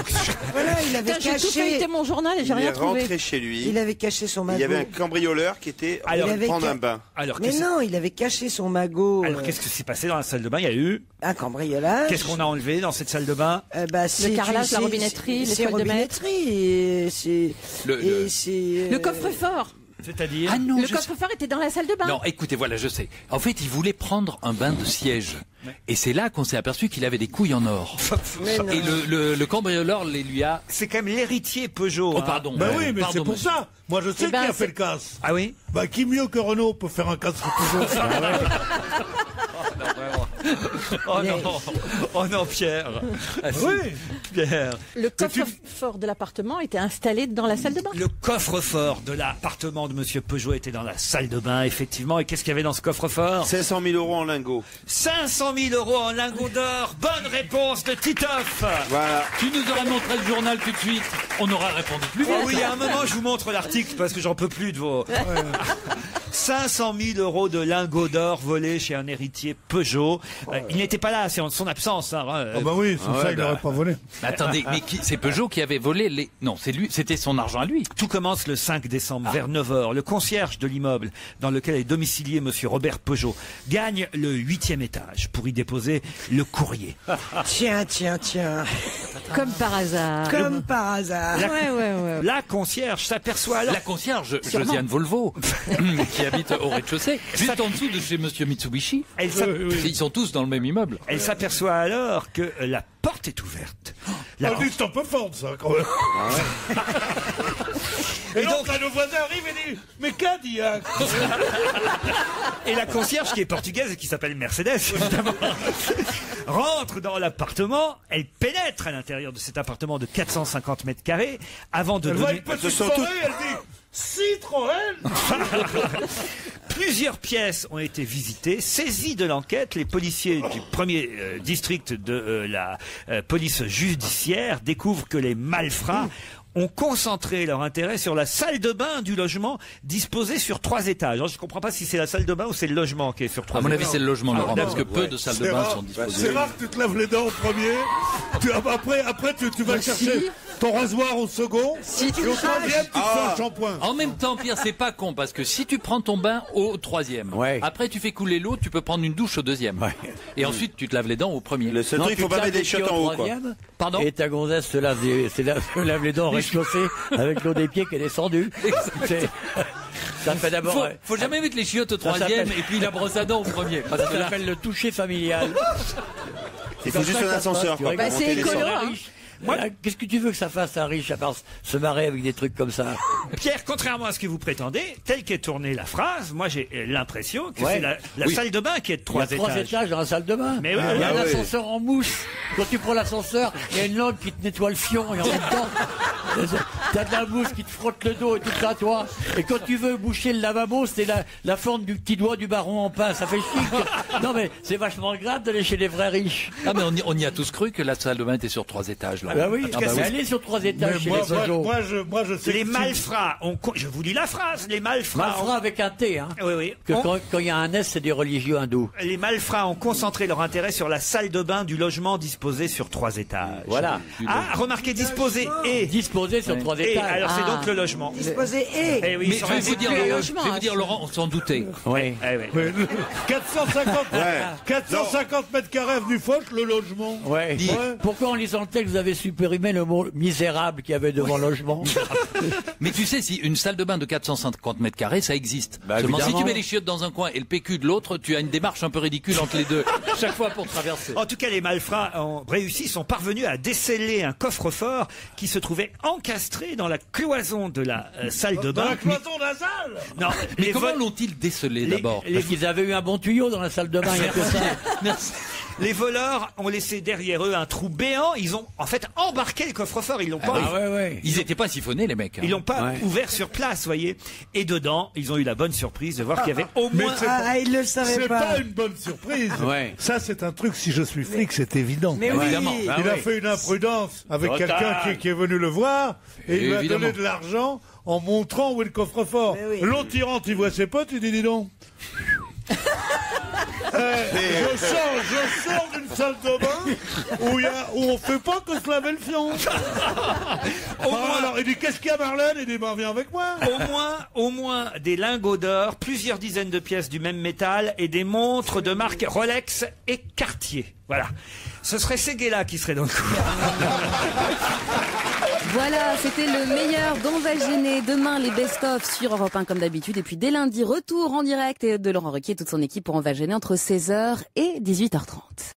[SPEAKER 1] Voilà, il avait
[SPEAKER 14] Putain, j'ai tout
[SPEAKER 1] caché.
[SPEAKER 14] feuilleté mon journal et j'ai
[SPEAKER 6] Il est
[SPEAKER 14] rien trouvé.
[SPEAKER 6] rentré chez lui.
[SPEAKER 1] Il avait caché son
[SPEAKER 6] Il
[SPEAKER 1] magot.
[SPEAKER 6] y avait un cambrioleur qui était en
[SPEAKER 2] Alors,
[SPEAKER 6] train de
[SPEAKER 1] il
[SPEAKER 6] prendre
[SPEAKER 1] avait
[SPEAKER 6] un bain.
[SPEAKER 2] Alors,
[SPEAKER 1] Mais
[SPEAKER 2] qu'est-ce
[SPEAKER 1] non, il avait caché son magot.
[SPEAKER 2] alors, qu'est-ce qui s'est passé dans la salle de bain? Il y a eu.
[SPEAKER 1] Un cambriolage.
[SPEAKER 2] Qu'est-ce qu'on a enlevé dans cette salle de bain?
[SPEAKER 1] C'est
[SPEAKER 14] carrelage, la
[SPEAKER 1] c'est-
[SPEAKER 14] robinetterie,
[SPEAKER 1] c'est
[SPEAKER 14] l'étoile de maître.
[SPEAKER 1] robinetterie et c'est
[SPEAKER 11] Le-
[SPEAKER 1] c'est
[SPEAKER 14] Le coffre-fort.
[SPEAKER 2] C'est-à-dire?
[SPEAKER 11] Ah non,
[SPEAKER 14] Le
[SPEAKER 11] je sais-
[SPEAKER 14] coffre-fort était dans la salle de bain.
[SPEAKER 11] Non, écoutez, voilà, je sais. En fait, il voulait prendre un bain de siège. Et c'est là qu'on s'est aperçu qu'il avait des couilles en or. Et le cambrioleur les lui a...
[SPEAKER 2] C'est quand même l'héritier Peugeot.
[SPEAKER 11] Oh,
[SPEAKER 2] hein.
[SPEAKER 11] pardon.
[SPEAKER 10] Ben oui, mais
[SPEAKER 11] Pardon,
[SPEAKER 10] c'est pour
[SPEAKER 11] monsieur.
[SPEAKER 10] ça. Moi, je sais
[SPEAKER 14] Eh ben,
[SPEAKER 10] qui a
[SPEAKER 14] c'est-
[SPEAKER 10] fait le casse.
[SPEAKER 2] Ah oui?
[SPEAKER 10] Bah, qui mieux que Renault peut faire un casse Peugeot?
[SPEAKER 2] Oh non, oh non, Pierre. Ah, si.
[SPEAKER 10] Oui.
[SPEAKER 2] Pierre.
[SPEAKER 14] Le coffre-fort de l'appartement était installé dans la salle de bain.
[SPEAKER 2] Le coffre-fort de l'appartement de monsieur Peugeot était dans la salle de bain, effectivement. Et qu'est-ce qu'il y avait dans ce coffre-fort?
[SPEAKER 6] 500 000 euros en lingots.
[SPEAKER 2] 500 000 euros en lingots d'or. Bonne réponse de Titoff.
[SPEAKER 6] Voilà.
[SPEAKER 11] Tu nous aurais montré le journal tout de suite. On aurait répondu plus vite.
[SPEAKER 2] Oh oui, à un moment, je vous montre l'article parce que j'en peux plus de vos. 500 000 euros de lingots d'or volés chez un héritier Peugeot. Il n'était pas là, c'est en son absence. Hein.
[SPEAKER 10] Ah bah oui, sans ça, il n'aurait pas volé.
[SPEAKER 11] Mais attendez, mais c'est Peugeot qui avait volé les... Non, c'est lui, c'était son argent à lui.
[SPEAKER 2] Tout commence le 5 décembre vers 9h. Le concierge de l'immeuble dans lequel est domicilié monsieur Robert Peugeot gagne le 8e étage pour y déposer le courrier.
[SPEAKER 1] Tiens.
[SPEAKER 14] Comme par hasard.
[SPEAKER 1] Comme par hasard.
[SPEAKER 14] Ouais.
[SPEAKER 2] La concierge s'aperçoit alors...
[SPEAKER 11] La concierge,
[SPEAKER 14] Sûrement.
[SPEAKER 11] Josiane Volvo, qui habite au rez-de-chaussée, juste en dessous de chez monsieur Mitsubishi. Ils sont tous dans le même immeuble.
[SPEAKER 2] Elle s'aperçoit alors que la porte est ouverte. La-
[SPEAKER 10] On dit que c'est un peu fort, ça, quand même. Et donc, là, le voisin arrive et dit, mais qu'a dit, hein?
[SPEAKER 2] Et la concierge, qui est portugaise et qui s'appelle Mercedes, évidemment, rentre dans l'appartement. Elle pénètre à l'intérieur de cet appartement de 450 mètres carrés avant de
[SPEAKER 10] Elle voit
[SPEAKER 2] donner...
[SPEAKER 10] une petite forêt, elle dit, Citroën!
[SPEAKER 2] Plusieurs pièces ont été visitées, saisies de l'enquête. Les policiers du premier district de la police judiciaire découvrent que les malfrats ont concentré leur intérêt sur la salle de bain du logement disposée sur 3 étages. Alors, je ne comprends pas si c'est la salle de bain ou c'est le logement qui est sur 3
[SPEAKER 11] À mon
[SPEAKER 2] étages.
[SPEAKER 11] avis, c'est le logement, Laurent, parce que peu
[SPEAKER 2] Ouais.
[SPEAKER 11] de salles de
[SPEAKER 10] C'est
[SPEAKER 11] bain
[SPEAKER 10] rare.
[SPEAKER 11] sont disposées.
[SPEAKER 10] C'est rare que tu te laves les dents au premier. Après, tu vas chercher ton rasoir au second. Et au troisième, tu te fais un shampoing.
[SPEAKER 11] En même temps, Pierre, c'est pas con, parce que si tu prends ton bain au 3e, après tu fais couler l'eau, tu peux prendre une douche au 2e. Et ensuite, tu te laves les dents au 1er.
[SPEAKER 6] Le seul truc, il faut pas mettre des chiottes en haut, quoi.
[SPEAKER 11] Pardon?
[SPEAKER 4] Et ta gonzesse se lave les dents au rez-de-chaussée avec l'eau des pieds qui est descendue. Ça fait d'abord.
[SPEAKER 11] Faut jamais mettre les chiottes au
[SPEAKER 4] Ça
[SPEAKER 11] 3e
[SPEAKER 4] s'appelle-
[SPEAKER 11] et puis la brosse à dents au 1er. Parce
[SPEAKER 4] Ça
[SPEAKER 11] que là,
[SPEAKER 4] s'appelle le toucher familial.
[SPEAKER 6] Il faut juste un ascenseur, quoi.
[SPEAKER 14] Bah,
[SPEAKER 6] pour
[SPEAKER 14] c'est
[SPEAKER 6] monter les
[SPEAKER 14] écolo,
[SPEAKER 6] sens.
[SPEAKER 14] hein.
[SPEAKER 4] Qu'est-ce que tu veux que ça fasse un riche à part se marrer avec des trucs comme ça?
[SPEAKER 2] Pierre, contrairement à ce que vous prétendez, telle qu'est tournée la phrase, moi j'ai l'impression que c'est la salle de bain qui est de 3 étages.
[SPEAKER 4] Il y a 3 étages dans la salle de bain.
[SPEAKER 2] Mais oui,
[SPEAKER 4] il y a un ascenseur en mousse. Quand tu prends l'ascenseur, il y a une lampe qui te nettoie le fion et en même temps, t'as de la mousse qui te frotte le dos et tout ça, toi. Et quand tu veux boucher le lavabo, c'est la forme du petit doigt du baron en pain. Ça fait chic. Non mais c'est vachement grave d'aller chez les vrais riches.
[SPEAKER 11] Ah mais on y a tous cru que la salle de bain était sur 3 étages. Là.
[SPEAKER 4] Bah oui, elle est sur 3 étages chez les Ojo.
[SPEAKER 10] Moi, je sais
[SPEAKER 2] les malfrats, je vous lis la phrase, les malfrats...
[SPEAKER 4] Malfrats avec un T, hein.
[SPEAKER 2] Oui, oui.
[SPEAKER 4] Que quand il y a un S, c'est des religieux hindous.
[SPEAKER 2] Les malfrats ont concentré leur intérêt sur la salle de bain du logement disposé sur 3 étages.
[SPEAKER 4] Voilà.
[SPEAKER 2] Ah, remarquez, disposé et...
[SPEAKER 4] Disposé sur 3 étages.
[SPEAKER 2] Alors c'est donc le logement.
[SPEAKER 1] Disposé et...
[SPEAKER 2] Eh oui,
[SPEAKER 11] mais je vais vous dire, Laurent, on s'en doutait.
[SPEAKER 4] Oui.
[SPEAKER 10] 450 mètres carrés avenue Foch, le logement.
[SPEAKER 4] Ouais. Pourquoi en lisant le texte, vous avez supprimé le mot misérable qu'il y avait devant logement?
[SPEAKER 11] Mais tu sais, si une salle de bain de 450 mètres carrés, ça existe. Seulement, si tu mets les chiottes dans un coin et le PQ de l'autre, tu as une démarche un peu ridicule entre les deux, chaque fois pour traverser.
[SPEAKER 2] En tout cas, les malfrats ont réussi, sont parvenus à déceler un coffre-fort qui se trouvait encastré dans la cloison de la salle de bain.
[SPEAKER 10] Dans la cloison de la salle?
[SPEAKER 2] Non.
[SPEAKER 11] Mais comment l'ont-ils décelé d'abord?
[SPEAKER 4] Parce qu'ils avaient eu un bon tuyau dans la salle de bain, il y a que ça.
[SPEAKER 2] Merci. Les voleurs ont laissé derrière eux un trou béant. Ils ont en fait embarqué le coffre-fort. Ils l'ont pas.
[SPEAKER 11] Ils n'étaient pas siphonnés, les mecs.
[SPEAKER 2] Ils l'ont pas ouvert sur place, voyez. Et dedans, ils ont eu la bonne surprise de voir qu'il y avait au moins.
[SPEAKER 1] Ils le savaient
[SPEAKER 10] c'est
[SPEAKER 1] pas.
[SPEAKER 10] pas une bonne surprise. Ça, c'est un truc. Si je suis flic, c'est évident.
[SPEAKER 1] Mais oui.
[SPEAKER 10] Il a fait une imprudence avec quelqu'un qui est venu le voir et il lui a donné de l'argent en montrant où est le coffre-fort. L'autre tirant, il voit ses potes, il dit dis donc. Je sors d'une salle de bain où on fait pas que se laver le fion. Alors il dit qu'est-ce qu'il y a, Marlène? Il dit bah viens avec moi.
[SPEAKER 2] Au moins des lingots d'or, plusieurs dizaines de pièces du même métal et des montres de marque Rolex et Cartier. Voilà. Ce serait Séguéla qui serait dans le coup.
[SPEAKER 14] Voilà, c'était le meilleur d'On va gêner. Demain, les best-of sur Europe 1 comme d'habitude. Et puis dès lundi, retour en direct de Laurent Ruquier et toute son équipe pour On va gêner entre 16h et 18h30.